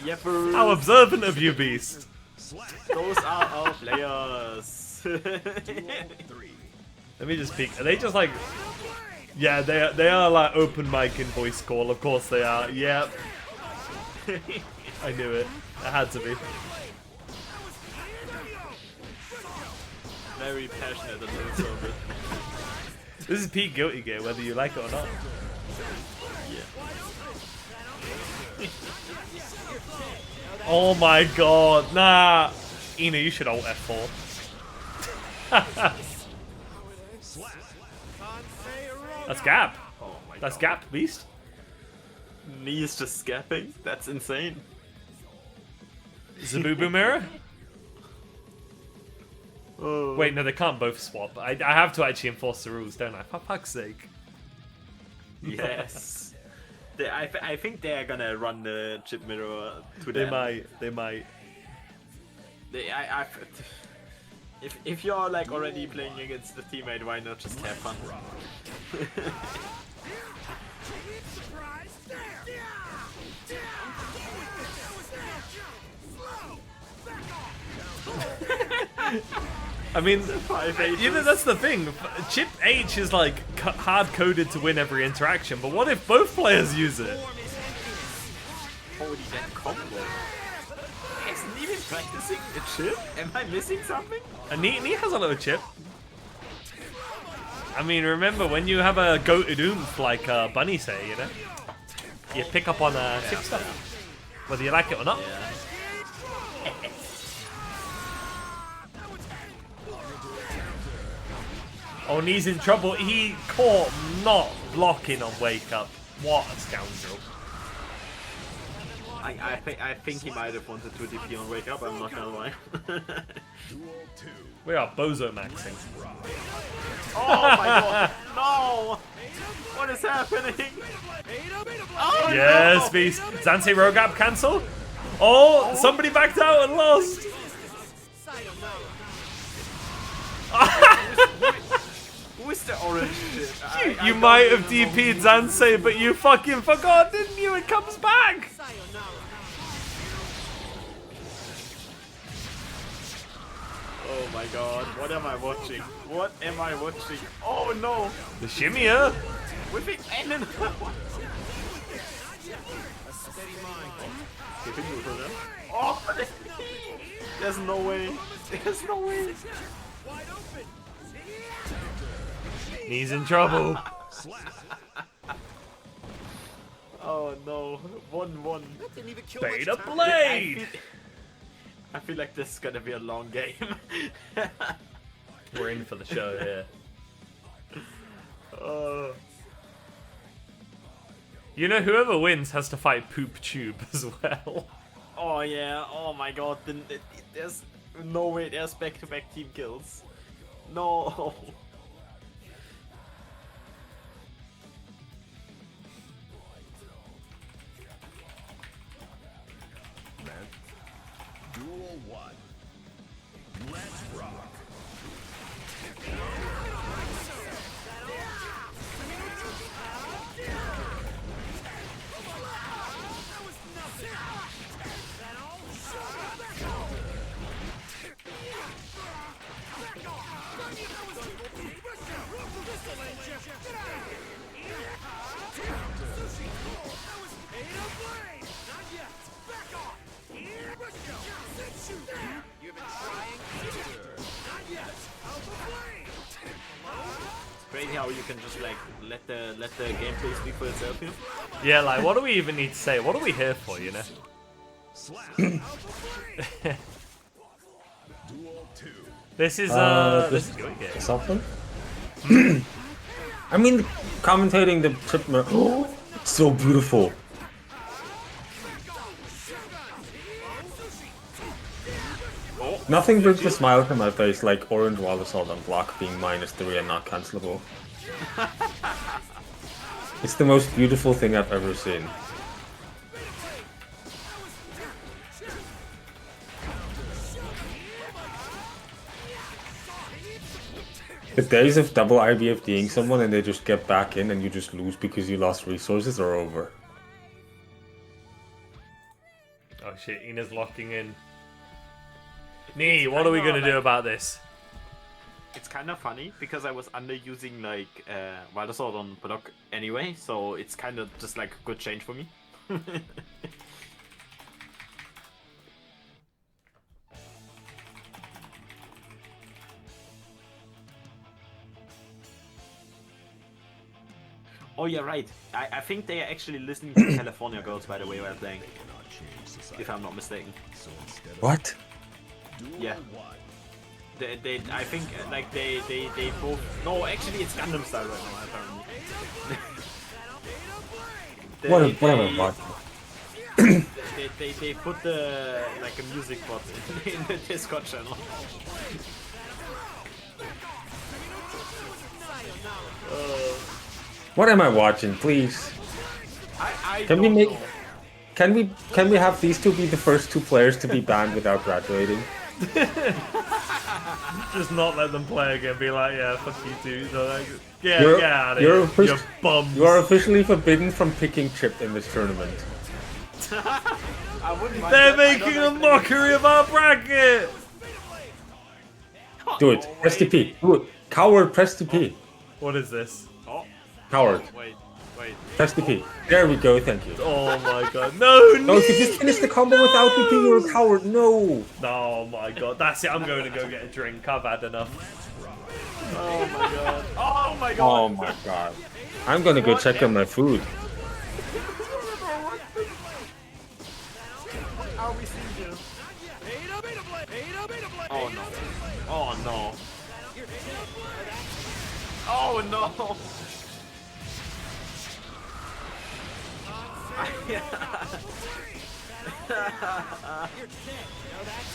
Speaker 5: Yepper.
Speaker 2: How observant of you, Beast.
Speaker 5: Those are our players.
Speaker 2: Let me just peek. Are they just like... Yeah, they are like open mic and voice call. Of course they are. Yep. I knew it. It had to be.
Speaker 5: Very passionate about it.
Speaker 2: This is peak guilty gear, whether you like it or not.
Speaker 5: Yeah.
Speaker 2: Oh my god, nah. Ina, you should ult F4. That's Gap.
Speaker 5: Oh my
Speaker 2: That's
Speaker 5: god.
Speaker 2: Gap, Beast.
Speaker 5: Nee is just scapping. That's insane.
Speaker 2: Zabubu mirror?
Speaker 5: Oh.
Speaker 2: Wait, no, they can't both swap. I have to actually enforce the rules, don't I? For fuck's sake.
Speaker 5: Yes. I think they're gonna run the chip mirror to
Speaker 2: They
Speaker 5: them.
Speaker 2: might. They might.
Speaker 5: If you're like already playing against the teammate, why not just have fun?
Speaker 2: I mean,
Speaker 5: 5
Speaker 2: you know, that's the thing. Chip H is like hard-coded to win every interaction, but what if both players use it?
Speaker 5: Holy that combo. Isn't even practicing a chip? Am I missing something?
Speaker 2: And Nee has a little chip. I mean, remember, when you have a goated oomph like Bunny say, you know? You pick up on chip stuff. Whether you like it or not.
Speaker 5: Yeah.
Speaker 2: Oh, and he's in trouble. He caught not blocking on Wake Up. What a scoundrel.
Speaker 5: I think he might have wanted to DP on Wake Up, I'm not gonna lie.
Speaker 2: We are bozo maxing.
Speaker 5: Oh my god! No! What is happening? Oh
Speaker 2: Yes,
Speaker 5: no!
Speaker 2: Beast. Zansei Rogap cancel. Oh, somebody backed out and lost.
Speaker 5: Who is the orange shit? I
Speaker 2: You
Speaker 5: don't
Speaker 2: might have
Speaker 5: even know.
Speaker 2: DP'd Zansei, but you fucking forgot, didn't you? It comes back.
Speaker 5: Oh my god, what am I watching? What am I watching? Oh no!
Speaker 2: The shimmier.
Speaker 5: Whipping and then Oh! There's no way. There's no way.
Speaker 2: He's in trouble.
Speaker 5: Oh no. 1-1.
Speaker 2: Beta Blade.
Speaker 5: I feel like this is gonna be a long game.
Speaker 2: We're in for the show here. You know, whoever wins has to fight Poop Tube as well.
Speaker 5: Oh yeah, oh my god, then there's no way there's back-to-back team kills. No.
Speaker 1: Duel 1. Let's rock.
Speaker 5: how you can just like let the gameplay speak for itself, you know?
Speaker 2: Yeah, like, what do we even need to say? What are we here for, you know? This is this is your game.
Speaker 3: Something? I mean, commentating the trip. It's so beautiful. Nothing brings a smile to my face like orange wall assault on block being -3 and not cancelable. It's the most beautiful thing I've ever seen. The days of double IBFDing someone and they just get back in and you just lose because you lost resources are over.
Speaker 2: Oh shit, Ina's locking in. Nee, what are we gonna do about this?
Speaker 5: It's kind of funny because I was underusing like Wild Assault on Paddock anyway, so it's kind of just like a good change for me. Oh yeah, right. I think they are actually listening to California Girls, by the way, while playing. If I'm not mistaken.
Speaker 3: What?
Speaker 5: Yeah. I think like they both. No, actually it's Gundam style right now apparently.
Speaker 3: What am I watching?
Speaker 5: They put the like a music bot in the Discord channel.
Speaker 3: What am I watching, please?
Speaker 5: I
Speaker 3: Can we
Speaker 5: don't
Speaker 3: make?
Speaker 5: know.
Speaker 3: Can we have these two be the first two players to be banned without graduating?
Speaker 2: Just not let them play again. Be like, yeah, fuck you two. So like, get out of
Speaker 3: you're
Speaker 2: here. You bums.
Speaker 3: You are officially forbidden from picking Chip in this tournament.
Speaker 5: I wouldn't mind
Speaker 2: They're
Speaker 5: that. I
Speaker 2: making
Speaker 5: don't
Speaker 2: a mockery of our bracket.
Speaker 3: Do it. Press the P. Do it. Coward, press the P.
Speaker 2: What is this?
Speaker 5: Oh,
Speaker 3: Coward.
Speaker 5: wait.
Speaker 3: Press the P. There we go, thank you.
Speaker 2: Oh my god. No,
Speaker 3: No, if you just finish the combo without the P, you're a coward. No.
Speaker 2: Oh my god. That's it. I'm going to go get a drink. I've had enough.
Speaker 5: Oh my god. Oh my god.
Speaker 3: Oh my god. I'm gonna go check on my food.
Speaker 5: Are we seeing here? Oh no. Oh no. Oh no.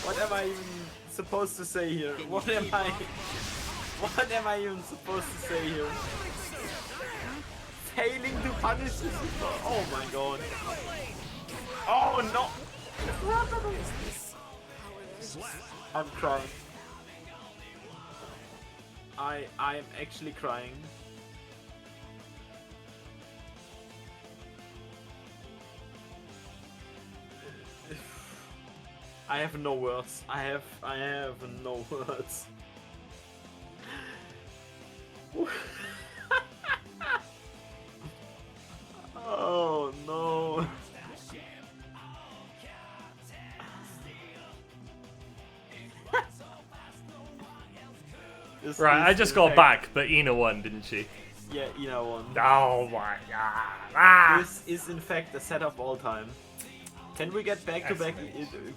Speaker 5: What am I even supposed to say here? What am I even supposed to say here? Failing to punish this? Oh my god. Oh no. I'm crying. I'm actually crying. I have no words. I have no words. Oh no.
Speaker 2: Right, I just got back, but Ina won, didn't she?
Speaker 5: Yeah, Ina won.
Speaker 2: Oh my god. Ah!
Speaker 5: This is in fact the set of all time. Can we get back-to-back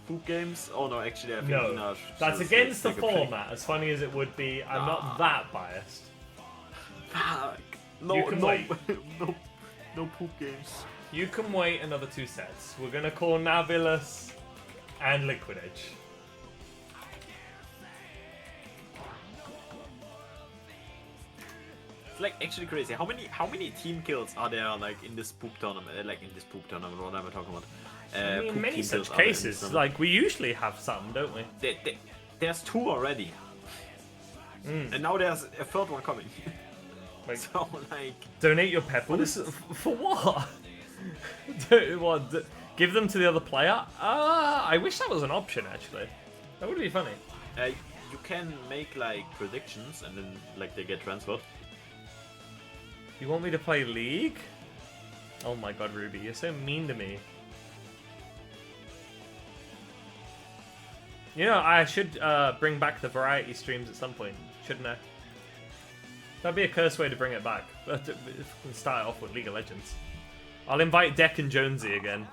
Speaker 5: poop games? Oh no, actually I think
Speaker 2: No,
Speaker 5: Ina
Speaker 2: that's
Speaker 5: should
Speaker 2: against the
Speaker 5: take a break.
Speaker 2: format. As funny as it would be, I'm not that biased.
Speaker 5: Fuck. No,
Speaker 2: You can
Speaker 5: no,
Speaker 2: wait.
Speaker 5: no poop games.
Speaker 2: You can wait another 2 sets. We're gonna call Navilus and Liquid Edge.
Speaker 5: It's like actually crazy. How many team kills are there like in this poop tournament? Like in this poop tournament, what am I talking about?
Speaker 2: I mean,
Speaker 5: Poop
Speaker 2: in many
Speaker 5: team
Speaker 2: such
Speaker 5: kills are there in this
Speaker 2: cases,
Speaker 5: tournament.
Speaker 2: like we usually have some, don't we?
Speaker 5: There's 2 already, and now there's a 3rd one coming.
Speaker 2: Like,
Speaker 5: So like,
Speaker 2: donate your pebbles for what? Give them to the other player? I wish that was an option actually. That would be funny.
Speaker 5: you can make like predictions and then like they get transferred.
Speaker 2: You want me to play League? Oh my god, Ruby, you're so mean to me. You know, I should bring back the variety streams at some point, shouldn't I? That'd be a cursed way to bring it back. But if we start off with League of Legends. I'll invite Deck and Jonesy again.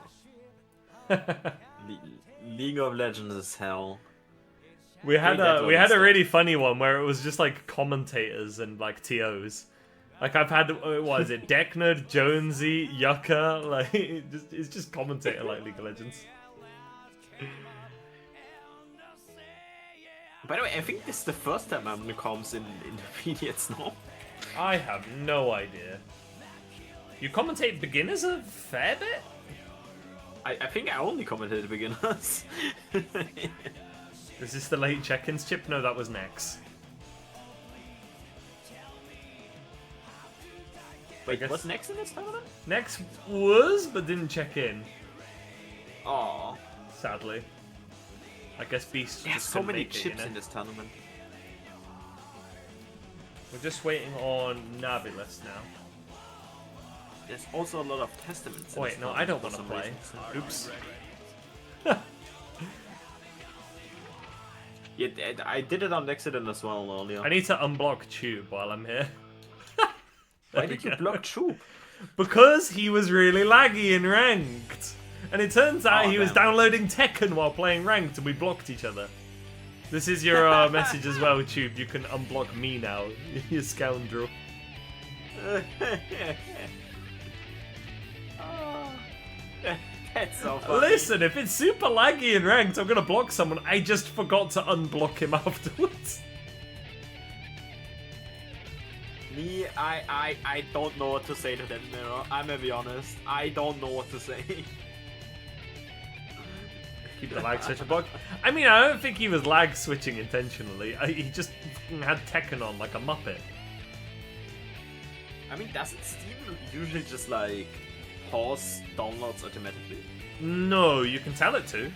Speaker 5: League of Legends is hell.
Speaker 2: We had
Speaker 5: that
Speaker 2: a
Speaker 5: one instead.
Speaker 2: really funny one where it was just like commentators and like TOs. Like I've had what is it, Decknerd, Jonesy, Yucca, like it's just commentator like League of Legends.
Speaker 5: By the way, I think this is the first time I'm comes in intermediates now.
Speaker 2: I have no idea. You commentate beginners a fair bit?
Speaker 5: I think I only commented beginners.
Speaker 2: Is this the late check-ins chip? No, that was Nex.
Speaker 5: Wait,
Speaker 2: guess-
Speaker 5: what's next in this tournament?
Speaker 2: Nex was, but didn't check in,
Speaker 5: Oh,
Speaker 2: sadly. I guess Beast
Speaker 5: there's
Speaker 2: just
Speaker 5: so
Speaker 2: couldn't
Speaker 5: many
Speaker 2: make it,
Speaker 5: chips
Speaker 2: you know?
Speaker 5: in this tournament.
Speaker 2: We're just waiting on Novice now.
Speaker 5: There's also a lot of testaments. in
Speaker 2: Wait,
Speaker 5: this
Speaker 2: no, I don't
Speaker 5: tournament
Speaker 2: want
Speaker 5: for
Speaker 2: to
Speaker 5: some
Speaker 2: play.
Speaker 5: reason.
Speaker 2: Oops.
Speaker 5: Yeah, I did it on Exodus as well earlier.
Speaker 2: I need to unblock Tube while I'm here.
Speaker 5: Why did you block Troop?
Speaker 2: Because he was really laggy in Ranked. And it turns out
Speaker 5: Oh,
Speaker 2: he was
Speaker 5: damn.
Speaker 2: downloading Tekken while playing Ranked and we blocked each other. This is your message as well, Tube. You can unblock me now, you scoundrel.
Speaker 5: Oh, that's so funny.
Speaker 2: Listen, if it's super laggy in Ranked, I'm gonna block someone. I just forgot to unblock him afterwards.
Speaker 5: Me, I don't know what to say to that mirror. I'm gonna be honest. I don't know what to say.
Speaker 2: Keep the lag switch block. I mean, I don't think he was lag switching intentionally. He just fucking had Tekken on like a muppet.
Speaker 5: I mean, doesn't Steam usually just like pause downloads automatically?
Speaker 2: No, you can tell it to.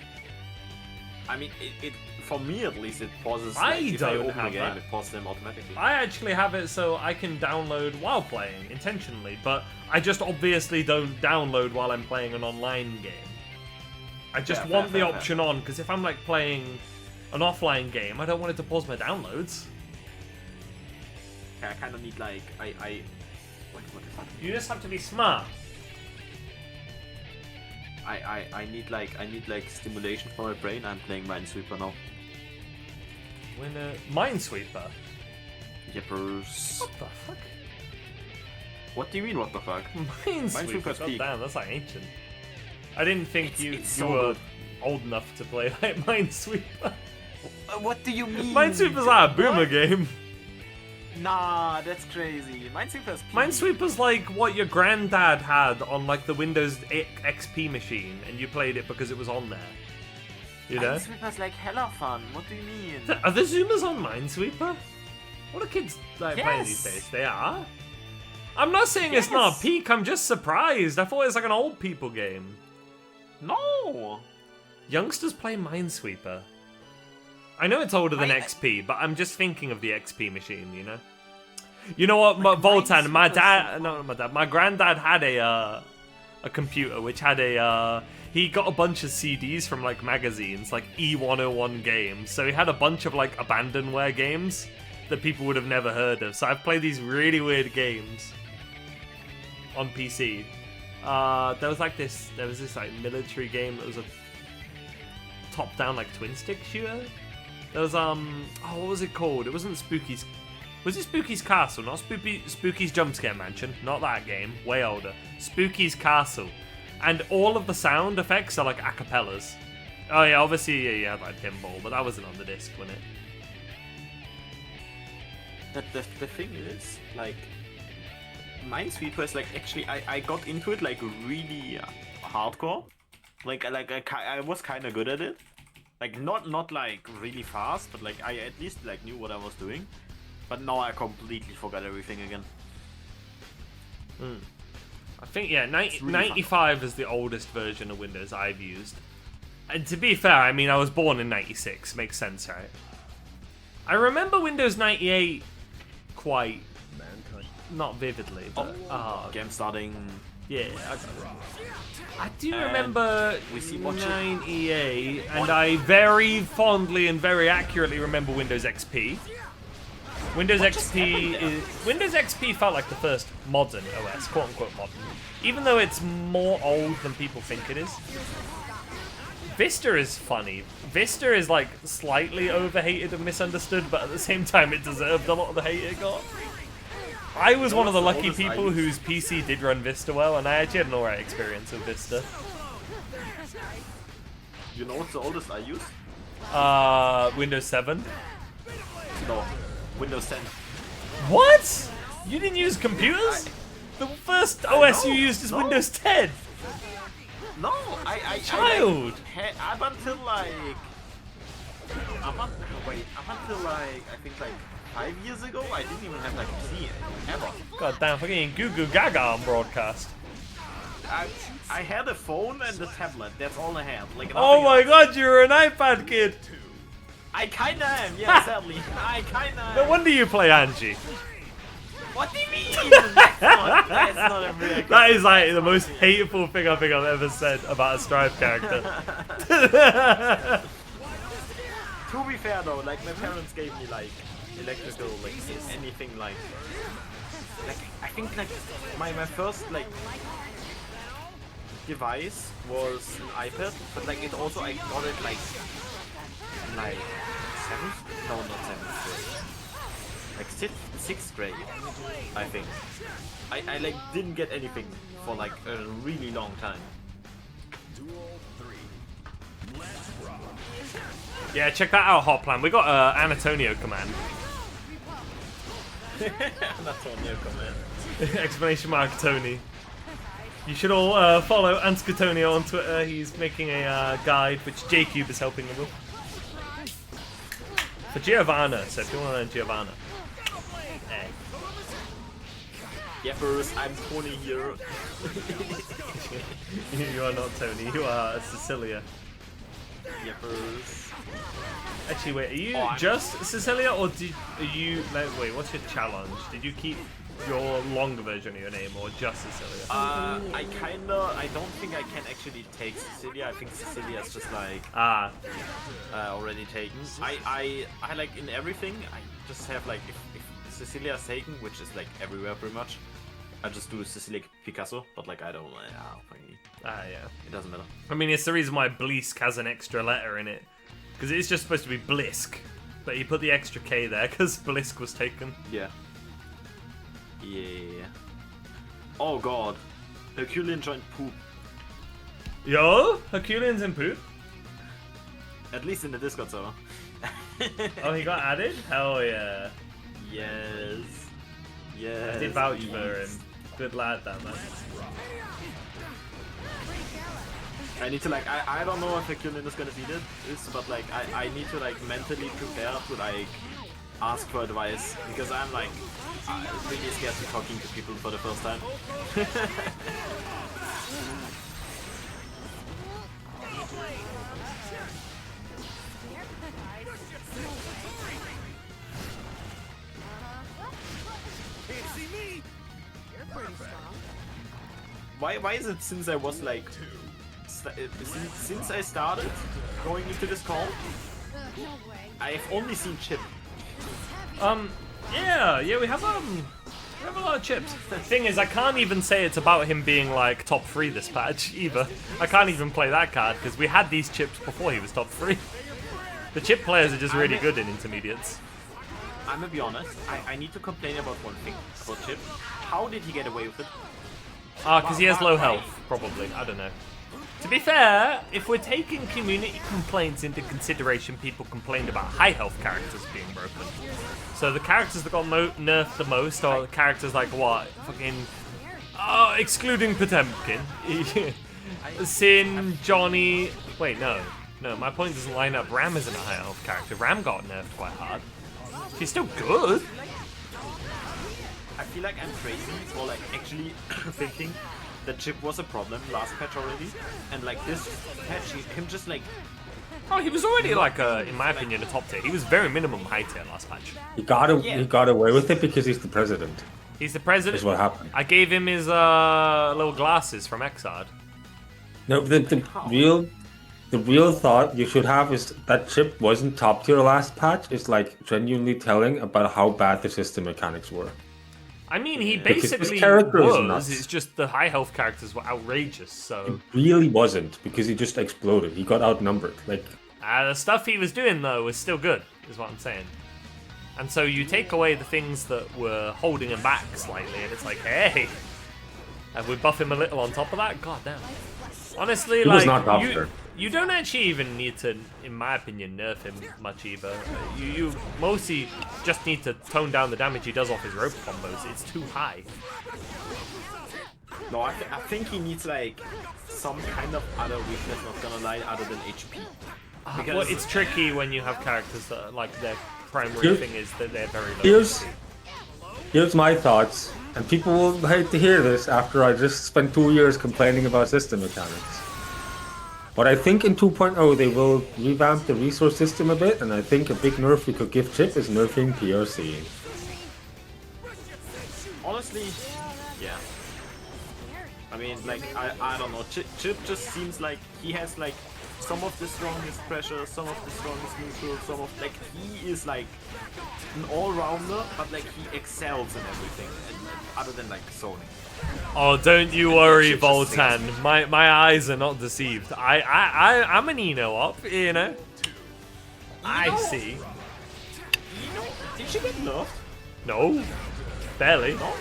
Speaker 5: I mean, it for me at least it pauses.
Speaker 2: I
Speaker 5: like, if I
Speaker 2: don't
Speaker 5: open
Speaker 2: have
Speaker 5: the game,
Speaker 2: that.
Speaker 5: it pauses them automatically.
Speaker 2: I actually have it so I can download while playing, intentionally, but I just obviously don't download while I'm playing an online game. I just
Speaker 5: Yeah,
Speaker 2: want
Speaker 5: fair,
Speaker 2: the
Speaker 5: fair,
Speaker 2: option on, because if I'm like playing an offline game, I don't want it to pause my downloads.
Speaker 5: I kind of need like what is that?
Speaker 2: You just have to be smart.
Speaker 5: I need like stimulation for my brain. I'm playing Minesweeper now.
Speaker 2: Minesweeper?
Speaker 5: Yippers.
Speaker 2: What the fuck?
Speaker 5: What do you mean? What the fuck?
Speaker 2: Minesweeper,
Speaker 5: Minesweeper's peak.
Speaker 2: goddamn, that's like ancient. I didn't think you
Speaker 5: it's
Speaker 2: you
Speaker 5: so
Speaker 2: were
Speaker 5: good.
Speaker 2: old enough to play like Minesweeper.
Speaker 5: What do you mean?
Speaker 2: Minesweeper's like a boomer
Speaker 5: What?
Speaker 2: game.
Speaker 5: Nah, that's crazy. Minesweeper's peak.
Speaker 2: Minesweeper's like what your granddad had on like the Windows XP machine, and you played it because it was on there. You know?
Speaker 5: Minesweeper's like hella fun. What do you mean?
Speaker 2: Are the Zoomers on Minesweeper? What are kids like playing these
Speaker 5: Yes.
Speaker 2: days? They are. I'm not saying it's not
Speaker 5: Yes.
Speaker 2: a peak. I'm just surprised. I thought it was like an old people game.
Speaker 5: No.
Speaker 2: Youngsters play Minesweeper. I know it's older than
Speaker 5: I-
Speaker 2: XP, but I'm just thinking of the XP machine, you know? You know what, Voltan, my
Speaker 5: Minesweeper's
Speaker 2: dad,
Speaker 5: so
Speaker 2: no, not my dad, my granddad had a computer which had he got a bunch of CDs from like magazines, like E101 games, so he had a bunch of like abandonware games that people would have never heard of, so I've played these really weird games on PC. There was this like military game that was a top-down like twin stick shooter. There was what was it called? It wasn't Spooky's. Was it Spooky's Castle? Not Spooky's Jumpscare Mansion. Not that game. Way older. Spooky's Castle, and all of the sound effects are like acapellas. Oh yeah, obviously yeah, you had like pinball, but that wasn't on the disc, wasn't it?
Speaker 5: The thing is, like, Minesweeper is like actually I got into it like really hardcore. Like I was kind of good at it. Like not like really fast, but like I at least like knew what I was doing. But now I completely forgot everything again.
Speaker 2: I think yeah,
Speaker 5: really
Speaker 2: 95 is the oldest version of Windows I've used. And to be fair, I mean I was born in 96, makes sense, right? I remember Windows 98 quite not vividly, but
Speaker 5: Game starting.
Speaker 2: yeah. I do remember
Speaker 5: we see what you-
Speaker 2: 98, and I very fondly and very accurately remember Windows XP. Windows XP felt like the first modern OS, quote unquote modern, even though it's more old than people think it is. Vista is funny. Vista is like slightly overhated and misunderstood, but at the same time it deserved a lot of the hate it got. I was one of the lucky people whose PC did run Vista well, and I actually had an alright experience with Vista.
Speaker 5: You know what's the oldest I used?
Speaker 2: Windows 7.
Speaker 5: No, Windows 10.
Speaker 2: What? You didn't use computers? The first OS you used is Windows 10.
Speaker 5: No, I
Speaker 2: Child.
Speaker 5: up until like I think like 5 years ago, I didn't even have like a PC ever.
Speaker 2: God damn, fucking goo goo gaga on broadcast.
Speaker 5: I had a phone and a tablet. That's all I had. Like
Speaker 2: Oh my
Speaker 5: else.
Speaker 2: god, you're an iPad kid.
Speaker 5: I kinda am. Yeah, sadly. I kinda am.
Speaker 2: No wonder you play Angie.
Speaker 5: What do you mean? That's not a real.
Speaker 2: That is like the most hateful thing I think I've ever said about a Strive character.
Speaker 5: To be fair though, like my parents gave me like electrical, like anything like I think like my first like device was an iPad, but like it also I got it like 7th? No, not 7th grade. Like 6th grade, I think. I like didn't get anything for like a really long time.
Speaker 2: Yeah, check that out, Hot Plan. We got Antonio command.
Speaker 5: That's on your command.
Speaker 2: Exclamation mark Tony. You should all follow Anscatonio on Twitter. He's making a guide which JCube is helping him with. For Giovanna, so if you want to learn Giovanna. Hey.
Speaker 5: Yeah, first I'm Tony here.
Speaker 2: You are not Tony, you are Cecilia.
Speaker 5: Yeah, first.
Speaker 2: Actually, wait, are you just Cecilia, or are you, like, wait, what's your challenge? Did you keep your longer version of your name, or just Cecilia?
Speaker 5: I don't think I can actually take Cecilia. I think Cecilia is just like already taken. I like in everything. I just have like if Cecilia is taken, which is like everywhere pretty much. I just do Cecilia Picasso, but like I don't like
Speaker 2: Yeah.
Speaker 5: it doesn't matter.
Speaker 2: I mean, it's the reason why Blisk has an extra letter in it, because it's just supposed to be Blisk, but he put the extra K there because Blisk was taken.
Speaker 5: Yeah. Yeah. Oh god. Herculean joined poop.
Speaker 2: Yo, Herculean's in poop.
Speaker 5: At least in the Discord server.
Speaker 2: Oh, he got added? Hell yeah.
Speaker 5: Yes. Yes.
Speaker 2: I did vouch for him. Good lad, that man.
Speaker 5: I need to like I don't know if Herculean is gonna beat this, but like I need to like mentally prepare to like ask for advice, because I'm like really scared to talking to people for the first time. Why is it since I was like since I started going into this call, I've only seen Chip.
Speaker 2: Yeah, we have a lot of chips. The thing is, I can't even say it's about him being like top 3 this patch either. I can't even play that card because we had these chips before he was top 3. The chip players are just really good in intermediates.
Speaker 5: I'm gonna be honest, I need to complain about one thing about Chip. How did he get away with it?
Speaker 2: Because he has low health, probably. I don't know. To be fair, if we're taking community complaints into consideration, people complained about high health characters being broken. So the characters that got nerfed the most are the characters like what? Fucking... excluding Potemkin. Sin, Johnny... Wait, no. No, my point doesn't line up. Ram isn't a high health character. Ram got nerfed quite hard. She's still good.
Speaker 5: I feel like I'm crazy for like actually thinking that Chip was a problem last patch already, and like this patch, him just like...
Speaker 2: Oh, he was already like, in my opinion, a top tier. He was very minimum high tier last patch.
Speaker 3: He got away with it because he's the president.
Speaker 2: He's the president.
Speaker 3: That's what happened.
Speaker 2: I gave him his little glasses from Exard.
Speaker 3: No, the real the real thought you should have is that Chip wasn't top tier last patch. Is like genuinely telling about how bad the system mechanics were.
Speaker 2: I mean, he
Speaker 3: Because this
Speaker 2: basically
Speaker 3: character is
Speaker 2: was.
Speaker 3: nuts.
Speaker 2: It's just the high health characters were outrageous. So
Speaker 3: Really wasn't because he just exploded. He got outnumbered. Like
Speaker 2: the stuff he was doing though was still good, is what I'm saying. And so you take away the things that were holding him back slightly, and it's like, hey, and we buff him a little on top of that. God damn. Honestly,
Speaker 3: he
Speaker 2: like
Speaker 3: was not top tier.
Speaker 2: you don't actually even need to, in my opinion, nerf him much either. You mostly just need to tone down the damage he does off his rope combos. It's too high.
Speaker 5: No, I think he needs like some kind of other weakness, not gonna lie, other than HP.
Speaker 2: Well, it's tricky when you have characters that are, like, their primary thing is that they're very low.
Speaker 3: Here's my thoughts, and people will hate to hear this after I just spent 2 years complaining about system mechanics. But I think in 2.0 they will revamp the resource system a bit, and I think a big nerf we could give Chip is nerfing PRC.
Speaker 5: Honestly, yeah. I mean, like, I don't know. Chip just seems like he has like some of the strongest pressure, some of the strongest neutral, some of like he is like an all-rounder, but like he excels in everything, other than like zoning.
Speaker 2: Oh, don't you worry, Voltan. My eyes are not deceived. I'm an Eno op, you know. I see.
Speaker 5: Did she get nerfed?
Speaker 2: No, barely.
Speaker 5: No.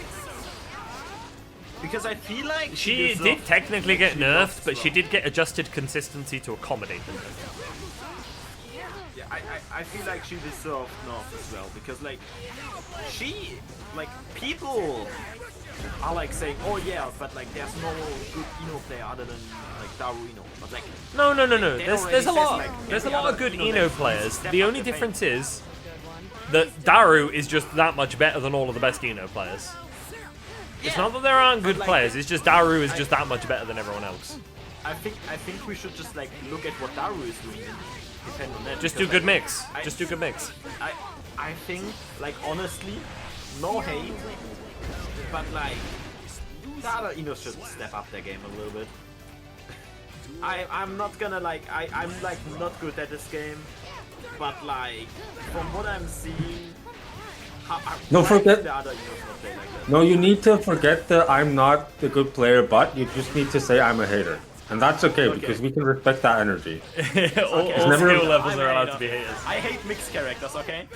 Speaker 5: Because I feel like
Speaker 2: She did technically get nerfed, but she did get adjusted consistency to accommodate them.
Speaker 5: Yeah, I feel like she deserved nerf as well, because like she, like, people are like saying, oh yeah, but like there's no good Eno player other than like Daru Eno. But like
Speaker 2: No.
Speaker 5: they
Speaker 2: There's
Speaker 5: already
Speaker 2: a
Speaker 5: says,
Speaker 2: lot.
Speaker 5: like,
Speaker 2: There's a
Speaker 5: every
Speaker 2: lot of
Speaker 5: other
Speaker 2: good
Speaker 5: Eno
Speaker 2: Eno
Speaker 5: that
Speaker 2: players.
Speaker 5: step
Speaker 2: The
Speaker 5: up
Speaker 2: only
Speaker 5: the
Speaker 2: difference
Speaker 5: pace.
Speaker 2: is that Daru is just that much better than all of the best Eno players. It's not that there aren't good
Speaker 5: like,
Speaker 2: players. It's just Daru is just that much better than everyone else.
Speaker 5: I think we should just like look at what Daru is doing and depend on that.
Speaker 2: Just do
Speaker 5: because,
Speaker 2: good
Speaker 5: like,
Speaker 2: mix. Just do good mix.
Speaker 5: I think, like, honestly, no hate, but like the other Enos should step up their game a little bit. I'm not gonna like I'm like not good at this game, but like from what I'm seeing,
Speaker 3: No,
Speaker 5: why
Speaker 3: forget-
Speaker 5: did the other Enos not play like that?
Speaker 3: No, you need to forget the I'm not the good player, but you just need to say I'm a hater. And that's okay, because we can respect that energy.
Speaker 2: all
Speaker 3: never-
Speaker 2: skill levels
Speaker 5: I'm
Speaker 2: are
Speaker 5: a
Speaker 2: allowed
Speaker 5: hater.
Speaker 2: to be haters.
Speaker 5: I hate mixed characters, okay?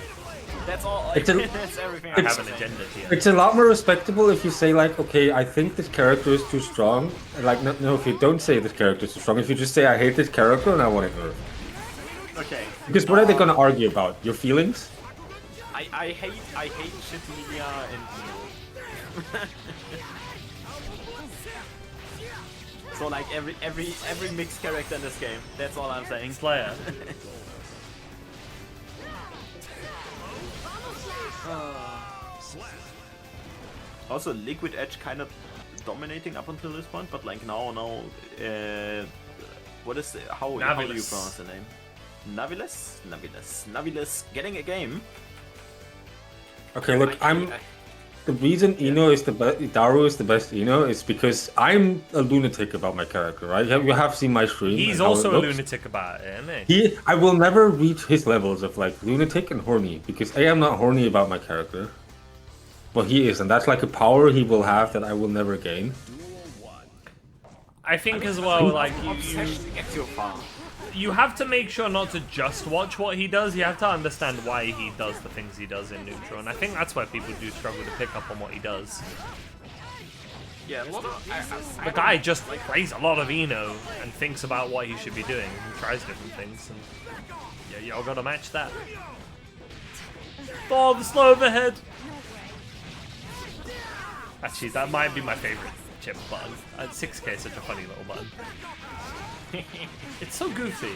Speaker 5: That's all.
Speaker 3: It's a-
Speaker 5: that's everything.
Speaker 2: I
Speaker 5: I
Speaker 2: have
Speaker 5: have
Speaker 2: an
Speaker 5: to say.
Speaker 2: agenda here.
Speaker 3: It's a lot more respectable if you say like, okay, I think this character is too strong. Like, no, if you don't say this character is too strong, if you just say I hate this character and I want it nerfed.
Speaker 5: Okay.
Speaker 3: Because what are they gonna argue about? Your feelings?
Speaker 5: I hate shit media and so like every mixed character in this game. That's all I'm saying.
Speaker 2: Player.
Speaker 5: Also, Liquid Edge kind of dominating up until this point, but like now, what is the, how do you
Speaker 2: Novice.
Speaker 5: pronounce the name? Novice getting a game.
Speaker 3: Okay, look, the reason Eno is the best, Daru is the best Eno is because I'm a lunatic about my character, right? You have seen my stream.
Speaker 2: He's
Speaker 3: and how
Speaker 2: also
Speaker 3: it
Speaker 2: a
Speaker 3: looks.
Speaker 2: lunatic about it, isn't he?
Speaker 3: I will never reach his levels of like lunatic and horny because I'm not horny about my character, but he is, and that's like a power he will have that I will never gain.
Speaker 2: I think as well, like
Speaker 5: Obsession gets you far.
Speaker 2: you have to make sure not to just watch what he does. You have to understand why he does the things he does in neutral, and I think that's why people do struggle to pick up on what he does.
Speaker 5: Yeah, a lot of,
Speaker 2: The guy just plays a lot of Eno and thinks about what he should be doing and tries different things, and yeah, y'all gotta match that. Oh, the slow overhead! Actually, that might be my favorite chip button. 6K is such a funny little button. It's so goofy.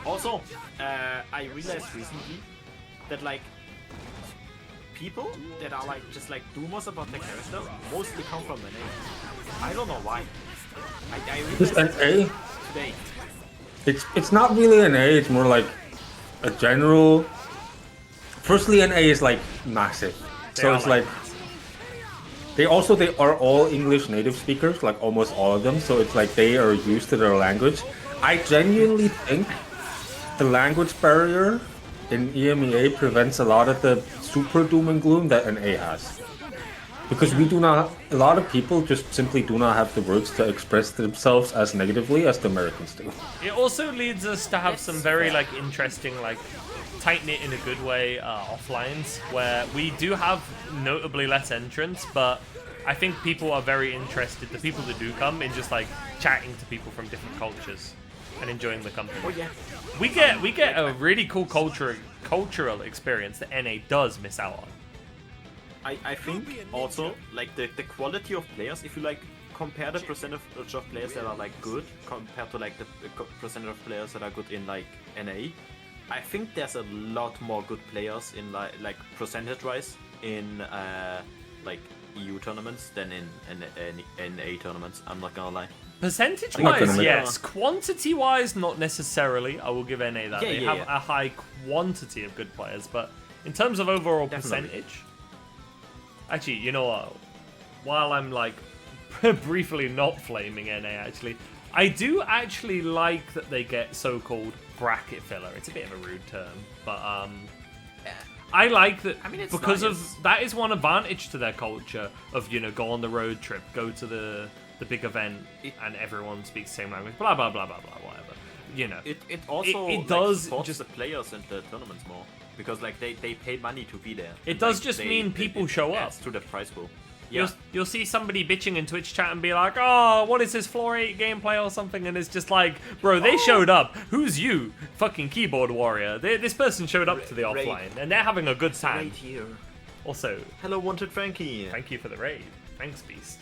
Speaker 5: Also, I realized recently that like people that are like just like doomers about the character mostly come from the name. I don't know why. I
Speaker 3: Just
Speaker 5: realized
Speaker 3: an A?
Speaker 5: today.
Speaker 3: It's not really an A. It's more like a general. Firstly, an A is like massive,
Speaker 2: They
Speaker 3: so
Speaker 2: are
Speaker 3: it's like they are all English native speakers, like almost all of them. So it's like they are used to their language. I genuinely think the language barrier in EMEA prevents a lot of the super doom and gloom that NA has. Because we do not, a lot of people just simply do not have the words to express themselves as negatively as the Americans do.
Speaker 2: It also leads us to have some very like interesting, like tight-knit in a good way offlines, where we do have notably less entrants, but I think people are very interested, the people that do come, in just like chatting to people from different cultures and enjoying the company.
Speaker 5: Oh yeah.
Speaker 2: We get a really cool cultural experience that NA does miss out on.
Speaker 5: I think also like the quality of players, if you like compare the percentage of players that are like good compared to like the percentage of players that are good in like NA, I think there's a lot more good players in like percentage wise in like EU tournaments than in NA tournaments. I'm not gonna lie.
Speaker 2: Percentage
Speaker 3: not
Speaker 2: wise,
Speaker 3: gonna make
Speaker 2: yes. Quantity wise, not necessarily. I will give NA that.
Speaker 5: Yeah,
Speaker 2: they
Speaker 5: yeah,
Speaker 2: have
Speaker 5: yeah.
Speaker 2: a high quantity of good players, but in terms of overall
Speaker 5: Definitely.
Speaker 2: percentage, actually, you know what? While I'm like briefly not flaming NA, actually, I do actually like that they get so-called bracket filler. It's a bit of a rude term, but I like that.
Speaker 5: I mean, it's
Speaker 2: because
Speaker 5: nice.
Speaker 2: of that is one advantage to their culture of, you know, go on the road trip, go to the big event, and everyone speaks the same language. Blah blah blah blah blah. Whatever. You know.
Speaker 5: It also
Speaker 2: It
Speaker 5: like,
Speaker 2: does
Speaker 5: supports
Speaker 2: just-
Speaker 5: the players in the tournaments more because like they pay money to be there.
Speaker 2: It
Speaker 5: And,
Speaker 2: does
Speaker 5: like,
Speaker 2: just mean people show up.
Speaker 5: adds to the prize pool. Yeah.
Speaker 2: You'll see somebody bitching in Twitch chat and be like, oh, what is this floor 8 gameplay or something? And it's just like, bro, they showed up. Who's you? Fucking keyboard warrior. This person showed up to the
Speaker 5: Raid.
Speaker 2: offline and they're having a good time.
Speaker 5: Right here.
Speaker 2: Also,
Speaker 5: Hello, wanted Frankie.
Speaker 2: thank you for the raid. Thanks, Beast.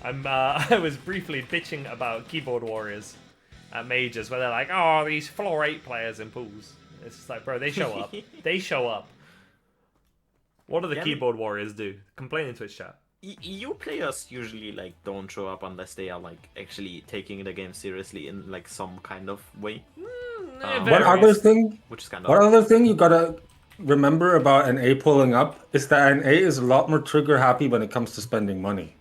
Speaker 2: I was briefly bitching about keyboard warriors at majors where they're like, oh, these floor 8 players in pools. It's just like, bro, they show up. They show up. What do the
Speaker 5: Yeah,
Speaker 2: keyboard warriors do? Complain in Twitch chat.
Speaker 5: EU players usually like don't show up unless they are like actually taking the game seriously in like some kind of way,
Speaker 2: It
Speaker 3: One other
Speaker 2: varies.
Speaker 3: thing,
Speaker 5: which is kind
Speaker 3: one
Speaker 5: of
Speaker 3: other thing you gotta remember about NA pulling up is that NA is a lot more trigger happy when it comes to spending money.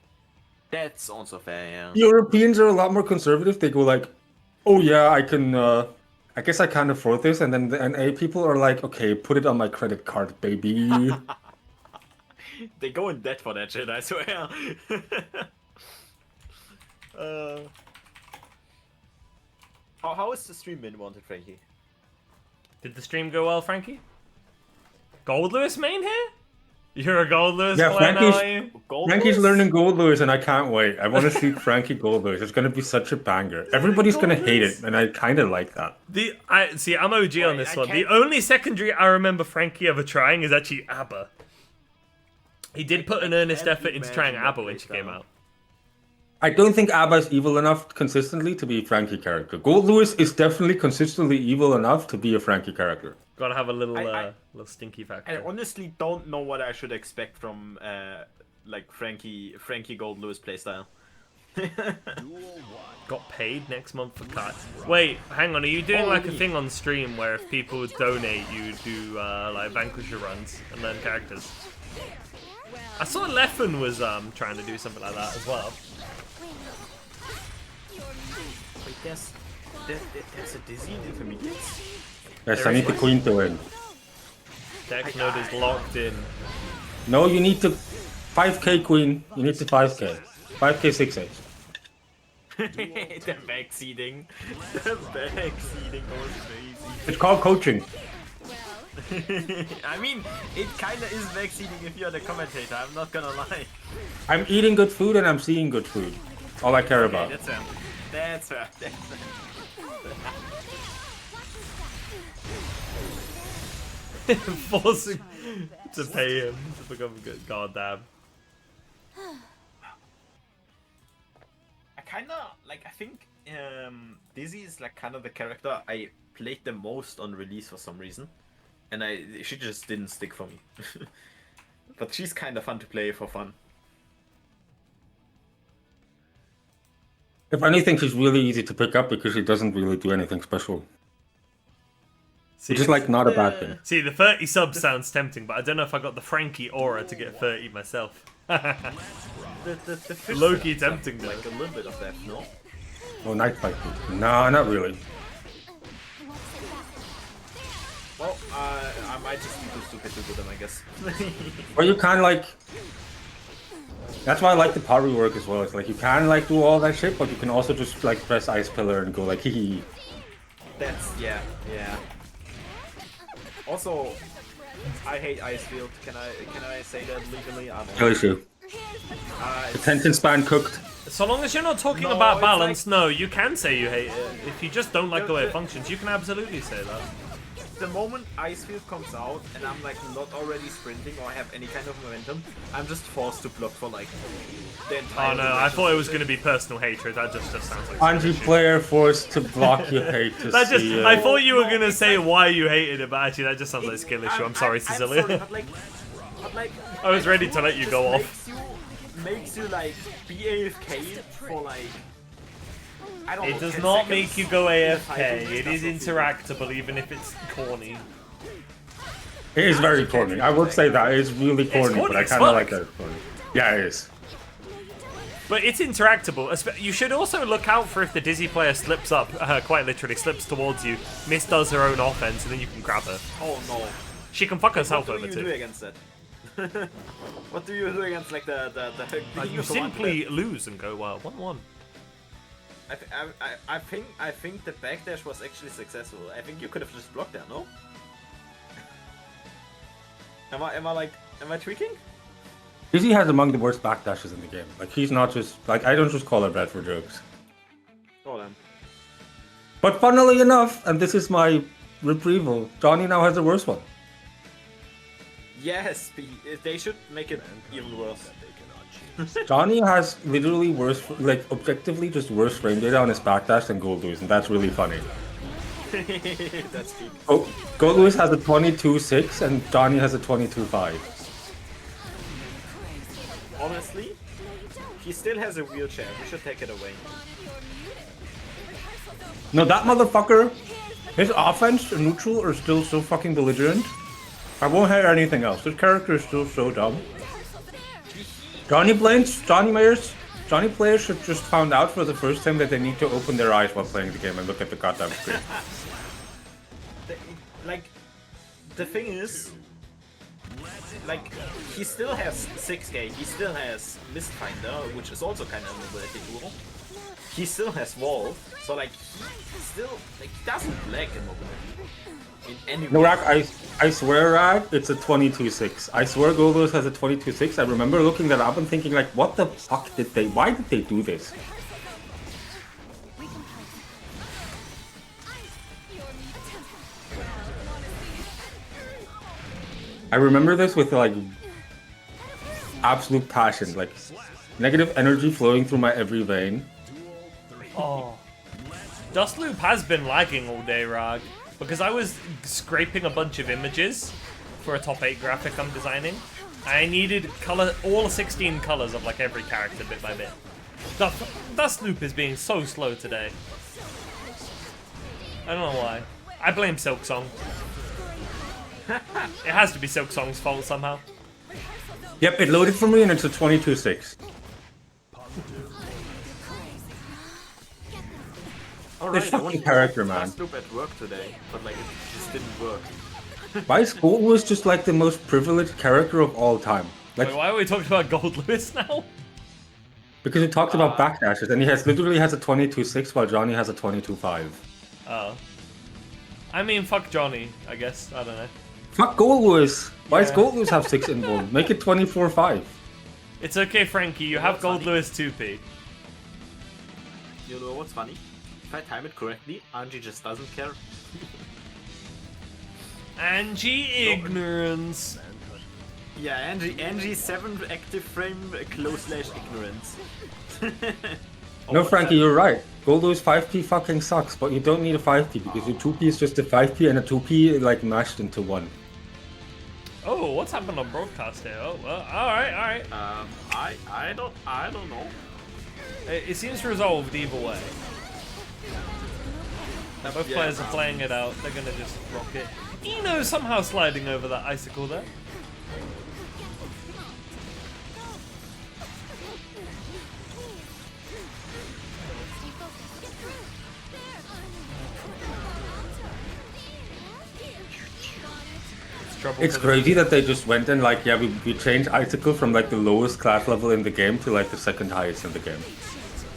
Speaker 5: that's also fair. Yeah.
Speaker 3: Europeans are a lot more conservative. They go like, "Oh yeah, I guess I can't afford this," and then the NA people are like, "Okay, put it on my credit card, baby."
Speaker 5: They go in debt for that shit, I swear. How is the stream been, wanted Frankie?
Speaker 2: Did the stream go well, Frankie? Gold Lewis main here? You're a Gold Lewis
Speaker 3: Yeah,
Speaker 2: player now,
Speaker 3: Frankie's-
Speaker 2: are you?
Speaker 5: Gold
Speaker 3: Frankie's
Speaker 5: Lewis?
Speaker 3: learning Gold Lewis, and I can't wait. I want to see Frankie Gold Lewis. It's gonna be such a banger. Everybody's gonna
Speaker 2: Gold
Speaker 3: hate
Speaker 2: Lewis?
Speaker 3: it, and I kind of like that.
Speaker 2: I'm OG on
Speaker 5: Wait,
Speaker 2: this
Speaker 5: I
Speaker 2: one. The
Speaker 5: can't-
Speaker 2: only secondary I remember Frankie ever trying is actually ABBA. He did put an earnest
Speaker 5: can't
Speaker 2: effort into trying
Speaker 5: imagine that
Speaker 2: ABBA when she came
Speaker 5: playstyle.
Speaker 2: out.
Speaker 3: I don't think Abba's evil enough consistently to be a Frankie character. Gold Lewis is definitely consistently evil enough to be a Frankie character.
Speaker 2: Gotta have a little
Speaker 5: I-
Speaker 2: little stinky
Speaker 5: I
Speaker 2: factor.
Speaker 5: honestly don't know what I should expect from like Frankie Gold Lewis playstyle.
Speaker 2: Got paid next month for cuts. Wait, hang on. Are you doing like a
Speaker 5: Holy-
Speaker 2: thing on stream where if people donate, you do like Vanquisher runs and learn characters? I saw Leffen was trying to do something like that as well.
Speaker 5: Wait, there's a Dizzy in intermediates.
Speaker 3: Yes, I need the queen to win.
Speaker 2: Dex node is locked in.
Speaker 3: No, you need to 5k queen. You need to 5k. 5k 6h.
Speaker 5: The backseating. The backseating goes crazy.
Speaker 3: It's called coaching.
Speaker 5: I mean, it kinda is backseating if you're the commentator, I'm not gonna lie.
Speaker 3: I'm eating good food and I'm seeing good food. All I care
Speaker 5: Okay,
Speaker 3: about.
Speaker 5: that's fair. That's fair. That's fair.
Speaker 2: Forcing to pay him to become good. Goddamn.
Speaker 5: I kinda, like, I think Dizzy is like kind of the character I played the most on release for some reason. And she just didn't stick for me. But she's kind of fun to play for fun.
Speaker 3: If anything, she's really easy to pick up because she doesn't really do anything special. which is like not a bad thing.
Speaker 2: See, the 30 subs sounds tempting, but I don't know if I got the Frankie aura to get 30 myself.
Speaker 5: The fish
Speaker 2: Low-key
Speaker 5: setup,
Speaker 2: tempting, though.
Speaker 5: like a little bit of that, no?
Speaker 3: Oh, night fight. No, not really.
Speaker 5: Well, I might just be too stupid to do them, I guess.
Speaker 3: But you can like. That's why I like the power rework as well. It's like you can like do all that shit, but you can also just like press Ice Pillar and go like hee hee.
Speaker 5: That's yeah. Also, I hate Ice Field. Can I say that legally? I don't know.
Speaker 3: No issue. Attention span cooked.
Speaker 2: So long as you're not talking
Speaker 5: No,
Speaker 2: about
Speaker 5: it's
Speaker 2: balance,
Speaker 5: like-
Speaker 2: no, you can say you hate it. If you just don't like the way it functions, you can absolutely say that.
Speaker 5: The moment Ice Field comes out and I'm like not already sprinting or have any kind of momentum, I'm just forced to block for like the entire
Speaker 2: Oh no, I thought it was going to be personal hatred. That just sounds like some shit.
Speaker 3: Anti-player forced to block your hate to
Speaker 2: That just,
Speaker 3: see it.
Speaker 2: I thought you were going to say why you hated it, but actually that just sounds like a skill issue. I'm sorry, Cecilia.
Speaker 5: sorry, but like,
Speaker 2: I was ready to let you
Speaker 5: just
Speaker 2: go off.
Speaker 5: makes you like be AFK for like I don't know.
Speaker 2: It does
Speaker 5: 10
Speaker 2: not
Speaker 5: seconds
Speaker 2: make you go
Speaker 5: in a
Speaker 2: AFK.
Speaker 5: fight,
Speaker 2: It is
Speaker 5: that's not
Speaker 2: interactable, even if it's corny.
Speaker 3: It is very corny. I would say that it is really corny,
Speaker 2: corny
Speaker 3: but I
Speaker 2: as
Speaker 3: kind of
Speaker 2: fuck.
Speaker 3: like that it's corny. Yeah, it is.
Speaker 2: But it's interactable. You should also look out for if the Dizzy player slips up, quite literally slips towards you, misdoes her own offense, and then you can grab her.
Speaker 5: Oh no.
Speaker 2: She can fuck herself
Speaker 5: What
Speaker 2: over
Speaker 5: do you do
Speaker 2: too.
Speaker 5: against that? What do you do against like the
Speaker 2: You simply lose and go, well, 1-1.
Speaker 5: I think the backdash was actually successful. I think you could have just blocked there, no? Am I tweaking?
Speaker 3: Dizzy has among the worst backdashes in the game. Like he's not just like I don't just call her bad for jokes.
Speaker 5: Oh then.
Speaker 3: But funnily enough, and this is my retrieval, Johnny now has the worst one.
Speaker 5: Yes, they should make it even worse.
Speaker 3: Johnny has literally worse, like objectively just worse frame data on his backdash than Gold Lewis, and that's really funny.
Speaker 5: That's deep.
Speaker 3: Oh, Gold Lewis has a 22.6 and Johnny has a 22.5.
Speaker 5: Honestly, he still has a wheelchair. We should take it away.
Speaker 3: No, that motherfucker, his offense and neutral are still so fucking belligerent. I won't hear anything else. This character is still so dumb. Johnny players should just found out for the first time that they need to open their eyes while playing the game and look at the goddamn screen.
Speaker 5: Like, the thing is, like, he still has 6K, he still has Mistfinder, which is also kind of a mobility tool. He still has Wall, so like, he still, like, he doesn't lack in mobility. In any
Speaker 3: No,
Speaker 5: way.
Speaker 3: Rack, I swear, Rack, it's a 22.6. I swear Goldos has a 22.6. I remember looking that up and thinking like, what the fuck why did they do this? I remember this with like absolute passion, like negative energy flowing through my every vein.
Speaker 2: Oh. Dustloop has been lagging all day, Rag, because I was scraping a bunch of images for a top 8 graphic I'm designing. I needed all 16 colors of like every character bit by bit. Dustloop is being so slow today. I don't know why. I blame Silksong. It has to be Silksong's fault somehow.
Speaker 3: Yep, it loaded for me and it's a 22.6.
Speaker 5: Alright,
Speaker 3: fucking
Speaker 5: I wanted to
Speaker 3: character,
Speaker 5: try
Speaker 3: man.
Speaker 5: Snoop at work today, but like, it just didn't work.
Speaker 3: My school was just like the most privileged character of all time. Like,
Speaker 2: Wait, why are we talking about Gold Lewis now?
Speaker 3: because it talks about backdashes, and he literally has a 22.6 while Johnny has a 22.5.
Speaker 2: Oh. I mean, fuck Johnny, I guess. I don't know.
Speaker 3: Fuck Gold Lewis! Why does
Speaker 2: Yeah.
Speaker 3: Gold Lewis have 6 involved? Make it 24.5.
Speaker 2: It's okay, Frankie. You have Gold Lewis 2P.
Speaker 5: You know what's funny? If I time it correctly, Angie just doesn't care.
Speaker 2: Angie Ignorance.
Speaker 5: Yeah, Angie 7 active frame /ignorance.
Speaker 3: No, Frankie, you're right. Gold Lewis 5p fucking sucks, but you don't need a 5p because your 2p is just a 5p and a 2p like mashed into one.
Speaker 2: Oh, what's happened on broadcast here? Oh, well, alright.
Speaker 5: I don't know.
Speaker 2: It seems resolved either way. Both players are playing it out. They're gonna just rock it. Eno somehow sliding over that icicle there.
Speaker 3: It's crazy that they just went and like, yeah, we changed Icicle from like the lowest class level in the game to like the second highest in the game.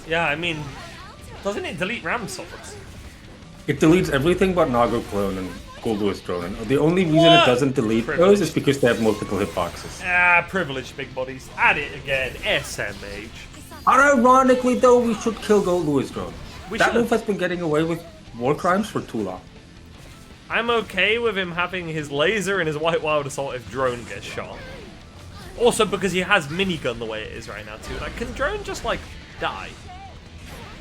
Speaker 2: Yeah, I mean, doesn't it delete Ram Swords?
Speaker 3: It deletes everything but Nago Clone and Gold Lewis Drone. And the only reason
Speaker 2: What?
Speaker 3: it doesn't delete those is because they have multiple hitboxes.
Speaker 2: Ah, privileged big bodies. At it again, SMH.
Speaker 3: Ironically though, we should kill Gold Lewis Drone.
Speaker 2: We
Speaker 3: That
Speaker 2: should've.
Speaker 3: move has been getting away with war crimes for too long.
Speaker 2: I'm okay with him having his laser and his White Wild Assault if Drone gets shot. Also because he has minigun the way it is right now too. Like, can Drone just like die?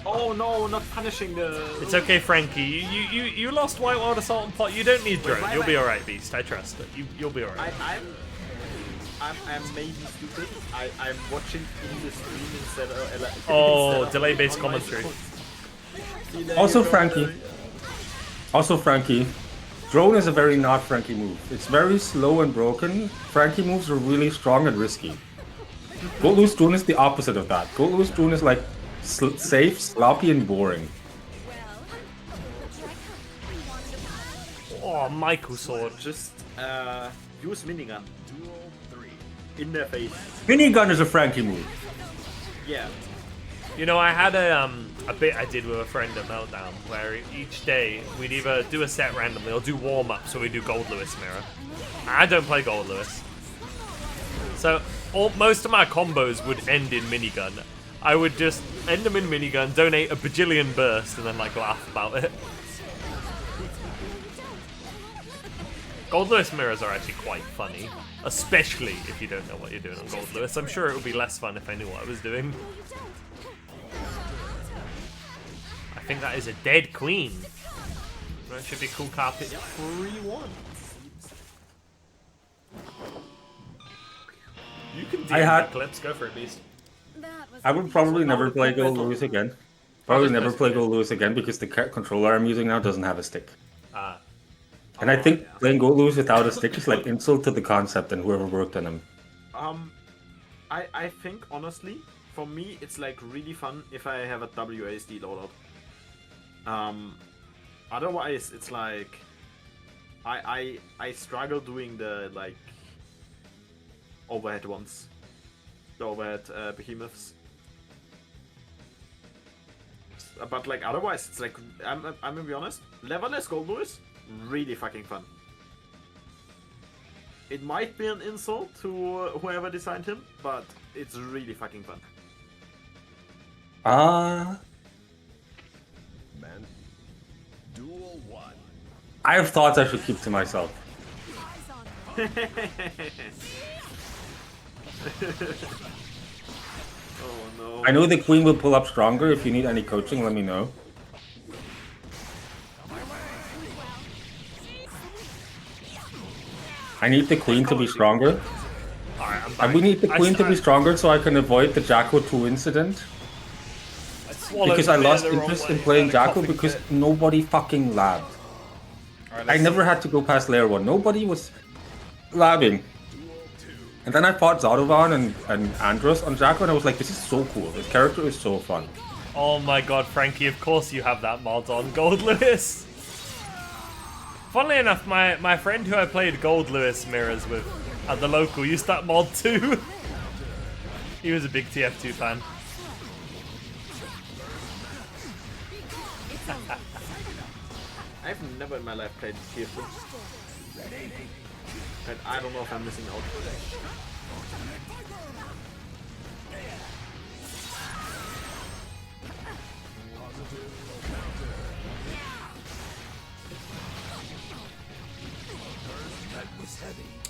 Speaker 5: Oh no, not punishing the...
Speaker 2: It's okay, Frankie. You lost White Wild Assault and Pot. You don't need Drone. You'll be alright, Beast. I trust it. You'll be alright.
Speaker 5: I'm maybe stupid. I'm watching in the stream instead of...
Speaker 2: Oh, delay-based commentary.
Speaker 3: Also Frankie, Drone is a very not Frankie move. It's very slow and broken. Frankie moves are really strong and risky. Gold Lewis Drone is the opposite of that. Gold Lewis Drone is like safe, sloppy, and boring.
Speaker 2: Oh, Michael Sword.
Speaker 5: Just use minigun. In their face.
Speaker 3: Minigun is a Frankie move.
Speaker 5: Yeah.
Speaker 2: You know, I had a bit I did with a friend at Meltdown where each day we'd either do a set randomly or do warm-up, so we do Gold Lewis Mirror. I don't play Gold Lewis. So most of my combos would end in minigun. I would just end them in minigun, donate a bajillion burst, and then like laugh about it. Gold Lewis mirrors are actually quite funny, especially if you don't know what you're doing on Gold Lewis. I'm sure it would be less fun if I knew what I was doing. I think that is a dead queen. That should be cool carpet 3-1. You can do the clips, go for it, Beast.
Speaker 3: I would probably never play Gold Lewis again. Probably never play Gold Lewis again because the controller I'm using now doesn't have a stick. And I think playing Gold Lewis without a stick is like insult to the concept and whoever worked on him.
Speaker 5: I think honestly, for me, it's like really fun if I have a WASD loadout. Otherwise, it's like I struggle doing the like overhead ones, the overhead behemoths. But like otherwise, it's like I'm gonna be honest. Leveless Gold Lewis, really fucking fun. It might be an insult to whoever designed him, but it's really fucking fun.
Speaker 1: Man. Duel 1.
Speaker 3: I have thoughts I should keep to myself.
Speaker 5: Oh no.
Speaker 3: I know the queen will pull up stronger. If you need any coaching, let me know. I need the queen to be stronger. And we need the queen to be stronger so I can avoid the Jacko 2 incident. Because I lost interest in playing Jacko because nobody fucking labbed. I never had to go past layer 1. Nobody was labbing. And then I fought Zadovan and Andros on Jacko and I was like, this is so cool. This character is so fun.
Speaker 2: Oh my god, Frankie, of course you have that mod on Gold Lewis. Funnily enough, my friend who I played Gold Lewis mirrors with at the local used that mod too. He was a big TF2 fan.
Speaker 5: I've never in my life played TF2. And I don't know if I'm missing out.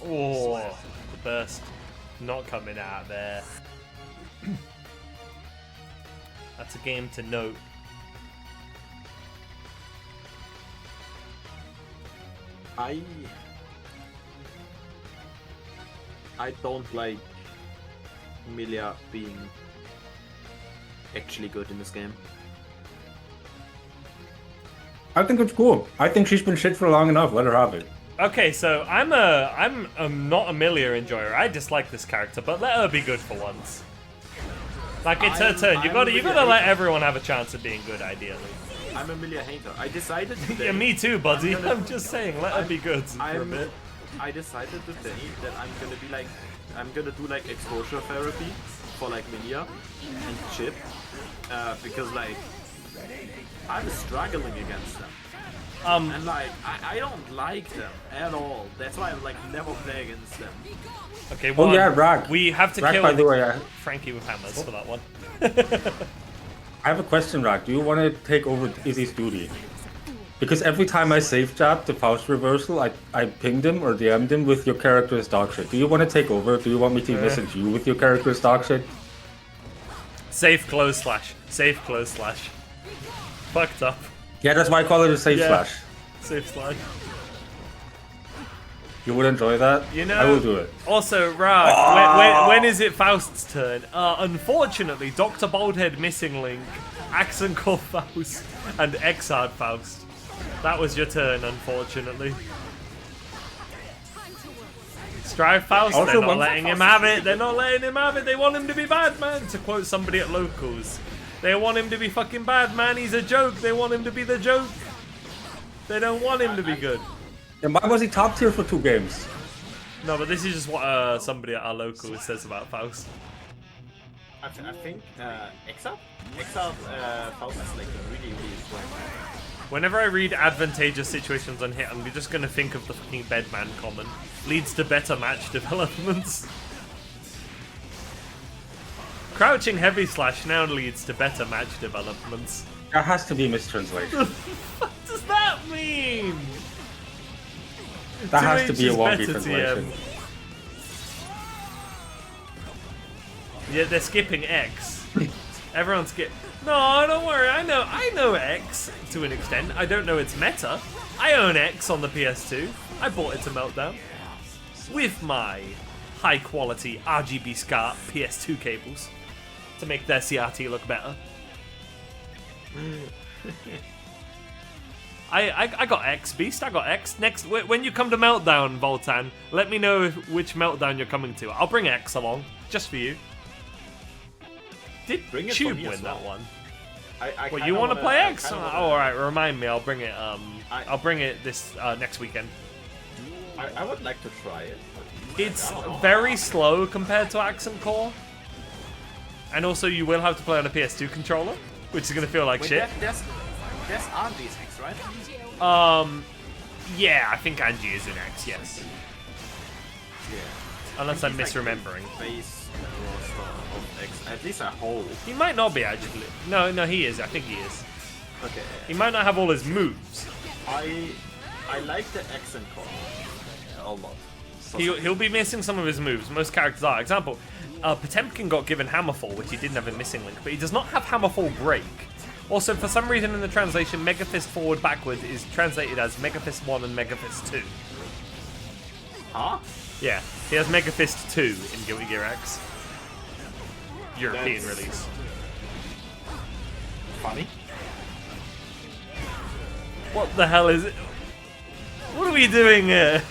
Speaker 2: Oh, the burst not coming out there. That's a game to note.
Speaker 5: I don't like Milia being actually good in this game.
Speaker 3: I think it's cool. I think she's been shit for long enough. Let her have it.
Speaker 2: Okay, so I'm not Amelia enjoyer. I dislike this character, but let her be good for once. Like it's her turn. You gotta let everyone have a chance of being good, ideally.
Speaker 5: I'm Amelia hater. I decided today.
Speaker 2: Yeah, me too, buddy. I'm just saying, let her be good for a bit.
Speaker 5: I decided today that I'm gonna do like exposure therapy for like Milia and Chip, because like I'm struggling against them. And like I don't like them at all. That's why I like never play against them.
Speaker 2: Okay,
Speaker 3: Oh yeah, Rag.
Speaker 2: we have to
Speaker 3: Rag,
Speaker 2: kill
Speaker 3: by the way,
Speaker 2: Frankie with hammers for that one.
Speaker 3: I have a question, Rag. Do you want to take over Izzy's duty? Because every time I safe jab the Faust reversal, I pinged him or DM'd him with your character's dog shit. Do you want to take over? Do you want me to message you with your character's dog shit?
Speaker 2: Safe close slash. Safe close slash. Fucked up.
Speaker 3: Yeah, that's why I call it a safe
Speaker 2: Yeah.
Speaker 3: slash.
Speaker 2: Safe slash.
Speaker 3: You would enjoy that?
Speaker 2: You know,
Speaker 3: I will do it.
Speaker 2: Also, Rag, when is it Faust's turn? Unfortunately, Dr. Baldhead Missing Link, Axenkor Faust, and Exard Faust. That was your turn, unfortunately. Strive Faust,
Speaker 3: Also,
Speaker 2: they're not
Speaker 3: one-
Speaker 2: letting him have it. They're not letting him have it. They want him to be bad, man. To quote somebody at Locals. They want him to be fucking bad, man. He's a joke. They want him to be the joke. They don't want him to be good.
Speaker 3: And why was he top tier for 2 games?
Speaker 2: No, but this is just what somebody at our Locals says about Faust.
Speaker 5: I think Exile Faust is like really strong.
Speaker 2: Whenever I read advantageous situations on hit, I'm just gonna think of the fucking Bedman common. Leads to better match developments. Crouching heavy slash now leads to better match developments.
Speaker 3: That has to be mistranslation.
Speaker 2: What does that mean?
Speaker 3: That
Speaker 2: 2
Speaker 3: has to be a
Speaker 2: inches
Speaker 3: wonky
Speaker 2: better
Speaker 3: translation.
Speaker 2: TM. Yeah, they're skipping X. Everyone skip. No, don't worry. I know X to an extent. I don't know its meta. I own X on the PS2. I bought it to Meltdown with my high quality RGB SCART PS2 cables to make their CRT look better. I got X, Beast. I got X. Next, when you come to Meltdown, Voltan, let me know which Meltdown you're coming to. I'll bring X along just for you. Did
Speaker 5: Bring it for
Speaker 2: Tube
Speaker 5: me
Speaker 2: win
Speaker 5: as
Speaker 2: that
Speaker 5: well.
Speaker 2: one?
Speaker 5: I
Speaker 2: Well, you want to play X?
Speaker 5: kinda
Speaker 2: Oh, all right. Remind me. I'll bring it.
Speaker 5: I-
Speaker 2: I'll bring it this next weekend.
Speaker 5: I would like to try it. But
Speaker 2: It's
Speaker 5: I don't know.
Speaker 2: very slow compared to Accent Core, and also you will have to play on a PS2 controller, which is gonna feel like
Speaker 5: Wait,
Speaker 2: shit.
Speaker 5: there's RG's X, right?
Speaker 2: Yeah, I think Angie is in X. Yes,
Speaker 5: Yeah.
Speaker 2: unless I'm
Speaker 5: He's like
Speaker 2: misremembering.
Speaker 5: the base roster of X. At least I hope.
Speaker 2: He might not be actually. No, he is. I think he is.
Speaker 5: Okay.
Speaker 2: He might not have all his moves.
Speaker 5: I like the accent core a lot. So
Speaker 2: He'll be missing some of his moves. Most characters are. Example, Potemkin got given Hammerfall, which he didn't have in Missing Link, but he does not have Hammerfall Break. Also, for some reason in the translation, Mega Fist Forward Backward is translated as Mega Fist 1 and Mega Fist 2.
Speaker 5: Huh?
Speaker 2: Yeah, he has Mega Fist 2 in Guilty Gear X. European
Speaker 5: That's-
Speaker 2: release.
Speaker 5: Funny.
Speaker 2: What the hell is it? What are we doing here?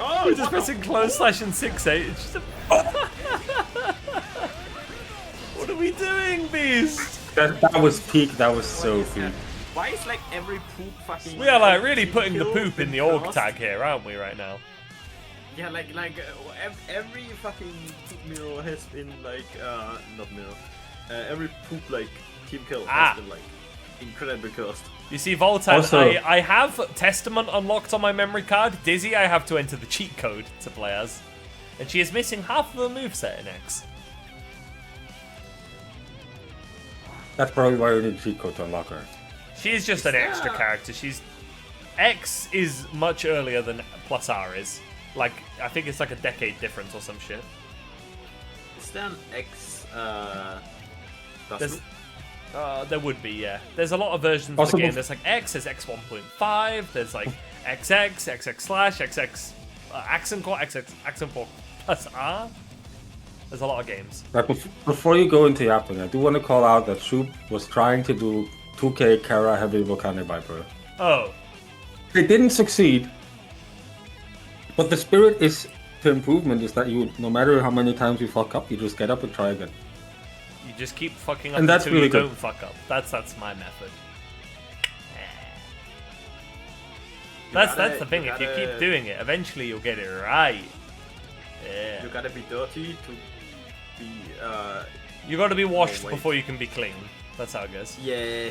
Speaker 5: Oh,
Speaker 2: We're just pressing close slash and 6-8. It's just a... What are we doing, Beast?
Speaker 3: That was peak. That was so peak.
Speaker 5: Why is like every poop fucking?
Speaker 2: We are like really putting the
Speaker 5: kill
Speaker 2: poop in the
Speaker 5: been
Speaker 2: org
Speaker 5: crossed?
Speaker 2: tag here, aren't we, right now?
Speaker 5: Yeah, every fucking poop meal has been like not meal. Every poop like team kill
Speaker 2: Ah.
Speaker 5: has been like incredibly cursed.
Speaker 2: You see, Voltan,
Speaker 3: Also-
Speaker 2: I have Testament unlocked on my memory card. Dizzy, I have to enter the cheat code to play as. And she is missing half of the moveset in X.
Speaker 3: That's probably why we need cheat code to unlock her.
Speaker 2: She is just an extra character. X is much earlier than Plus R is. Like, I think it's like a decade difference or some shit.
Speaker 5: Is there an X?
Speaker 2: There's, there would be, yeah. There's a lot of versions of
Speaker 3: Also
Speaker 2: the game.
Speaker 3: bef-
Speaker 2: There's like X, there's X1.5, there's like XX, XX slash, XX Accent Core, XX Accent Core Plus R. There's a lot of games.
Speaker 3: Right, before you go into yapping, I do want to call out that Soup was trying to do 2K Kara Heavy Volcanic Viper.
Speaker 2: Oh,
Speaker 3: They didn't succeed, but the spirit is to improvement is that you, no matter how many times you fuck up, you just get up and try again.
Speaker 2: you just keep fucking up
Speaker 3: And that's
Speaker 2: until
Speaker 3: really
Speaker 2: you
Speaker 3: good.
Speaker 2: don't fuck up. That's my method. That's the thing. If you keep doing it, eventually you'll get it right. Yeah.
Speaker 5: You gotta be dirty to be.
Speaker 2: You got to be washed
Speaker 5: wait.
Speaker 2: before you can be clean. That's how it goes.
Speaker 5: Yeah.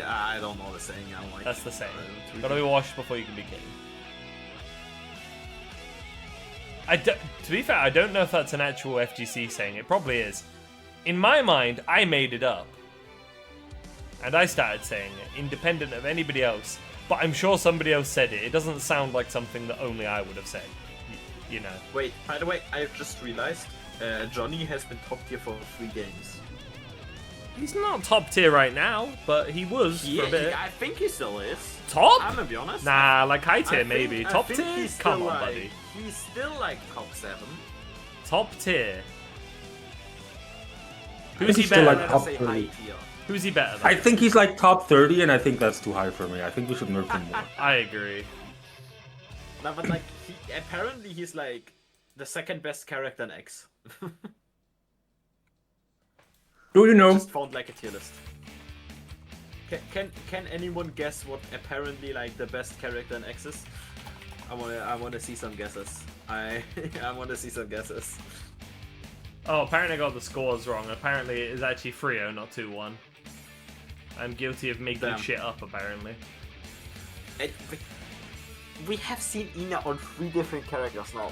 Speaker 5: I don't know the saying. I don't like.
Speaker 2: That's the saying.
Speaker 5: it's
Speaker 2: Got to be washed before you can be clean. To be fair, I don't know if that's an actual FGC saying. It probably is. In my mind, I made it up. And I started saying it, independent of anybody else. But I'm sure somebody else said it. It doesn't sound like something that only I would have said. You know.
Speaker 5: Wait, by the way, I just realized Johnny has been top tier for 3 games.
Speaker 2: He's not top tier right now, but he was for a bit.
Speaker 5: I think he still is.
Speaker 2: Top?
Speaker 5: I'm gonna be honest.
Speaker 2: Nah, like high tier
Speaker 5: I
Speaker 2: maybe.
Speaker 5: think- I
Speaker 2: Top
Speaker 5: think
Speaker 2: tier?
Speaker 5: he's
Speaker 2: Come
Speaker 5: still,
Speaker 2: on,
Speaker 5: like-
Speaker 2: buddy.
Speaker 5: He's still like top 7.
Speaker 2: Top tier.
Speaker 3: I
Speaker 2: Who's
Speaker 3: think
Speaker 2: he
Speaker 3: he's still
Speaker 2: better
Speaker 3: like
Speaker 2: than?
Speaker 3: top
Speaker 5: Say
Speaker 3: 30.
Speaker 5: high tier.
Speaker 2: Who's he better
Speaker 3: I
Speaker 2: than?
Speaker 3: think he's like top 30, and I think that's too high for me. I think we should nerf him more.
Speaker 2: I agree.
Speaker 5: No, but like apparently he's like the second best character in X.
Speaker 3: Do you know?
Speaker 5: Just found like a tier list. Can anyone guess what apparently like the best character in X is? I wanna see some guesses. I wanna see some guesses.
Speaker 2: Oh, apparently I got the scores wrong. Apparently it is actually 3-0, not 2-1. I'm guilty of making
Speaker 5: Damn.
Speaker 2: shit up, apparently.
Speaker 5: We have seen Ina on 3 different characters now.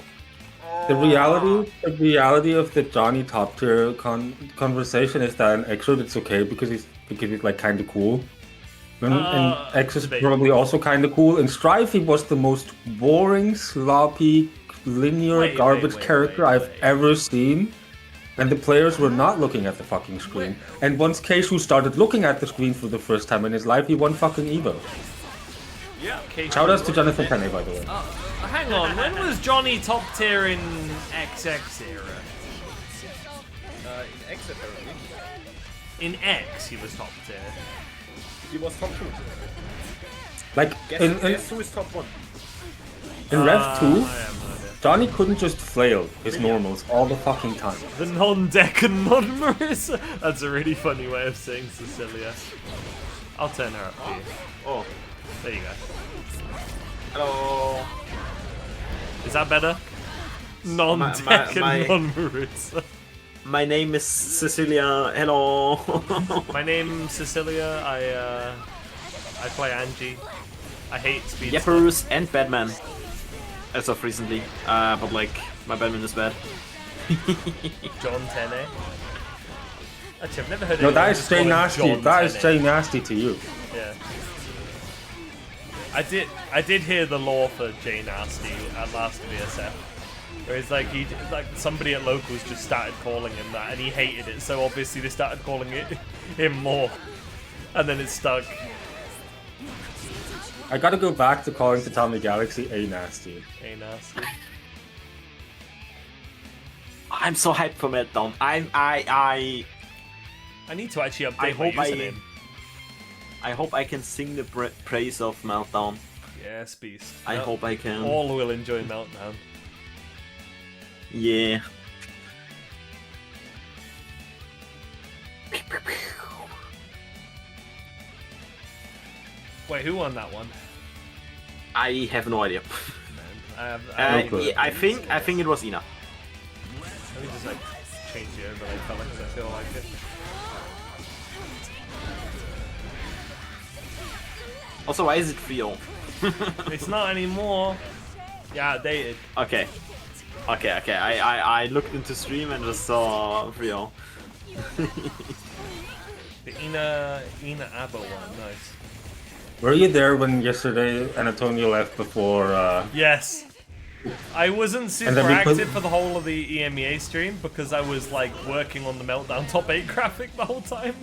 Speaker 3: The reality of the Johnny top tier conversation is that in Exode it's okay because he's like kind of cool. And X is
Speaker 2: debatable.
Speaker 3: probably also kind of cool. In Strife, he was the most boring, sloppy, linear
Speaker 2: Wait,
Speaker 3: garbage
Speaker 2: wait,
Speaker 3: character
Speaker 2: wait,
Speaker 3: I've
Speaker 2: wait.
Speaker 3: ever seen. And the players were not looking at the fucking screen. And once Keishu started looking at the screen for the first time in his life, he won fucking Evo.
Speaker 2: Yeah. Okay.
Speaker 3: Shout outs to Jonathan Penney, by the way.
Speaker 2: Hang on, when was Johnny top tier in XX era?
Speaker 5: In X apparently.
Speaker 2: In X, he was top tier.
Speaker 5: He was top 2.
Speaker 3: Like,
Speaker 5: Guess who is top 1?
Speaker 3: in Rev 2,
Speaker 2: I have no idea.
Speaker 3: Johnny couldn't just flail his normals all the fucking time.
Speaker 2: The non-Deck and non-Marissa. That's a really funny way of saying Cecilia. I'll turn her up for you.
Speaker 5: Oh,
Speaker 2: There you go.
Speaker 5: hello.
Speaker 2: Is that better? Non-Deck
Speaker 5: my-
Speaker 2: and non-Marissa.
Speaker 5: My name is Cecilia. Hello.
Speaker 2: My name's Cecilia. I play Angie. I hate speed.
Speaker 5: Yeppers and Batman. As of recently. But like, my Batman is bad.
Speaker 2: John Tenne. Actually, I've never heard.
Speaker 3: No,
Speaker 2: anyone
Speaker 3: that is
Speaker 2: just
Speaker 3: Jay
Speaker 2: call him
Speaker 3: Nasty.
Speaker 2: John
Speaker 3: That is
Speaker 2: Tenne.
Speaker 3: Jay Nasty to you.
Speaker 2: Yeah. I did hear the law for Jay Nasty at last VSF. Where it's like somebody at locals just started calling him that and he hated it, so obviously they started calling him more. And then it stuck.
Speaker 3: I gotta go back to calling Tatami Galaxy A Nasty.
Speaker 2: Hey Nasty.
Speaker 5: I'm so hyped for Meltdown. I
Speaker 2: need to actually
Speaker 5: I
Speaker 2: update my
Speaker 5: hope I-
Speaker 2: username.
Speaker 5: hope I can sing the praise of Meltdown.
Speaker 2: Yes, beast.
Speaker 5: I hope I can.
Speaker 2: All will enjoy Meltdown.
Speaker 5: Yeah.
Speaker 2: Wait, who won that one?
Speaker 5: I have no idea.
Speaker 2: Man, I have
Speaker 5: Yeah, I think it was Ina.
Speaker 2: Let me just like change the overlay color because I feel like it.
Speaker 5: Also, why is it 3-0?
Speaker 2: It's not anymore. Yeah, dated.
Speaker 5: Okay. I looked into stream and just saw 3-0.
Speaker 2: The Ina Abba one, nice.
Speaker 3: Were you there when yesterday Antonio left before?
Speaker 2: Yes. I wasn't super
Speaker 3: And then we put-
Speaker 2: active for the whole of the EMEA stream because I was like working on the Meltdown top 8 graphic the whole time.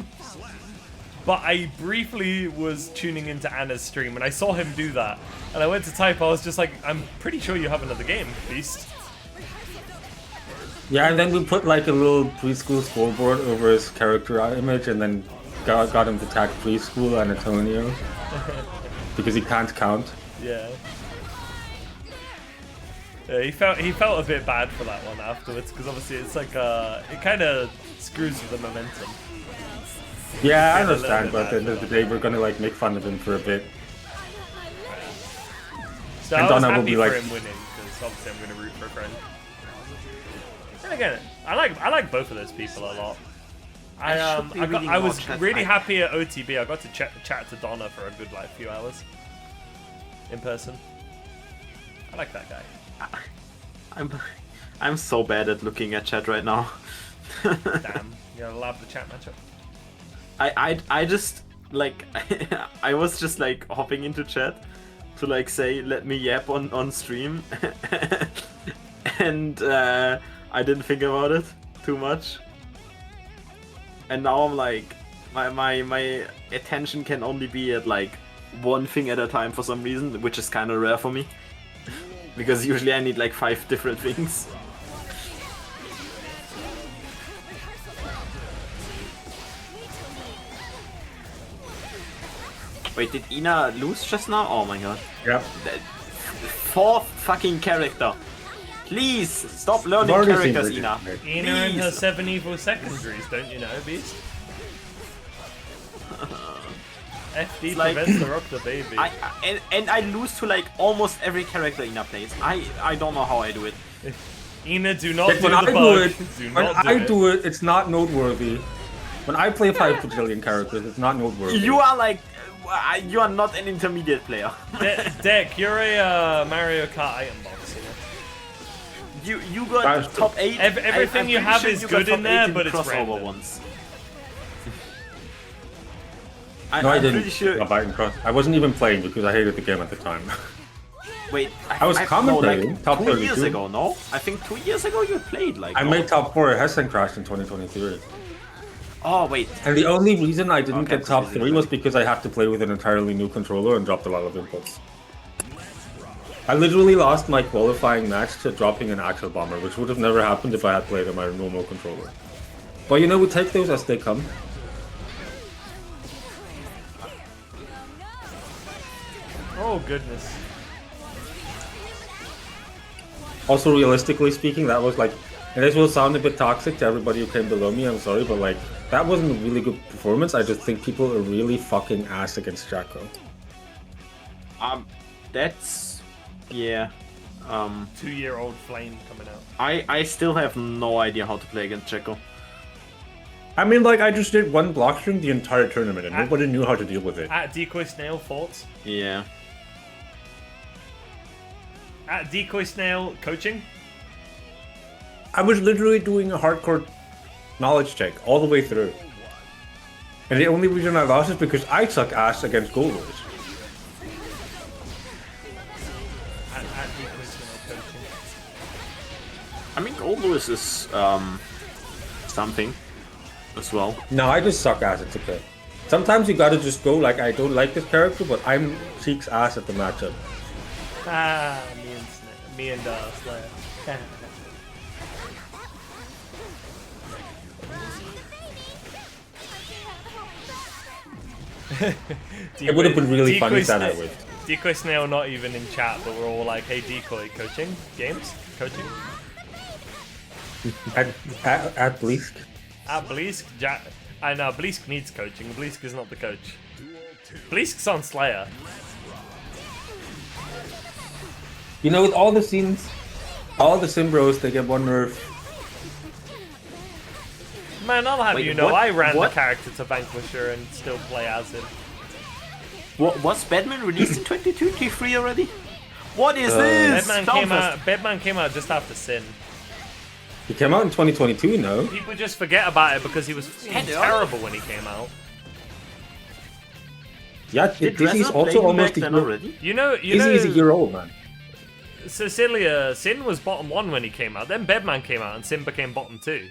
Speaker 2: But I briefly was tuning into Anna's stream and I saw him do that. And I went to type, I was just like, I'm pretty sure you have another game, Beast.
Speaker 3: Yeah, and then we put like a little preschool scoreboard over his character image, and then got him to tag preschool Antonio because he can't count.
Speaker 2: Yeah. Yeah, he felt a bit bad for that one afterwards because obviously it's like it kind of screws with the momentum.
Speaker 3: Yeah, I
Speaker 2: Getting a little
Speaker 3: understand,
Speaker 2: bit
Speaker 3: but at the end
Speaker 2: bad
Speaker 3: of the day, we're gonna like make fun of him for a bit.
Speaker 2: So
Speaker 3: And
Speaker 2: I was
Speaker 3: Donna will
Speaker 2: happy
Speaker 3: be
Speaker 2: for
Speaker 3: like-
Speaker 2: him winning because obviously I'm gonna root for a friend. And again, I like both of those people a lot. I was really happy at OTB. I got to chat to Donna for a good like few hours in person. I like that guy.
Speaker 5: I'm so bad at looking at chat right now.
Speaker 2: Damn, you're allowed the chat matchup.
Speaker 5: I just like I was just like hopping into chat to like say let me yap on stream and I didn't think about it too much. And now I'm like my attention can only be at like one thing at a time for some reason, which is kind of rare for me. Because usually I need like 5 different things. Wait, did Ina lose just now? Oh my god.
Speaker 3: Yep.
Speaker 5: That 4th fucking character. Please stop learning
Speaker 3: I've already seen
Speaker 5: characters,
Speaker 3: Bridget.
Speaker 5: Ina.
Speaker 2: Ina and her
Speaker 5: Please.
Speaker 2: 7 evil secondaries, don't you know, Beast? FD
Speaker 5: like-
Speaker 2: prevents the rock the baby.
Speaker 5: And I lose to like almost every character Ina plays. I don't know how I do it.
Speaker 2: Ina, do not
Speaker 3: Like,
Speaker 2: do
Speaker 3: when
Speaker 2: the
Speaker 3: I do
Speaker 2: bug.
Speaker 3: it,
Speaker 2: Do
Speaker 3: when
Speaker 2: not
Speaker 3: I
Speaker 2: do it.
Speaker 3: do it, it's not noteworthy. When I play 5 bajillion characters, it's not noteworthy.
Speaker 5: You are like you are not an intermediate player.
Speaker 2: Deck, you're a Mario Kart item box, you know?
Speaker 5: You got
Speaker 3: That's
Speaker 5: top 8.
Speaker 2: Everything
Speaker 5: I'm
Speaker 2: you
Speaker 5: pretty
Speaker 2: have
Speaker 5: sure
Speaker 2: is
Speaker 5: you got
Speaker 2: good in
Speaker 5: top
Speaker 2: there,
Speaker 5: 8
Speaker 2: but it's
Speaker 5: crossover
Speaker 2: random.
Speaker 5: ones.
Speaker 3: No, I
Speaker 5: I'm
Speaker 3: didn't.
Speaker 5: pretty sure.
Speaker 3: I wasn't even playing because I hated the game at the time.
Speaker 5: Wait,
Speaker 3: I was commentating,
Speaker 5: like
Speaker 3: top
Speaker 5: 2 years
Speaker 3: 32.
Speaker 5: ago. No, I think 2 years ago you played like.
Speaker 3: I
Speaker 5: no?
Speaker 3: made top 4 at Hessen Crash in 2023.
Speaker 5: Oh wait,
Speaker 3: And the only reason I didn't
Speaker 5: Okay,
Speaker 3: get top
Speaker 5: so
Speaker 3: 3 was because I had to play with an entirely new controller and dropped a lot of inputs. I literally lost my qualifying match to dropping an Axel Bomber, which would have never happened if I had played on my normal controller. But you know, we take those as they come.
Speaker 2: Oh, goodness.
Speaker 3: Also, realistically speaking, that was like, and this will sound a bit toxic to everybody who came below me, I'm sorry, but like, that wasn't a really good performance. I just think people are really fucking ass against Jacko.
Speaker 5: that's yeah.
Speaker 2: 2-year-old flame coming out.
Speaker 5: I still have no idea how to play against Checo.
Speaker 3: I mean, like, I just did one block string the entire tournament, and nobody knew how to deal with it.
Speaker 2: At Decoy Snail, thoughts?
Speaker 5: Yeah.
Speaker 2: At Decoy Snail, coaching?
Speaker 3: I was literally doing a hardcore knowledge check all the way through. And the only reason I lost is because I suck ass against gold rules.
Speaker 2: At Decoy Snail, coaching.
Speaker 5: I mean, Gold Lewis is something as well.
Speaker 3: No, I just suck ass, it's okay. Sometimes you gotta just go like, I don't like this character, but I'm cheeks ass at the matchup.
Speaker 2: Ah, me and Slayer.
Speaker 3: It would have been really funny
Speaker 2: Decoy
Speaker 3: that
Speaker 2: Snail-
Speaker 3: way.
Speaker 2: Decoy Snail not even in chat, but we're all like, hey Decoy, coaching? Games? Coaching?
Speaker 3: At Bleak.
Speaker 2: At Bleask, I know, Bleask needs coaching. Bleask is not the coach. Bleask's on Slayer.
Speaker 3: You know, with all the scenes, all the Simbros, they get one nerf.
Speaker 2: Man, I'll have
Speaker 5: Wait,
Speaker 2: you know,
Speaker 5: what-
Speaker 2: I ran
Speaker 5: what?
Speaker 2: the character to Vanquisher and still play as him.
Speaker 5: Was Batman released in 2023 already? What is this?
Speaker 2: Bedman came out just after Sin.
Speaker 3: He came out in 2022, no?
Speaker 2: People just forget about it because he was terrible when he came out.
Speaker 3: Yeah,
Speaker 5: Did
Speaker 3: this is
Speaker 5: Dresner play
Speaker 3: also
Speaker 5: him
Speaker 3: almost
Speaker 5: back
Speaker 3: a
Speaker 5: then
Speaker 3: year.
Speaker 5: already?
Speaker 2: You know,
Speaker 3: He's a year old, man.
Speaker 2: Cecilia, Sin was bottom 1 when he came out. Then Bedman came out and Sin became bottom 2.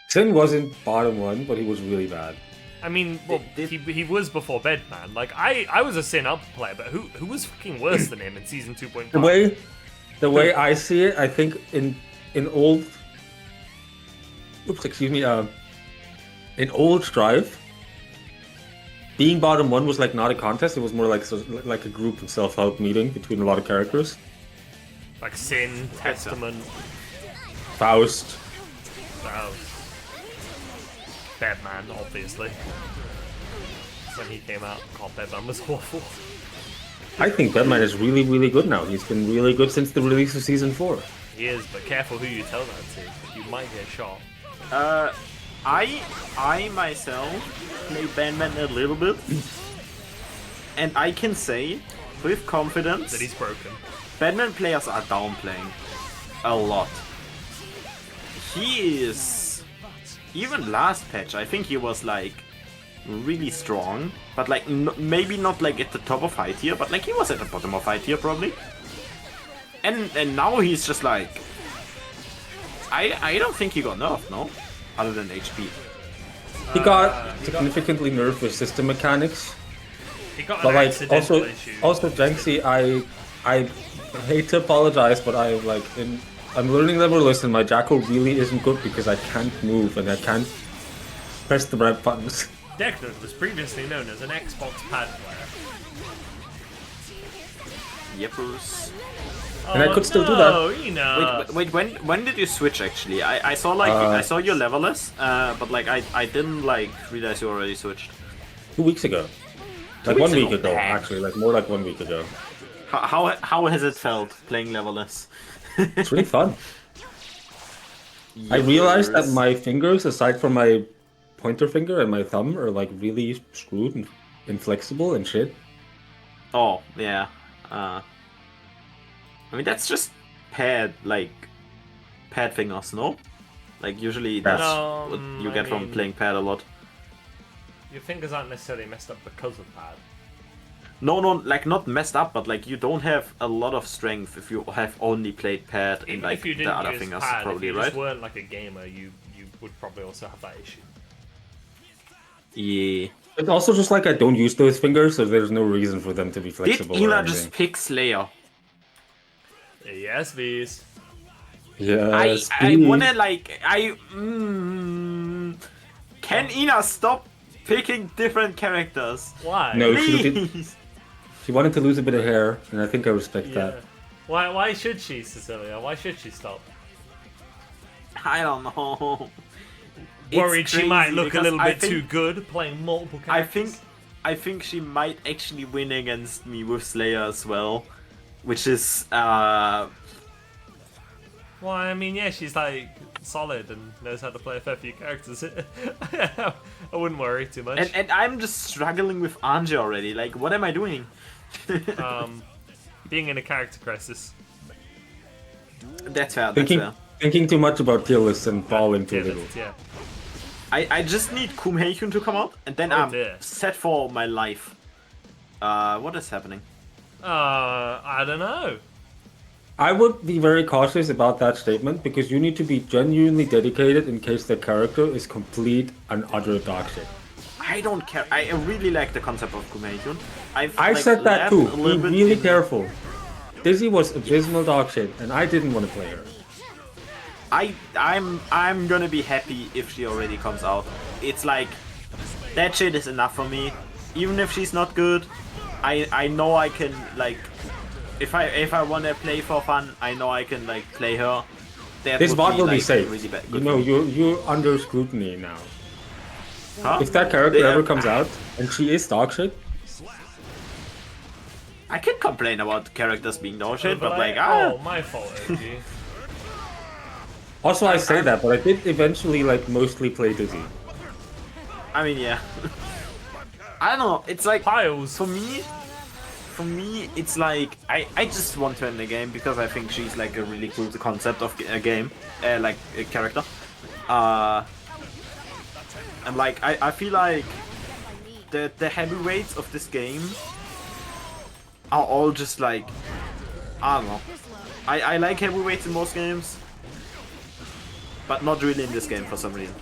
Speaker 3: Sin wasn't bottom 1, but he was really bad.
Speaker 2: I mean, well, he was before Bedman. Like, I was a Sin up player, but who was fucking worse than him in season 2.5?
Speaker 3: The way I see it, I think in old, in old Strive, being bottom one was like not a contest. It was more like like a group and self-help meeting between a lot of characters.
Speaker 2: Like Sin, Testament,
Speaker 3: Faust.
Speaker 2: Batman, obviously. When he came out, God, Batman was awful.
Speaker 3: I think Batman is really, really good now. He's been really good since the release of Season 4.
Speaker 2: He is, but careful who you tell that to. You might get shot.
Speaker 5: I myself play Batman a little bit, and I can say with confidence
Speaker 2: That he's broken.
Speaker 5: Batman players are downplaying a lot. He is, even last patch, I think he was like really strong, but like maybe not like at the top of high tier, but like he was at the bottom of high tier probably. And now he's just like, I don't think he got nerfed, no, other than HP.
Speaker 3: He got significantly nerfed with system mechanics.
Speaker 2: He got
Speaker 3: But
Speaker 2: an
Speaker 3: like
Speaker 2: accidental issue.
Speaker 3: also Jenksy, I hate to apologize, but I'm learning that we're listening. My Jacko really isn't good because I can't move and I can't press the right buttons.
Speaker 2: Declan was previously known as an Xbox pad player.
Speaker 5: Yepers.
Speaker 3: And I could still do that.
Speaker 2: Oh, you know.
Speaker 5: Wait, when did you switch actually? I saw like I saw your levelers, but like I didn't like realize you already switched.
Speaker 3: 2 weeks ago. Like
Speaker 5: weeks
Speaker 3: 1 week
Speaker 5: ago.
Speaker 3: ago, actually. Like more like 1 week ago.
Speaker 5: How has it felt playing levelers?
Speaker 3: It's really fun. I realized that my fingers, aside from my pointer finger and my thumb, are like really screwed and inflexible and shit.
Speaker 5: Oh yeah. I mean that's just pad fingers, no? Like usually that's what you get from playing pad a lot.
Speaker 2: Your fingers aren't necessarily messed up because of pad.
Speaker 5: No, like not messed up, but like you don't have a lot of strength if you have only played pad in
Speaker 2: Even
Speaker 5: like
Speaker 2: if you
Speaker 5: the
Speaker 2: didn't
Speaker 5: other
Speaker 2: use
Speaker 5: fingers,
Speaker 2: pad,
Speaker 5: probably,
Speaker 2: if you
Speaker 5: right?
Speaker 2: just weren't like a gamer, you would probably also have that issue.
Speaker 5: Yeah.
Speaker 3: It's also just like I don't use those fingers, so there's no reason for them to be
Speaker 5: Did
Speaker 3: flexible. or
Speaker 5: Ina
Speaker 3: anything.
Speaker 5: just pick Slayer?
Speaker 2: Yes, V's.
Speaker 3: Yes,
Speaker 5: I
Speaker 3: please.
Speaker 5: wanna like can Ina stop picking different characters?
Speaker 2: Why?
Speaker 3: No, she did.
Speaker 5: Please.
Speaker 3: She wanted to lose a bit of hair, and I think I respect
Speaker 2: Yeah.
Speaker 3: that.
Speaker 2: Why should she, Cecilia? Why should she stop?
Speaker 5: I don't know. It's
Speaker 2: Worried she might
Speaker 5: crazy
Speaker 2: look a
Speaker 5: because
Speaker 2: little
Speaker 5: I
Speaker 2: bit
Speaker 5: think-
Speaker 2: too good playing multiple
Speaker 5: I
Speaker 2: characters.
Speaker 5: think she might actually win against me with Slayer as well, which is uh
Speaker 2: Well, I mean, yeah, she's like solid and knows how to play a fair few characters. I wouldn't worry too much.
Speaker 5: and I'm just struggling with Anja already. Like, what am I doing?
Speaker 2: Being in a character crisis.
Speaker 5: That's fair. That's fair.
Speaker 3: Thinking too much about tier lists and falling too
Speaker 2: Yeah,
Speaker 3: little.
Speaker 2: yeah.
Speaker 5: I just need Kumheikun to come out, and then
Speaker 2: Oh,
Speaker 5: I'm
Speaker 2: dear.
Speaker 5: set for my life. What is happening?
Speaker 2: I don't know.
Speaker 3: I would be very cautious about that statement because you need to be genuinely dedicated in case the character is complete and utter dog shit.
Speaker 5: I don't care. I really like the concept of Kumheikun.
Speaker 3: I said that too.
Speaker 5: A
Speaker 3: Be
Speaker 5: little bit
Speaker 3: really
Speaker 5: in-
Speaker 3: careful. Dizzy was abysmal dog shit, and I didn't want to play her.
Speaker 5: I'm gonna be happy if she already comes out. It's like that shit is enough for me. Even if she's not good, I know I can like if I wanna play for fun, I know I can like play her. That
Speaker 3: This
Speaker 5: would
Speaker 3: bot will be
Speaker 5: like,
Speaker 3: safe.
Speaker 5: really bad-
Speaker 3: You
Speaker 5: good
Speaker 3: know,
Speaker 5: for me.
Speaker 3: you're under scrutiny now.
Speaker 5: Huh?
Speaker 3: If that character
Speaker 5: Yeah.
Speaker 3: ever comes out and she is dog shit,
Speaker 5: I can complain about characters being dog shit, but like
Speaker 2: oh, my fault, OG.
Speaker 3: also I say that, but I did eventually like mostly play Dizzy.
Speaker 5: I mean yeah. I don't know. It's like
Speaker 2: Piles.
Speaker 5: for me, it's like I just want her in the game because I think she's like a really cool concept of a game, like a character. And like I feel like the heavyweights of this game are all just like I don't know. I like heavyweights in most games, but not really in this game for some reason.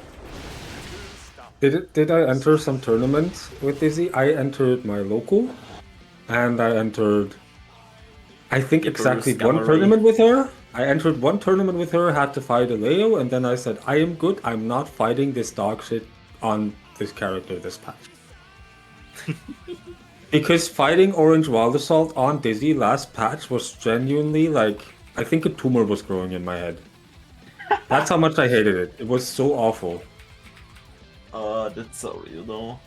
Speaker 3: Did I enter some tournaments with Dizzy? I entered my local, and I entered, I think exactly one
Speaker 5: Gallery.
Speaker 3: tournament with her. I entered one tournament with her, had to fight a Leo, and then I said, I am good, I'm not fighting this dog shit on this character this patch. Because fighting Orange Wild Assault on Dizzy last patch was genuinely like, I think a tumor was growing in my head. That's how much I hated it. It was so awful.
Speaker 5: That's so real though.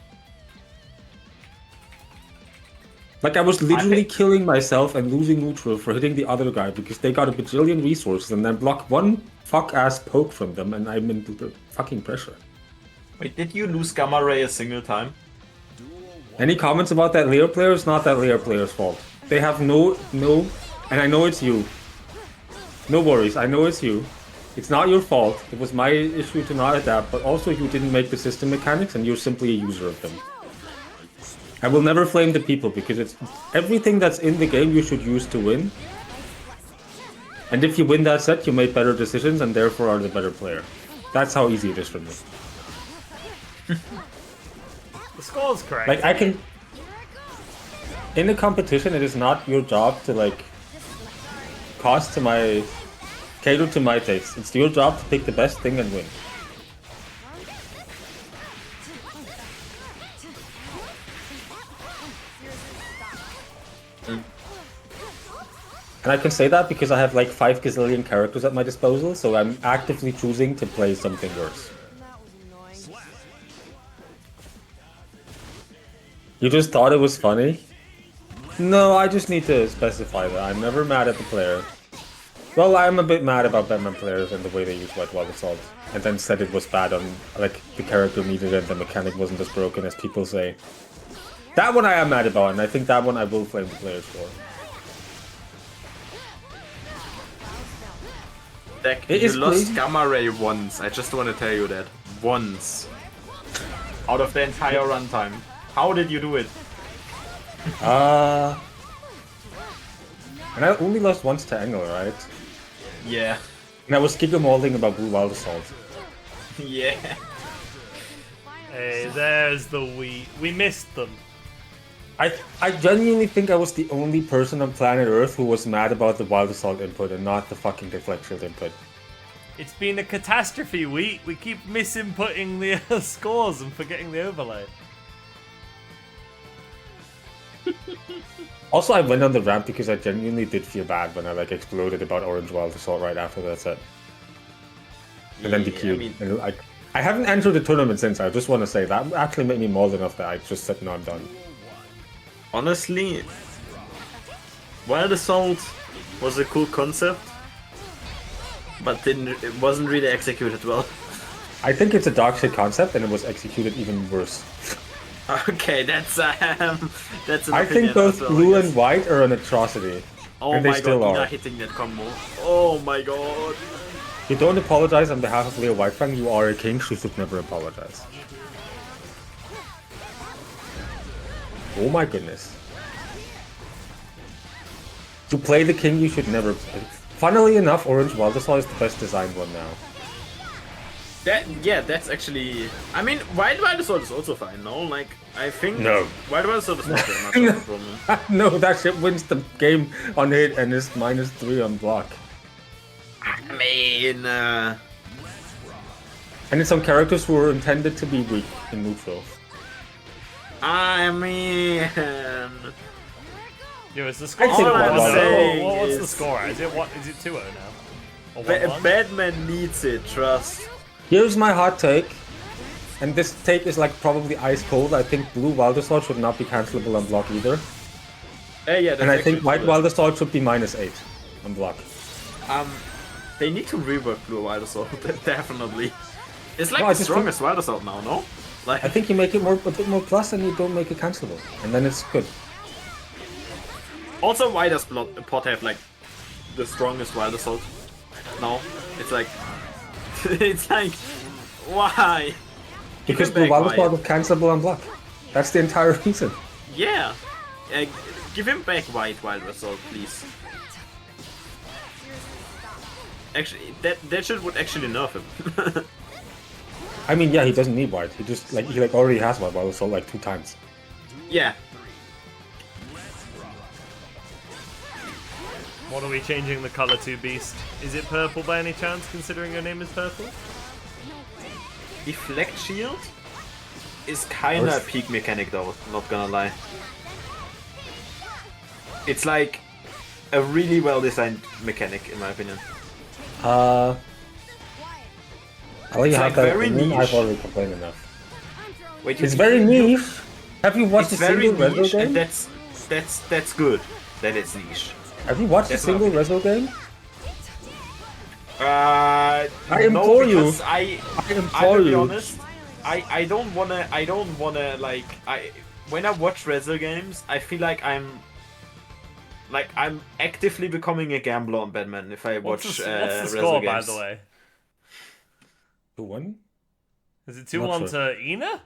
Speaker 3: Like I was literally killing myself and losing neutral for hitting the other guy because they got a bajillion resources and then block one fuck-ass poke from them and I'm into the fucking pressure.
Speaker 5: Wait, did you lose Gamma Ray a single time?
Speaker 3: Any comments about that Lear player? It's not that Lear player's fault. They have no, and I know it's you. No worries, I know it's you. It's not your fault. It was my issue to not adapt, but also you didn't make the system mechanics and you're simply a user of them. I will never flame the people because it's everything that's in the game you should use to win. And if you win that set, you made better decisions and therefore are the better player. That's how easy it is for me.
Speaker 2: The score's correct.
Speaker 3: Like I can... In a competition, it is not your job to like... cater to my taste. It's your job to pick the best thing and win. And I can say that because I have like 5 gazillion characters at my disposal, so I'm actively choosing to play something worse.
Speaker 4: That was annoying.
Speaker 3: You just thought it was funny? No, I just need to specify that. I'm never mad at the player. Well, I'm a bit mad about Batman players and the way they use White Wild Assault. And then said it was bad on, like, the character needed it and the mechanic wasn't as broken as people say. That one I am mad about, and I think that one I will flame the players for.
Speaker 5: Deck,
Speaker 3: It
Speaker 5: you
Speaker 3: is
Speaker 5: lost
Speaker 3: crazy.
Speaker 5: Gamma Ray once. I just want to tell you that. Once. Out of the entire runtime. How did you do it?
Speaker 3: And I only lost once to Engel, right?
Speaker 5: Yeah.
Speaker 3: And I was gigamalding about Blue Wild Assault.
Speaker 5: Yeah.
Speaker 2: Hey, there's the we missed them.
Speaker 3: I genuinely think I was the only person on planet Earth who was mad about the Wild Assault input and not the fucking Deflect Shield input.
Speaker 2: It's been a catastrophe week. We keep misinputting the scores and forgetting the overlay.
Speaker 3: Also, I went on the ramp because I genuinely did feel bad when I like exploded about Orange Wild Assault right after that set. And then DQ'd. And, like, I haven't entered the tournament since, I just want to say that actually made me mauled enough that I just said no, I'm done.
Speaker 5: Honestly, Wild Assault was a cool concept, but it wasn't really executed well.
Speaker 3: I think it's a dog shit concept and it was executed even worse.
Speaker 5: Okay, that's an
Speaker 3: I
Speaker 5: opinion
Speaker 3: think both
Speaker 5: as well,
Speaker 3: blue
Speaker 5: I guess.
Speaker 3: and white are an atrocity.
Speaker 5: Oh
Speaker 3: and they
Speaker 5: my
Speaker 3: still
Speaker 5: god,
Speaker 3: are.
Speaker 5: Ina hitting that combo. Oh my god.
Speaker 3: You don't apologize on behalf of Leo Whitefang, you are a king, so you should never apologize. Oh my goodness. To play the king, you should never play. Funnily enough, Orange Wild Assault is the best designed one now.
Speaker 5: That's actually... I mean, Wild Assault is also fine, no? Like, I think...
Speaker 3: No.
Speaker 5: Wild Assault is not very much of a problem.
Speaker 3: No, that shit wins the game on hit and is -3 on block.
Speaker 5: I mean...
Speaker 3: And it's on characters who are intended to be weak in neutral.
Speaker 5: I mean...
Speaker 2: Yo, is the score?
Speaker 3: I think
Speaker 5: All I'm saying
Speaker 2: What's the
Speaker 5: is-
Speaker 2: score at? Is it 2-0 now? Or 1-1?
Speaker 5: Batman needs it, trust.
Speaker 3: Here's my hot take, and this take is like probably ice cold. I think Blue Wild Assault should not be cancelable on block either.
Speaker 5: Yeah, that's
Speaker 3: And I think
Speaker 5: actually
Speaker 3: White
Speaker 5: true.
Speaker 3: Wild Assault should be -8 on block.
Speaker 5: They need to rework Blue Wild Assault, definitely. It's like
Speaker 3: No, I
Speaker 5: the
Speaker 3: just
Speaker 5: strongest Wild Assault now, no? Like,
Speaker 3: I think you make it a bit more plus and you don't make it cancelable, and then it's good.
Speaker 5: also, why does Pot have like the strongest Wild Assault? No, it's like, it's like, why? Give
Speaker 3: Because
Speaker 5: him
Speaker 3: Blue
Speaker 5: back
Speaker 3: Wild
Speaker 5: White.
Speaker 3: Assault is cancelable on block. That's the entire reason.
Speaker 5: Yeah, give him back White Wild Assault, please. Actually, that shit would actually nerf him.
Speaker 3: I mean, yeah, he doesn't need white. He already has White Wild Assault like 2 times.
Speaker 5: Yeah.
Speaker 2: What are we changing the color to, Beast? Is it purple by any chance, considering your name is purple?
Speaker 5: Deflect shield? is kind of a peak mechanic though, not gonna lie. It's like a really well designed mechanic in my opinion.
Speaker 3: I'll let you
Speaker 5: It's
Speaker 3: have
Speaker 5: like
Speaker 3: that
Speaker 5: very
Speaker 3: opinion.
Speaker 5: niche.
Speaker 3: I've already complained enough.
Speaker 5: Wait,
Speaker 3: It's very niche. Have you watched
Speaker 5: It's
Speaker 3: a
Speaker 5: very
Speaker 3: single Rezo
Speaker 5: niche, and
Speaker 3: game?
Speaker 5: that's good. That it's niche.
Speaker 3: Have you watched a
Speaker 5: That's
Speaker 3: single
Speaker 5: not
Speaker 3: Rezo game?
Speaker 5: I
Speaker 3: implore you.
Speaker 5: because
Speaker 3: I
Speaker 5: I'm
Speaker 3: implore
Speaker 5: to be
Speaker 3: you.
Speaker 5: honest. I don't wanna like when I watch Rezo games, I feel like I'm actively becoming a gambler on Batman if I watch
Speaker 2: What's the
Speaker 5: Rezo
Speaker 2: score, by
Speaker 5: games.
Speaker 2: the way?
Speaker 3: 2-1?
Speaker 2: Is it
Speaker 3: Not
Speaker 2: 2-1
Speaker 3: sure.
Speaker 2: to Ina?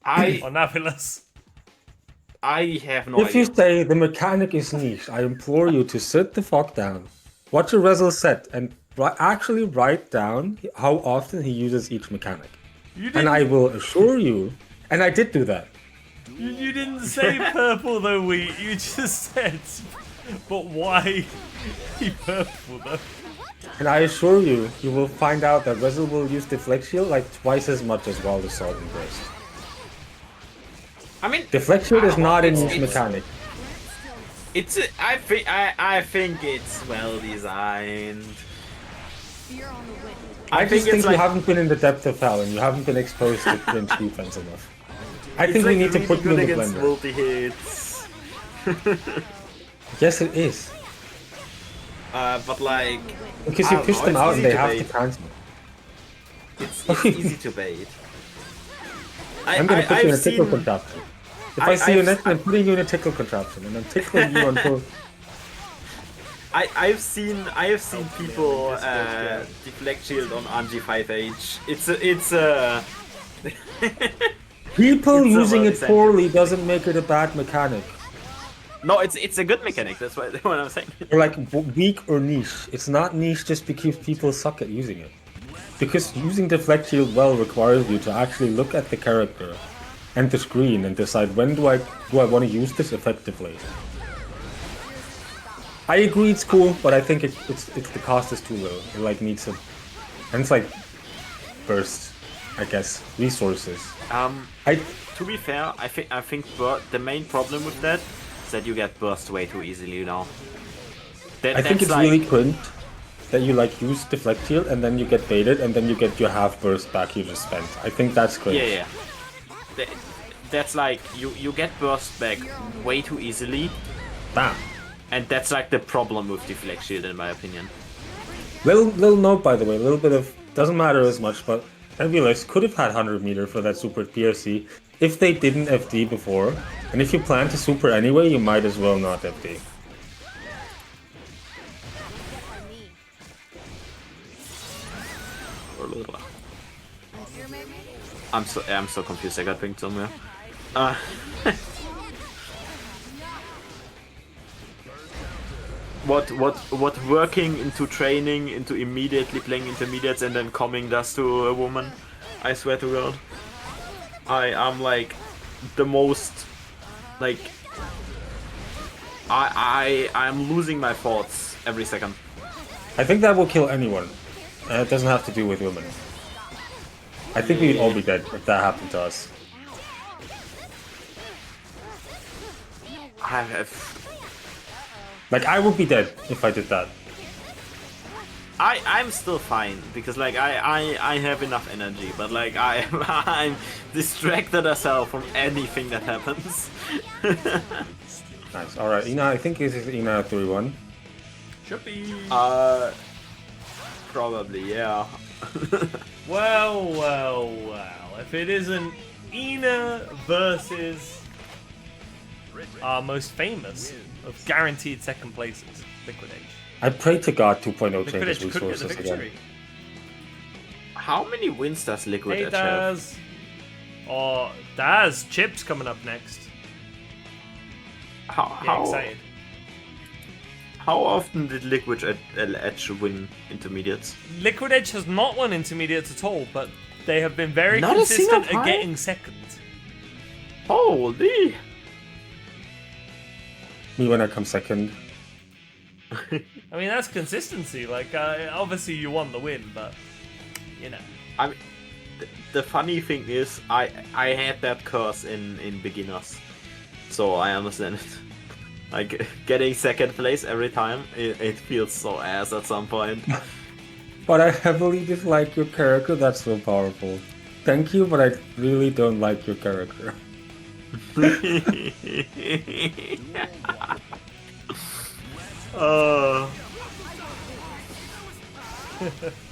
Speaker 5: I
Speaker 2: Or Navilas?
Speaker 5: I have no
Speaker 3: If you
Speaker 5: idea.
Speaker 3: say the mechanic is niche, I implore you to sit the fuck down, watch a Rezo set, and actually write down how often he uses each mechanic.
Speaker 2: You
Speaker 3: And
Speaker 2: didn't,
Speaker 3: I will assure you, and I did do that.
Speaker 2: you didn't say purple though, Wheat. You just said, but why purple though?
Speaker 3: And I assure you, you will find out that Rezo will use Deflect Shield like twice as much as Wild Assault and Burst.
Speaker 5: I mean,
Speaker 3: Deflect Shield is not a
Speaker 5: It's-
Speaker 3: niche
Speaker 5: it's-
Speaker 3: mechanic.
Speaker 5: I think it's well designed.
Speaker 4: Fear on the wind.
Speaker 3: I just think
Speaker 5: it's
Speaker 3: you
Speaker 5: like-
Speaker 3: haven't been in the depth of hell and you haven't been exposed to cringe defense enough. I
Speaker 5: It's
Speaker 3: think
Speaker 5: like
Speaker 3: we need to
Speaker 5: really
Speaker 3: put you
Speaker 5: good
Speaker 3: in the
Speaker 5: against
Speaker 3: blender.
Speaker 5: multi hits.
Speaker 3: Yes, it is.
Speaker 5: But like
Speaker 3: Because you
Speaker 5: I don't
Speaker 3: push
Speaker 5: know,
Speaker 3: them
Speaker 5: it's
Speaker 3: out and
Speaker 5: easy
Speaker 3: they
Speaker 5: to
Speaker 3: have
Speaker 5: bait.
Speaker 3: to cancel.
Speaker 5: it's easy to bait.
Speaker 3: I'm gonna put you in a tickle
Speaker 5: seen
Speaker 3: contraption. If I see you
Speaker 5: I've-
Speaker 3: next, I'm putting you in a tickle contraption and I'm tickling you until.
Speaker 5: I have seen people deflect shield on Anji 5H. It's a
Speaker 3: People
Speaker 5: It's a
Speaker 3: using it
Speaker 5: well-designed
Speaker 3: poorly doesn't make it a bad mechanic.
Speaker 5: no, it's a good mechanic. That's what I'm saying.
Speaker 3: Or like weak or niche. It's not niche just because people suck at using it. Because using Deflect Shield well requires you to actually look at the character and the screen and decide when do I want to use this effectively. I agree it's cool, but I think it's the cost is too low. It like needs a and it's like burst, I guess, resources. I
Speaker 5: To be fair, I think the main problem with that is that you get burst way too easily now.
Speaker 3: I think it's
Speaker 5: like,
Speaker 3: really cringe that you like use Deflect Shield and then you get baited and then you get your half burst back you just spent. I think that's cringe.
Speaker 5: yeah. That's like you get burst back way too easily,
Speaker 3: Bam.
Speaker 5: and that's like the problem with deflect shield in my opinion.
Speaker 3: Little note by the way, a little bit of doesn't matter as much, but Nebulous could have had 100 meter for that super PRC if they didn't FD before, and if you plan to super anyway, you might as well not FD.
Speaker 4: Here, maybe?
Speaker 5: I'm so confused. I got pinged somewhere. What working into training into immediately playing intermediates and then coming does to a woman? I swear to God. I am like the most like I'm losing my thoughts every second.
Speaker 3: I think that will kill anyone. It doesn't have to do with women. I think we'd all be dead if that happened to us.
Speaker 5: I have
Speaker 3: Like, I would be dead if I did that.
Speaker 5: I'm still fine because like I have enough energy, but like I'm distracted as hell from anything that happens.
Speaker 3: Nice. Alright, Ina, I think this is Ina 3-1.
Speaker 2: Should be.
Speaker 5: Probably yeah.
Speaker 2: Well. If it isn't Ina versus our most famous of guaranteed second places, Liquid Age.
Speaker 3: I pray to God 2.0
Speaker 2: Liquid Age
Speaker 3: changes
Speaker 2: could get the
Speaker 3: resources
Speaker 2: victory.
Speaker 3: again.
Speaker 5: How many wins does Liquid
Speaker 2: Hey
Speaker 5: Edge have?
Speaker 2: Daz. Or Daz, Chips coming up next. Get excited.
Speaker 5: How often did Liquid Edge win intermediates?
Speaker 2: Liquid Edge has not won intermediates at all, but they have been very
Speaker 5: Not a single
Speaker 2: consistent at
Speaker 5: time?
Speaker 2: getting second.
Speaker 5: Holy!
Speaker 3: Me when I come second.
Speaker 2: I mean, that's consistency. Like, obviously you won the win, but you know.
Speaker 5: I mean, the funny thing is, I had that curse in beginners, so I understand it. Like getting second place every time, it feels so ass at some point.
Speaker 3: But I heavily dislike your character. That's so powerful. Thank you, but I really don't like your character.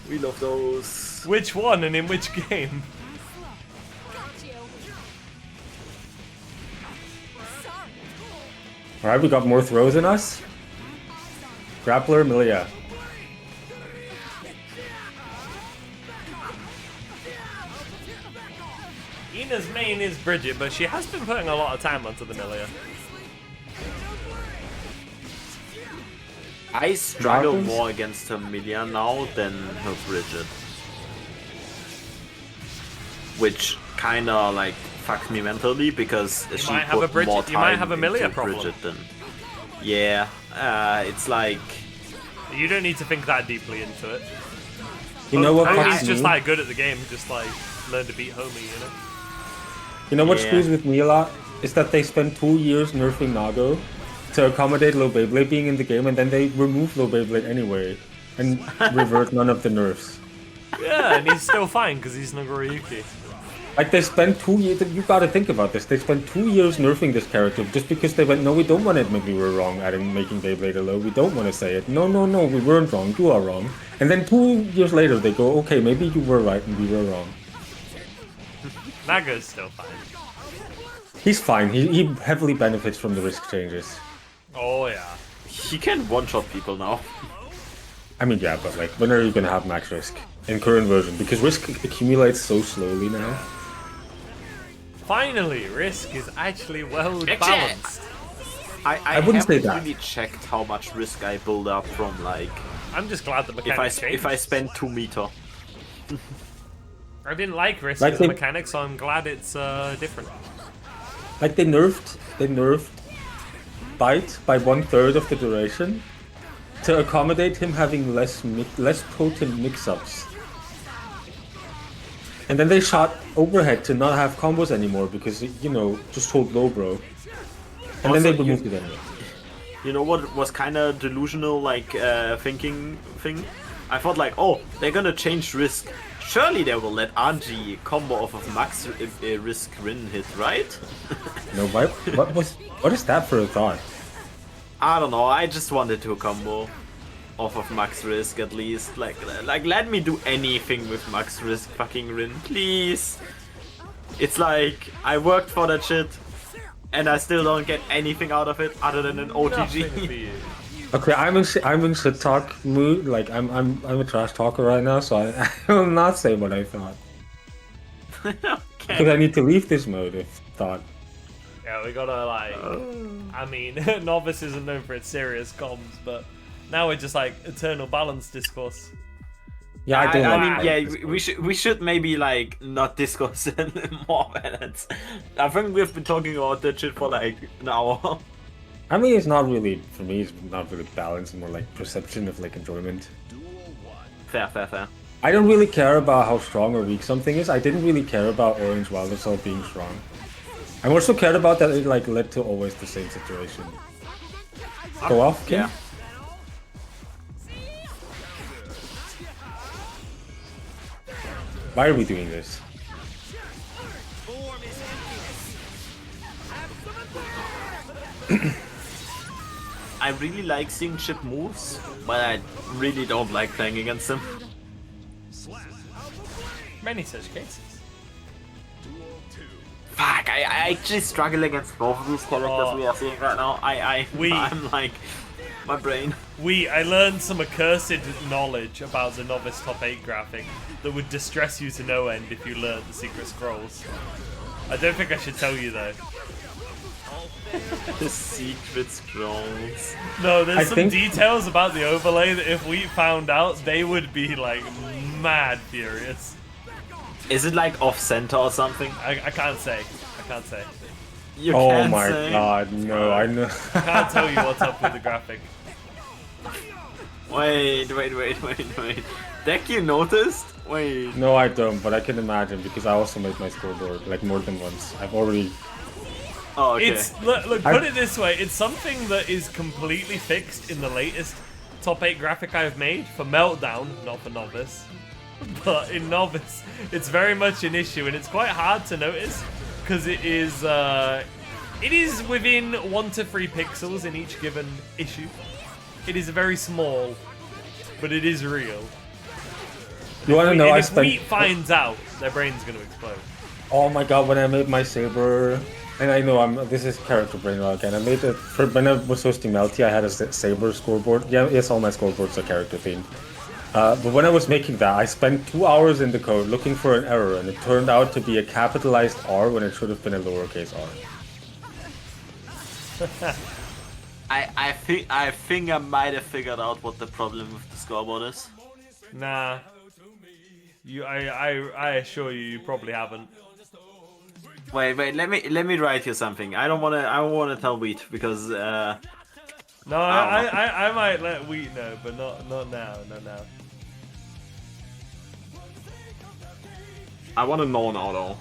Speaker 5: We love those.
Speaker 2: Which one and in which game?
Speaker 3: Alright, we got more throws in us. Grappler, Milia.
Speaker 2: Ina's main is Bridget, but she has been putting a lot of time onto the Milia.
Speaker 5: I struggle
Speaker 3: Mountains?
Speaker 5: more against her Milia now than her Bridget. Which kinda like fucks me mentally because she
Speaker 2: might have
Speaker 5: put
Speaker 2: a Bridget-
Speaker 5: more
Speaker 2: you might
Speaker 5: time
Speaker 2: have a Milia
Speaker 5: into
Speaker 2: problem.
Speaker 5: Bridget than... Yeah, it's like...
Speaker 2: You don't need to think that deeply into it.
Speaker 3: You know what
Speaker 2: Homie's
Speaker 3: fucks
Speaker 2: just
Speaker 3: me?
Speaker 2: like good at the game, just like learn to beat Homie, you know?
Speaker 3: You know what
Speaker 5: Yeah.
Speaker 3: screws with me a lot? Is that they spent 2 years nerfing Nago to accommodate low Beyblade being in the game, and then they remove low Beyblade anyway, and revert none of the nerfs.
Speaker 2: Yeah, and he's still fine because he's Nagoriyuki.
Speaker 3: Like, they spent 2 years, you gotta think about this, they spent 2 years nerfing this character just because they went, no, we don't want to admit we were wrong making Beyblade a low, we don't want to say it, no, we weren't wrong, you are wrong. And then 2 years later they go, okay, maybe you were right and we were wrong.
Speaker 2: Naga's still fine.
Speaker 3: He's fine, he heavily benefits from the risk changes.
Speaker 2: Oh yeah.
Speaker 5: He can one-shot people now.
Speaker 3: I mean, yeah, but like, when are you gonna have max risk? In current version, because risk accumulates so slowly now.
Speaker 2: Finally, Risk is actually well
Speaker 5: Check,
Speaker 2: balanced.
Speaker 5: I
Speaker 3: wouldn't say
Speaker 5: haven't
Speaker 3: that.
Speaker 5: really checked how much risk I build up from like...
Speaker 2: I'm just glad the
Speaker 5: If
Speaker 2: mechanics
Speaker 5: if I
Speaker 2: changed.
Speaker 5: spend 2 meter.
Speaker 2: I didn't like Risk
Speaker 3: Like
Speaker 2: as a
Speaker 3: they-
Speaker 2: mechanic, so I'm glad it's different.
Speaker 3: Like, they nerfed Bite by 1/3 of the duration to accommodate him having less potent mix-ups. And then they shot Overhead to not have combos anymore because, you know, just hold low, bro. And then
Speaker 5: Also,
Speaker 3: they removed it anyway.
Speaker 5: You know what was kind of delusional, like, thinking thing? I thought like, oh, they're gonna change risk. Surely they will let Anji combo off of max risk Rin hit, right?
Speaker 3: No, what is that for a thought?
Speaker 5: I don't know, I just wanted to combo off of max risk at least. Like let me do anything with max risk fucking Rin, please. It's like, I worked for that shit, and I still don't get anything out of it other than an
Speaker 2: Nothing for
Speaker 5: OTG.
Speaker 2: you.
Speaker 3: Okay, I'm in shit talk mood. Like, I'm a trash talker right now, so I will not say what I thought because
Speaker 5: Okay.
Speaker 3: I need to leave this mode. If thought.
Speaker 2: Yeah, we gotta like. I mean, Novice isn't known for its serious comms, but now we're just like eternal balance discourse.
Speaker 3: Yeah, I don't
Speaker 5: I
Speaker 3: like
Speaker 5: mean,
Speaker 3: that.
Speaker 5: yeah, we should maybe like not discuss more balance. I think we've been talking about that shit for like an hour.
Speaker 3: I mean, it's not really, for me, it's not really balance, more like perception of like enjoyment.
Speaker 5: Fair.
Speaker 3: I don't really care about how strong or weak something is. I didn't really care about Orange Wild Assault being strong. I more so cared about that it like led to always the same situation. Go off, Kim?
Speaker 5: Yeah.
Speaker 3: Why are we doing this?
Speaker 5: I really like seeing Chip moves, but I really don't like playing against him.
Speaker 2: Many such cases.
Speaker 5: Fuck, I actually struggle against both of these characters we are seeing right now. I'm like, my brain.
Speaker 2: I learned some accursed knowledge about the Novice Top 8 graphic that would distress you to no end if you learned the secret scrolls. I don't think I should tell you though.
Speaker 5: The secret scrolls.
Speaker 2: No, there's
Speaker 3: I
Speaker 2: some
Speaker 3: think-
Speaker 2: details about the overlay that if we found out, they would be like mad furious.
Speaker 5: Is it like off center or something?
Speaker 2: I can't say. I can't say.
Speaker 5: You
Speaker 3: Oh
Speaker 5: can't
Speaker 3: my
Speaker 5: say.
Speaker 3: god, no, I know.
Speaker 2: I can't tell you what's up with the graphic.
Speaker 5: Wait. Deck, you noticed? Wait.
Speaker 3: No, I don't, but I can imagine because I also made my scoreboard like more than once. I've already.
Speaker 5: Oh, okay.
Speaker 2: It's look, put it this way: it's something that is completely fixed in the latest top 8 graphic I've made for Meltdown, not for Novice. But in Novice, it's very much an issue, and it's quite hard to notice because it is within 1 to 3 pixels in each given issue. It is very small, but it is real.
Speaker 3: You want to know?
Speaker 2: And
Speaker 3: I
Speaker 2: if
Speaker 3: spent.
Speaker 2: Wheat finds out, their brain's gonna explode.
Speaker 3: Oh my god! When I made my saber, and I know this is character brain rot again. I made it for when I was hosting Melty. I had a saber scoreboard. Yeah, yes, all my scoreboards are character themed. But when I was making that, I spent 2 hours in the code looking for an error, and it turned out to be a capitalized R when it should have been a lowercase r.
Speaker 5: I think I might have figured out what the problem with the scoreboard is.
Speaker 2: Nah. I assure you, you probably haven't.
Speaker 5: Wait, let me write you something. I don't wanna tell Wheat because
Speaker 2: No, I might let Wheat know, but not now, not now.
Speaker 5: I wanna know now though.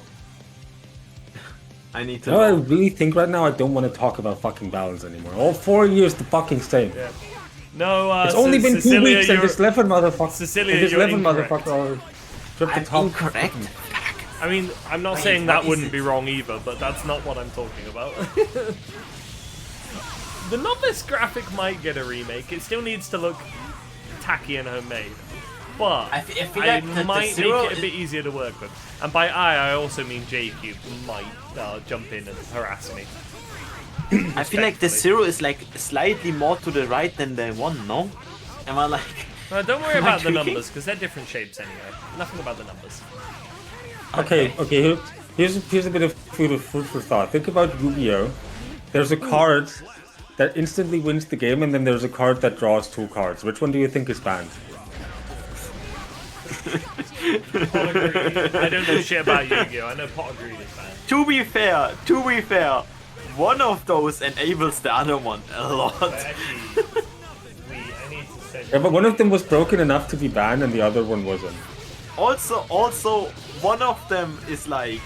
Speaker 5: I need to
Speaker 3: No, I
Speaker 5: know.
Speaker 3: really think right now I don't want to talk about fucking balance anymore. All 4 years the fucking same.
Speaker 2: Yeah. No,
Speaker 3: It's only been 2
Speaker 2: Cecilia,
Speaker 3: weeks and
Speaker 2: you're-
Speaker 3: this 11 motherfucker.
Speaker 2: Cecilia,
Speaker 3: and this
Speaker 2: you're
Speaker 3: 11
Speaker 2: incorrect.
Speaker 3: motherfucker tripped the
Speaker 5: I'm
Speaker 3: top.
Speaker 5: incorrect.
Speaker 2: I mean, I'm not
Speaker 5: Wait,
Speaker 2: saying
Speaker 5: what
Speaker 2: that
Speaker 5: is
Speaker 2: wouldn't
Speaker 5: it?
Speaker 2: be wrong either, but that's not what I'm talking about. The Novice graphic might get a remake. It still needs to look tacky and homemade. But
Speaker 5: I feel
Speaker 2: I
Speaker 5: like the
Speaker 2: might
Speaker 5: Zero
Speaker 2: make it a bit easier to work with. And by I also mean JCube might jump in and harass me.
Speaker 5: I feel like the 0 is like slightly more to the right than the 1, no? Am I like...
Speaker 2: Don't worry
Speaker 5: Am I
Speaker 2: about the
Speaker 5: tweaking?
Speaker 2: numbers, because they're different shapes anyway. Nothing about the numbers.
Speaker 3: Okay, here's a bit of food for thought. Think about Yu-Gi-Oh! There's a card that instantly wins the game, and then there's a card that draws 2 cards. Which one do you think is banned?
Speaker 2: Pot of Greed. I don't know shit about Yu-Gi-Oh! I know Pot of Greed is bad.
Speaker 5: To be fair, one of those enables the other one a lot.
Speaker 2: But actually, I need to send
Speaker 3: Yeah, but one of them was broken enough to be banned, and the other one wasn't.
Speaker 5: Also, one of them is like...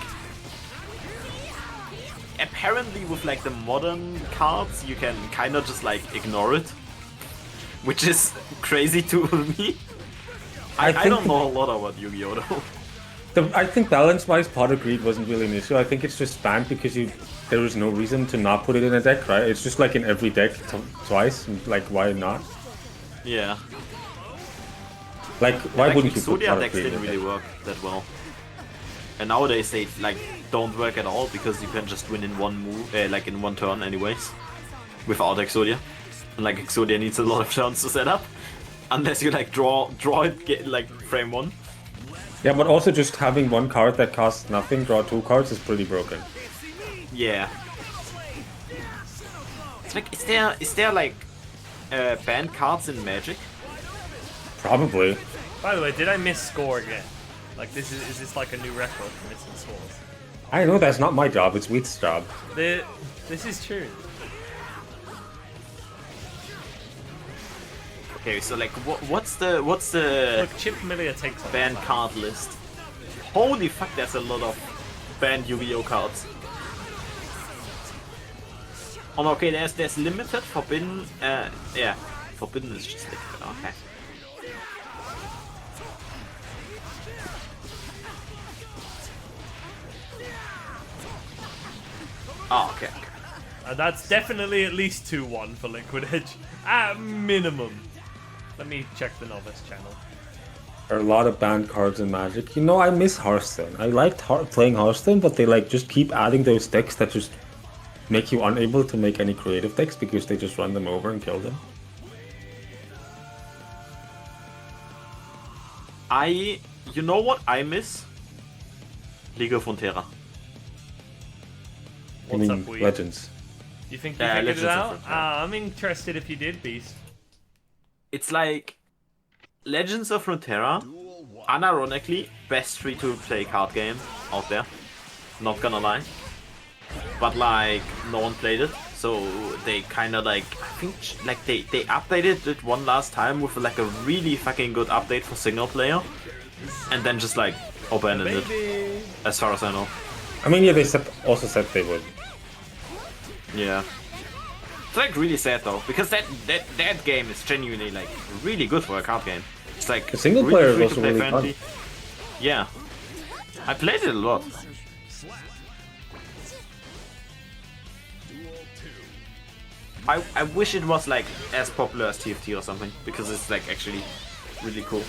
Speaker 5: Apparently with like the modern cards, you can kind of just like ignore it. Which is crazy to me. I
Speaker 3: think
Speaker 5: don't know a lot about Yu-Gi-Oh! though.
Speaker 3: I think balance-wise, Pot of Greed wasn't really an issue. I think it's just banned because there was no reason to not put it in a deck, right? It's just like in every deck twice. Like, why not?
Speaker 5: Yeah.
Speaker 3: Like, why
Speaker 5: Like,
Speaker 3: wouldn't you put
Speaker 5: Exodia
Speaker 3: Pot of
Speaker 5: decks
Speaker 3: Greed in
Speaker 5: didn't
Speaker 3: a
Speaker 5: really
Speaker 3: deck?
Speaker 5: work that well. And nowadays they like don't work at all because you can just win in one move, like in one turn anyways, without Exodia. And like Exodia needs a lot of turns to set up, unless you like draw it get like frame 1.
Speaker 3: Yeah, but also just having one card that costs nothing, draw 2 cards, is pretty broken.
Speaker 5: Yeah. It's like is there like banned cards in Magic?
Speaker 3: Probably.
Speaker 2: By the way, did I miss score again? Like, is this like a new record for missing scores?
Speaker 3: I know that's not my job, it's Wheat's job.
Speaker 2: This is true.
Speaker 5: Okay, so like what's the
Speaker 2: Look, Chip Familiar takes on
Speaker 5: banned card list? Holy fuck, there's a lot of banned Yu-Gi-Oh cards. Oh no, okay, there's limited, forbidden, yeah, forbidden is just limited. Okay. Oh, okay.
Speaker 2: That's definitely at least 2-1 for Liquid Edge, at minimum. Let me check the Novice channel.
Speaker 3: There are a lot of banned cards in Magic. You know, I miss Hearthstone. I liked playing Hearthstone, but they like just keep adding those decks that just make you unable to make any creative decks because they just run them over and kill them.
Speaker 5: You know what I miss? League of Frontera.
Speaker 3: I
Speaker 2: What's
Speaker 3: mean,
Speaker 2: up, Wheat?
Speaker 3: Legends.
Speaker 2: You think you
Speaker 5: Yeah,
Speaker 2: figured it
Speaker 5: Legends
Speaker 2: out?
Speaker 5: of Frontera.
Speaker 2: I'm interested if you did, Beast.
Speaker 5: It's like Legends of Frontera, unironically, best free-to-play card game out there. Not gonna lie. But like, no one played it. So they kind of like, I think like they updated it one last time with like a really fucking good update for single player, and then just like abandoned it, as far as I know.
Speaker 3: I mean, yeah, they also said they would.
Speaker 5: Yeah. It's like really sad though, because that game is genuinely like really good for a card game. It's like
Speaker 3: The single player is also
Speaker 5: free-to-play
Speaker 3: really fun.
Speaker 5: friendly. Yeah. I played it a lot. I wish it was like as popular as TFT or something, because it's like actually really cool.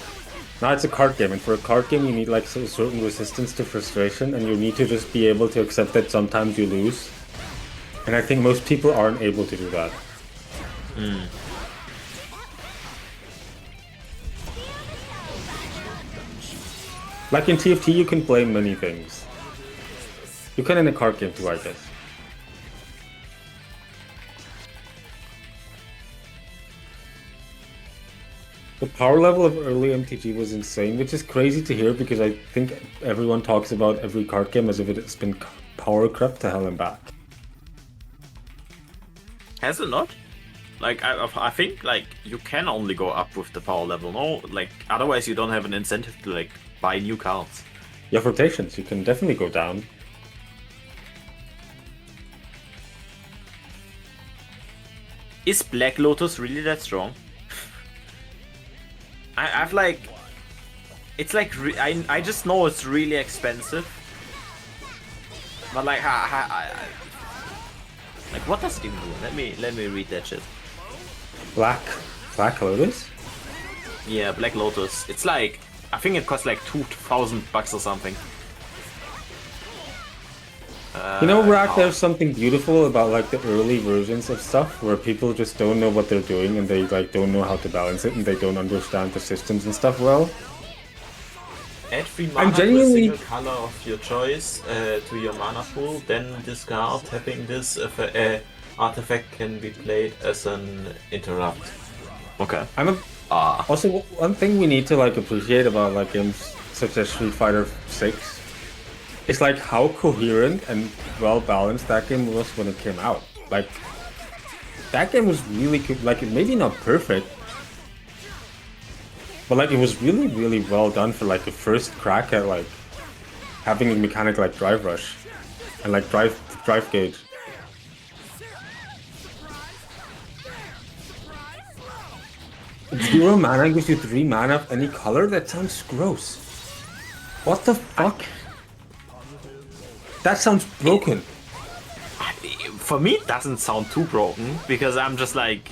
Speaker 3: Now it's a card game, and for a card game you need like a certain resistance to frustration, and you need to just be able to accept that sometimes you lose. And I think most people aren't able to do that. Like in TFT you can blame many things. You can in a card game too, I guess. The power level of early MTG was insane, which is crazy to hear because I think everyone talks about every card game as if it's been power crept to hell and back.
Speaker 5: Has it not? Like I think like you can only go up with the power level, no? Like otherwise you don't have an incentive to like buy new cards.
Speaker 3: You have rotations, you can definitely go down.
Speaker 5: Is Black Lotus really that strong? I've like, it's like I just know it's really expensive, but like like what does it even do? Let me read that shit.
Speaker 3: Black Lotus?
Speaker 5: Yeah, Black Lotus. It's like, I think it costs like $2,000 or something.
Speaker 3: You know, Rack, there's something beautiful about like the early versions of stuff where people just don't know what they're doing and they like don't know how to balance it and they don't understand the systems and stuff well.
Speaker 5: Add 3
Speaker 3: I'm
Speaker 5: mana
Speaker 3: genuinely-
Speaker 5: to a single color of your choice to your mana pool, then discard. Having this artifact can be played as an interrupt. Okay.
Speaker 3: Also, one thing we need to like appreciate about like games such as Street Fighter 6 is like how coherent and well balanced that game was when it came out. Like that game was really good. Like maybe not perfect, but like it was really well done for like the first crack at like having a mechanic like Drive Rush and like drive gauge. Zero mana gives you 3 mana of any color? That sounds gross. What the fuck? That sounds broken.
Speaker 5: For me, it doesn't sound too broken because I'm just like,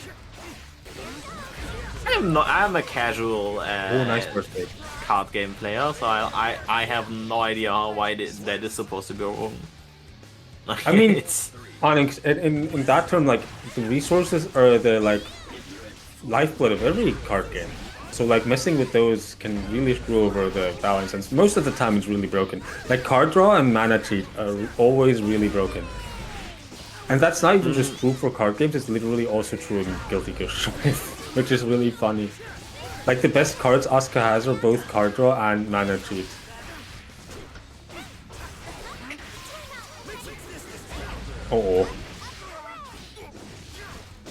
Speaker 5: I'm a casual
Speaker 3: Nice birthday.
Speaker 5: card game player, so I have no idea why that is supposed to be wrong. Like,
Speaker 3: I mean,
Speaker 5: it's
Speaker 3: Onyx, in that term, like the resources are the like lifeblood of every card game. So like messing with those can really screw over the balance, and most of the time it's really broken. Like card draw and mana cheat are always really broken. And that's not even just true for card games, it's literally also true in Guilty Gear Strive, which is really funny. Like the best cards Asuka has are both card draw and mana cheat. Oh.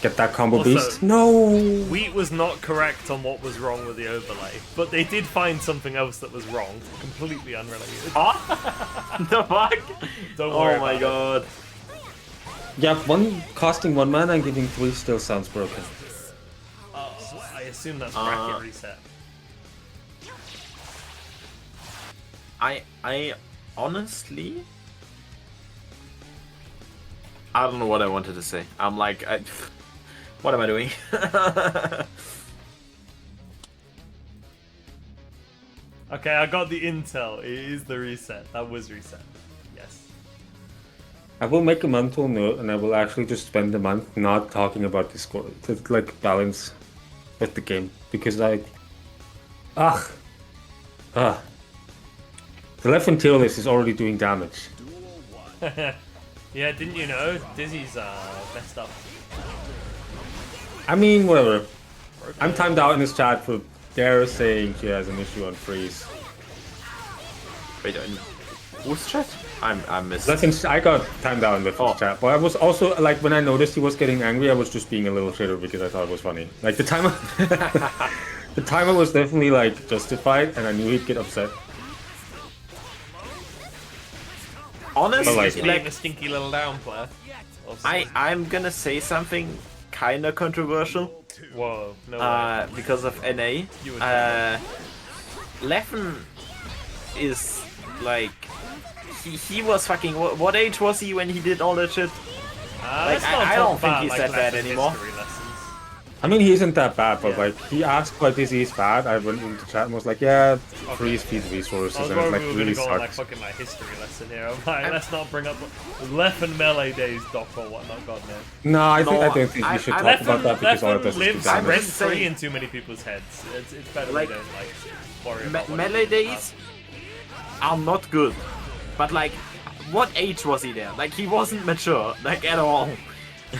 Speaker 3: Get that combo
Speaker 2: Also-
Speaker 3: beast? No!
Speaker 2: Wheat was not correct on what was wrong with the overlay, but they did find something else that was wrong, completely unrelated.
Speaker 5: the fuck?
Speaker 2: Don't worry
Speaker 5: Oh my
Speaker 2: about
Speaker 5: god.
Speaker 3: Yeah, costing 1 mana and giving 3 still sounds broken.
Speaker 2: I assume that's bracket reset.
Speaker 5: I honestly, I don't know what I wanted to say. I'm like, what am I doing?
Speaker 2: Okay, I got the intel. It is the reset. That was reset. Yes.
Speaker 3: I will make a mental note and I will actually just spend a month not talking about Discord to like balance with the game because the left and tail list is already doing damage.
Speaker 2: Yeah, didn't you know? Dizzy's messed up.
Speaker 3: I mean, whatever. I'm timed out in this chat for Dara saying she has an issue on freeze.
Speaker 5: Wait, Who's chat? I missed.
Speaker 3: Listen, I got timed out in the
Speaker 5: Oh.
Speaker 3: chat, but I was also like when I noticed he was getting angry, I was just being a little shitter because I thought it was funny. Like the timer, the timer was definitely like justified, and I knew he'd get upset.
Speaker 5: Honestly,
Speaker 3: But,
Speaker 2: Being
Speaker 5: like
Speaker 2: a stinky little down player.
Speaker 5: I'm gonna say something kind of controversial.
Speaker 2: Whoa, no way.
Speaker 5: Because of NA.
Speaker 2: You would
Speaker 5: Leffen is like he was fucking. What age was he when he did all that shit?
Speaker 2: Let's not
Speaker 5: I
Speaker 2: talk
Speaker 5: don't think
Speaker 2: about,
Speaker 5: he's
Speaker 2: like,
Speaker 5: that bad
Speaker 2: lesson
Speaker 5: anymore.
Speaker 2: history lessons.
Speaker 3: I mean, he isn't that bad, but
Speaker 2: Yeah.
Speaker 3: like he asked what is he's bad. I went into chat and was like, yeah, freeze feed resources,
Speaker 2: I was
Speaker 3: and it's
Speaker 2: worried
Speaker 3: like
Speaker 2: we were
Speaker 3: really
Speaker 2: gonna go on like
Speaker 3: sucks.
Speaker 2: fucking like history lesson here. I'm like, let's not bring up Leffen Melee Days doc or whatnot. God no.
Speaker 3: No, I don't think
Speaker 5: I-
Speaker 3: we should
Speaker 5: I-
Speaker 3: talk about that because all it
Speaker 2: Leffen
Speaker 3: does is do
Speaker 2: lives
Speaker 5: I'm
Speaker 3: damage.
Speaker 2: rent
Speaker 5: just
Speaker 2: free
Speaker 5: saying-
Speaker 2: in too many people's heads. It's better
Speaker 5: Like,
Speaker 2: we don't like worry about what
Speaker 5: Melee
Speaker 2: he-
Speaker 5: days are not good, but like, what age was he there? Like, he wasn't mature, like at all.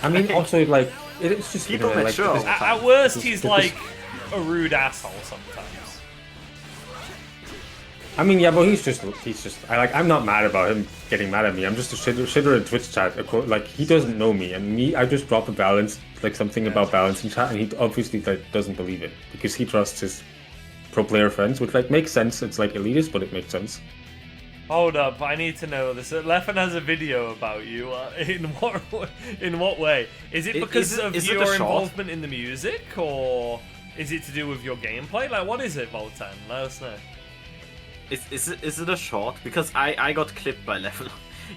Speaker 3: I mean, also like it's just
Speaker 5: People
Speaker 3: like
Speaker 5: mature.
Speaker 3: this-
Speaker 2: At worst,
Speaker 3: this-
Speaker 2: he's
Speaker 3: this-
Speaker 2: like a rude asshole sometimes.
Speaker 3: I mean, yeah, but he's just I'm not mad about him getting mad at me. I'm just a shitter in Twitch chat. Like he doesn't know me, and me, I just drop a balance, like something about balance in chat, and he obviously like doesn't believe it because he trusts his pro player friends, which like makes sense. It's like elitist, but it makes sense.
Speaker 2: Hold up, I need to know this. Leffen has a video about you. In what way? Is it because of
Speaker 5: is it a
Speaker 2: your
Speaker 5: short?
Speaker 2: involvement in the music, or is it to do with your gameplay? Like, what is it, Voltan? Let us know.
Speaker 5: Is it a short? Because I got clipped by Leffen.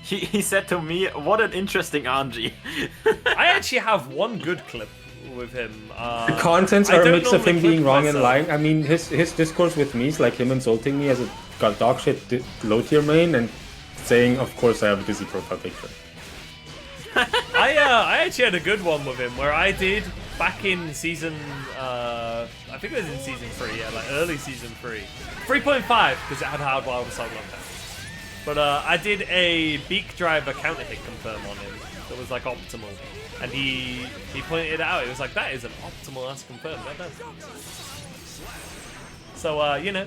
Speaker 5: He said to me, "What an interesting RNG."
Speaker 2: I actually have one good clip with him.
Speaker 3: The contents
Speaker 2: I
Speaker 3: are a
Speaker 2: don't
Speaker 3: mix of him
Speaker 2: normally
Speaker 3: being
Speaker 2: clip
Speaker 3: wrong and
Speaker 2: myself.
Speaker 3: lying. I mean, his discourse with me is like him insulting me as a got dog shit low tier main and saying, "Of course, I have a Dizzy profile picture."
Speaker 2: I actually had a good one with him where I did back in season I think it was in season 3, yeah, like early season 3. 3.5 because it had hardwired assault lockdown. But I did a beak driver counter hit confirm on him that was like optimal. And he pointed it out. He was like, that is an optimal ass confirm. That does. So you know,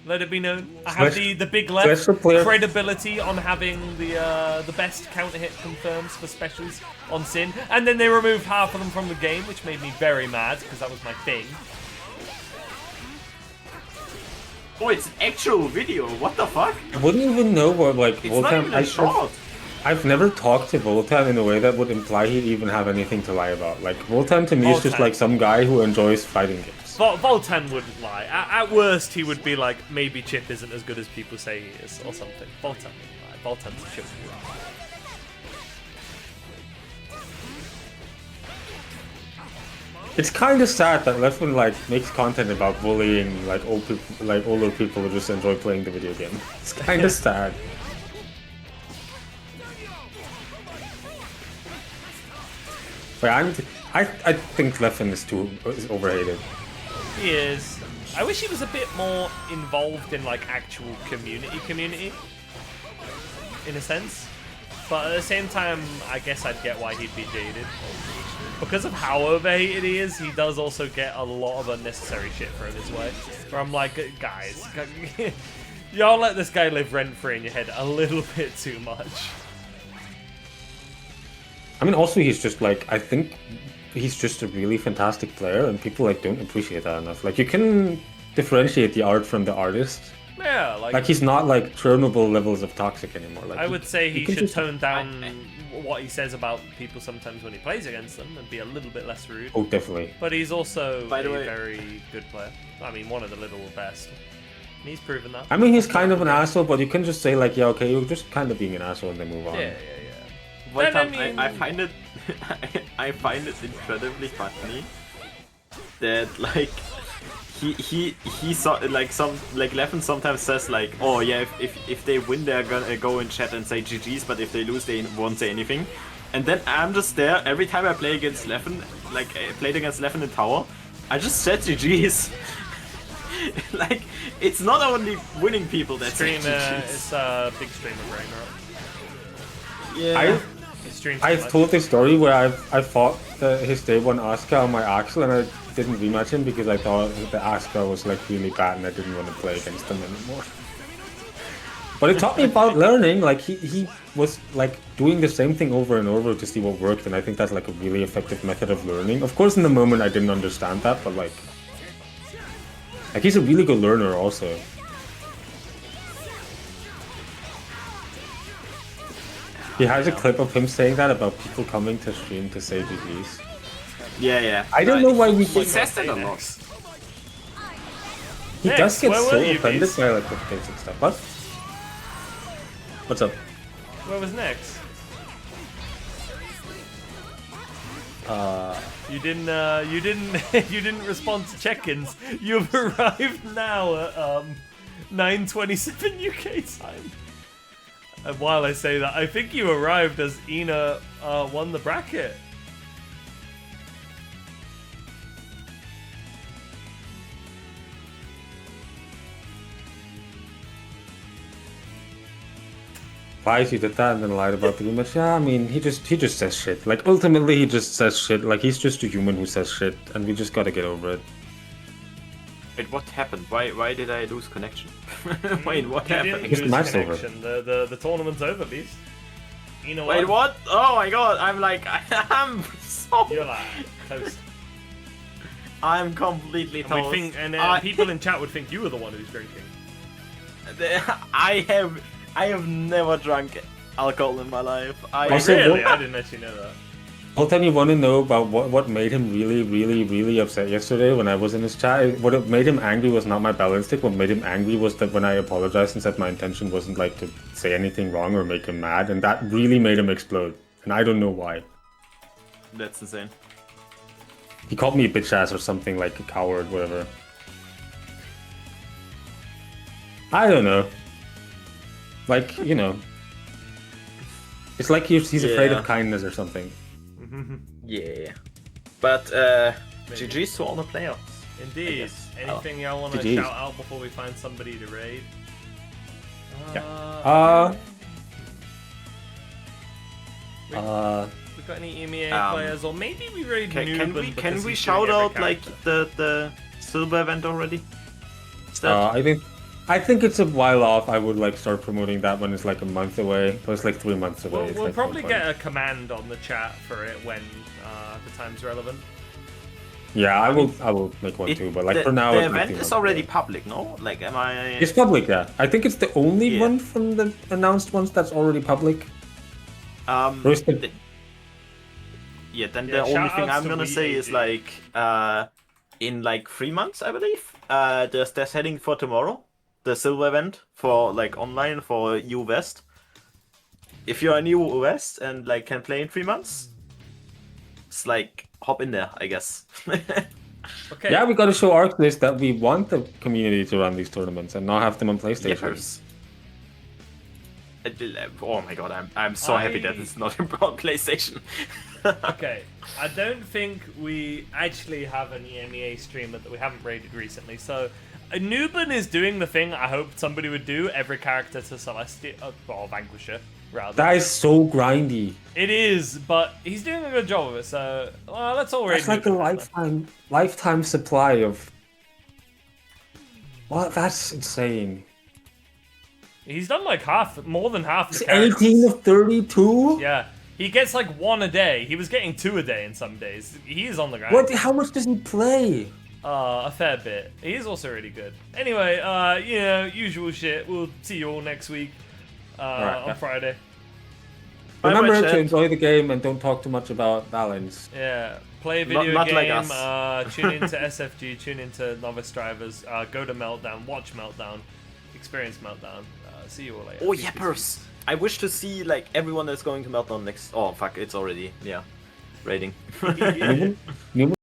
Speaker 2: let it be known. I have the big left
Speaker 3: special player-
Speaker 2: credibility on having the best counter hit confirms for specials on Sin, and then they removed half of them from the game, which made me very mad because that was my thing.
Speaker 5: Oh, it's an actual video. What the fuck?
Speaker 3: I wouldn't even know what like
Speaker 5: It's not even a short.
Speaker 3: I've never talked to Voltan in a way that would imply he'd even have anything to lie about. Like Voltan to me is just
Speaker 2: Voltan.
Speaker 3: like some guy who enjoys fighting games.
Speaker 2: Voltan wouldn't lie. At worst, he would be like, maybe Chip isn't as good as people say he is, or something. Voltan wouldn't lie. Voltan's a Chip.
Speaker 3: It's kind of sad that Leffen like makes content about bullying like old people, like older people who just enjoy playing the video game. It's kind of sad. But I think Leffen is overhated.
Speaker 2: He is. I wish he was a bit more involved in like actual community, in a sense. But at the same time, I guess I'd get why he'd be jaded. Because of how overhated he is, he does also get a lot of unnecessary shit thrown his way. Where I'm like, guys, y'all let this guy live rent-free in your head a little bit too much.
Speaker 3: I mean, also he's just like I think he's just a really fantastic player, and people like don't appreciate that enough. Like you can differentiate the art from the artist.
Speaker 2: Yeah,
Speaker 3: Like he's not like Chernobyl levels of toxic anymore. Like
Speaker 2: I would say he
Speaker 3: can
Speaker 2: should
Speaker 3: just-
Speaker 2: tone down what he says about people sometimes when he plays against them and be a little bit less rude.
Speaker 3: Oh, definitely.
Speaker 2: But he's also
Speaker 5: By the
Speaker 2: a
Speaker 5: way-
Speaker 2: very good player. I mean, one of the little best. And he's proven that.
Speaker 3: I mean, he's kind of an asshole, but you can just say like, yeah, okay, you're just kind of being an asshole, and then move on.
Speaker 2: Yeah.
Speaker 5: But
Speaker 2: Then, I mean-
Speaker 5: I find it I find it incredibly funny that like he saw like Leffen sometimes says like, oh yeah, if they win they're gonna go in chat and say GG's, but if they lose they won't say anything. And then I'm just there every time I play against Leffen, like I played against Leffen in Tower, I just said GG's. Like it's not only winning people that say
Speaker 2: Streamer,
Speaker 5: GG's.
Speaker 2: it's a big streamer brain, right?
Speaker 5: Yeah.
Speaker 2: He streams
Speaker 3: I've
Speaker 2: too much.
Speaker 3: told this story where I fought his day one Asuka on my Axel, and I didn't rematch him because I thought the Asuka was like really bad and I didn't want to play against him anymore. But it taught me about learning. Like he was like doing the same thing over and over to see what worked, and I think that's like a really effective method of learning. Of course, in the moment I didn't understand that, but like he's a really good learner also. He has a clip of him saying that about people coming to stream to say GGs.
Speaker 5: Yeah.
Speaker 3: I don't know why we
Speaker 5: He says that a lot.
Speaker 3: He
Speaker 2: Next,
Speaker 3: does get
Speaker 2: where
Speaker 3: so
Speaker 2: were you,
Speaker 3: offended
Speaker 2: Beast?
Speaker 3: by like the basic stuff. What? What's up?
Speaker 2: Where was next? You didn't you didn't respond to check-ins. You've arrived now at 9:27 UK time. And while I say that, I think you arrived as Ina won the bracket.
Speaker 3: He did that and then lied about the rematch. Yeah, I mean, he just says shit. Like, ultimately, he just says shit. Like, he's just a human who says shit, and we just gotta get over it.
Speaker 5: Wait, what happened? Why did I lose connection? Wait, what
Speaker 2: You
Speaker 5: happened?
Speaker 2: didn't
Speaker 3: Because the
Speaker 2: lose
Speaker 3: match's over.
Speaker 2: connection. The tournament's over, Beast. Ina
Speaker 5: Wait,
Speaker 2: won.
Speaker 5: what? Oh my god, I'm like, I'm so...
Speaker 2: You're like toast.
Speaker 5: I'm completely
Speaker 2: And, we
Speaker 5: toast.
Speaker 2: think, and
Speaker 5: I-
Speaker 2: people in chat would think you were the one who's drinking.
Speaker 5: I have never drunk alcohol in my life.
Speaker 3: Also,
Speaker 2: Really?
Speaker 3: what-
Speaker 2: I didn't actually know that.
Speaker 3: Colton, you want to know about what made him really upset yesterday when I was in his chat? What made him angry was not my balance stick. What made him angry was that when I apologized and said my intention wasn't like to say anything wrong or make him mad, and that really made him explode. And I don't know why.
Speaker 5: That's insane.
Speaker 3: He called me a bitch ass or something, like a coward, whatever. I don't know. Like, you know. It's like he's afraid
Speaker 5: Yeah.
Speaker 3: of kindness or something.
Speaker 5: Yeah. But, GG's to all the players.
Speaker 2: Indeed.
Speaker 5: guess.
Speaker 2: Anything y'all want to
Speaker 3: GGs.
Speaker 2: shout out before we find somebody to raid?
Speaker 3: Yeah.
Speaker 2: We got any EMEA
Speaker 5: Um,
Speaker 2: players, or maybe we raid
Speaker 5: Can
Speaker 2: Nuben
Speaker 5: we
Speaker 2: because he's
Speaker 5: shout
Speaker 2: doing every
Speaker 5: out like
Speaker 2: character.
Speaker 5: the silver event already? Is that-
Speaker 3: I think it's a while off. I would like start promoting that when it's like a month away. But it's like 3 months away. It's
Speaker 2: We'll
Speaker 3: like
Speaker 2: probably
Speaker 3: no
Speaker 2: get
Speaker 3: point.
Speaker 2: a command on the chat for it when the time's relevant.
Speaker 3: Yeah, I will make one too. But like
Speaker 5: the,
Speaker 3: for now,
Speaker 5: the
Speaker 3: it's like
Speaker 5: event
Speaker 3: 3
Speaker 5: is
Speaker 3: months
Speaker 5: already
Speaker 3: away.
Speaker 5: public, no? Like, am I?
Speaker 3: It's public, yeah. I think it's the only
Speaker 5: Yeah.
Speaker 3: one from the announced ones that's already public. Or is the-
Speaker 5: Yeah, then
Speaker 2: Yeah,
Speaker 5: the only
Speaker 2: shout
Speaker 5: thing
Speaker 2: outs
Speaker 5: I'm
Speaker 2: to
Speaker 5: gonna
Speaker 2: We
Speaker 5: say is
Speaker 2: AG.
Speaker 5: like, in like 3 months, I believe, they're heading for tomorrow, the silver event for like online for EU West. If you're a new West and like can play in 3 months, it's like hop in there, I guess.
Speaker 2: Okay.
Speaker 3: Yeah, we gotta show Arclist that we want the community to run these tournaments and not have them on PlayStation.
Speaker 5: Yes. Oh my god, I'm so happy that it's not about PlayStation.
Speaker 2: Okay. I don't think we actually have an EMEA streamer that we haven't raided recently, so Nuben is doing the thing I hoped somebody would do, every character to Celestia, or Vanquisher, rather.
Speaker 3: That is so grindy.
Speaker 2: It is, but he's doing a good job of it, so well, let's all raid
Speaker 3: That's like a
Speaker 2: Nuben.
Speaker 3: lifetime supply of. What? That's insane.
Speaker 2: He's done like more than half the
Speaker 3: It's
Speaker 2: characters.
Speaker 3: 18 of 32.
Speaker 2: Yeah. He gets like 1 a day. He was getting 2 a day in some days. He is on the ground.
Speaker 3: What? How much does he play?
Speaker 2: A fair bit. He is also really good. Anyway, you know, usual shit. We'll see you all next week
Speaker 3: Alright,
Speaker 2: on
Speaker 3: yeah.
Speaker 2: Friday.
Speaker 3: Remember
Speaker 5: Bye,
Speaker 3: to
Speaker 5: chat.
Speaker 3: enjoy the game and don't talk too much about balance.
Speaker 2: Yeah, play a video
Speaker 5: Not
Speaker 2: game.
Speaker 5: like us.
Speaker 2: Tune into SFG. Tune into Novice Drivers. Go to Meltdown. Watch Meltdown. Experience Meltdown. See you all later.
Speaker 5: Oh
Speaker 2: Peace,
Speaker 5: yeah,
Speaker 2: peace,
Speaker 5: Purse. I wish to see like everyone that's going to Meltdown next. Oh fuck, it's already raiding.
Speaker 2: peace.
Speaker 3: Numen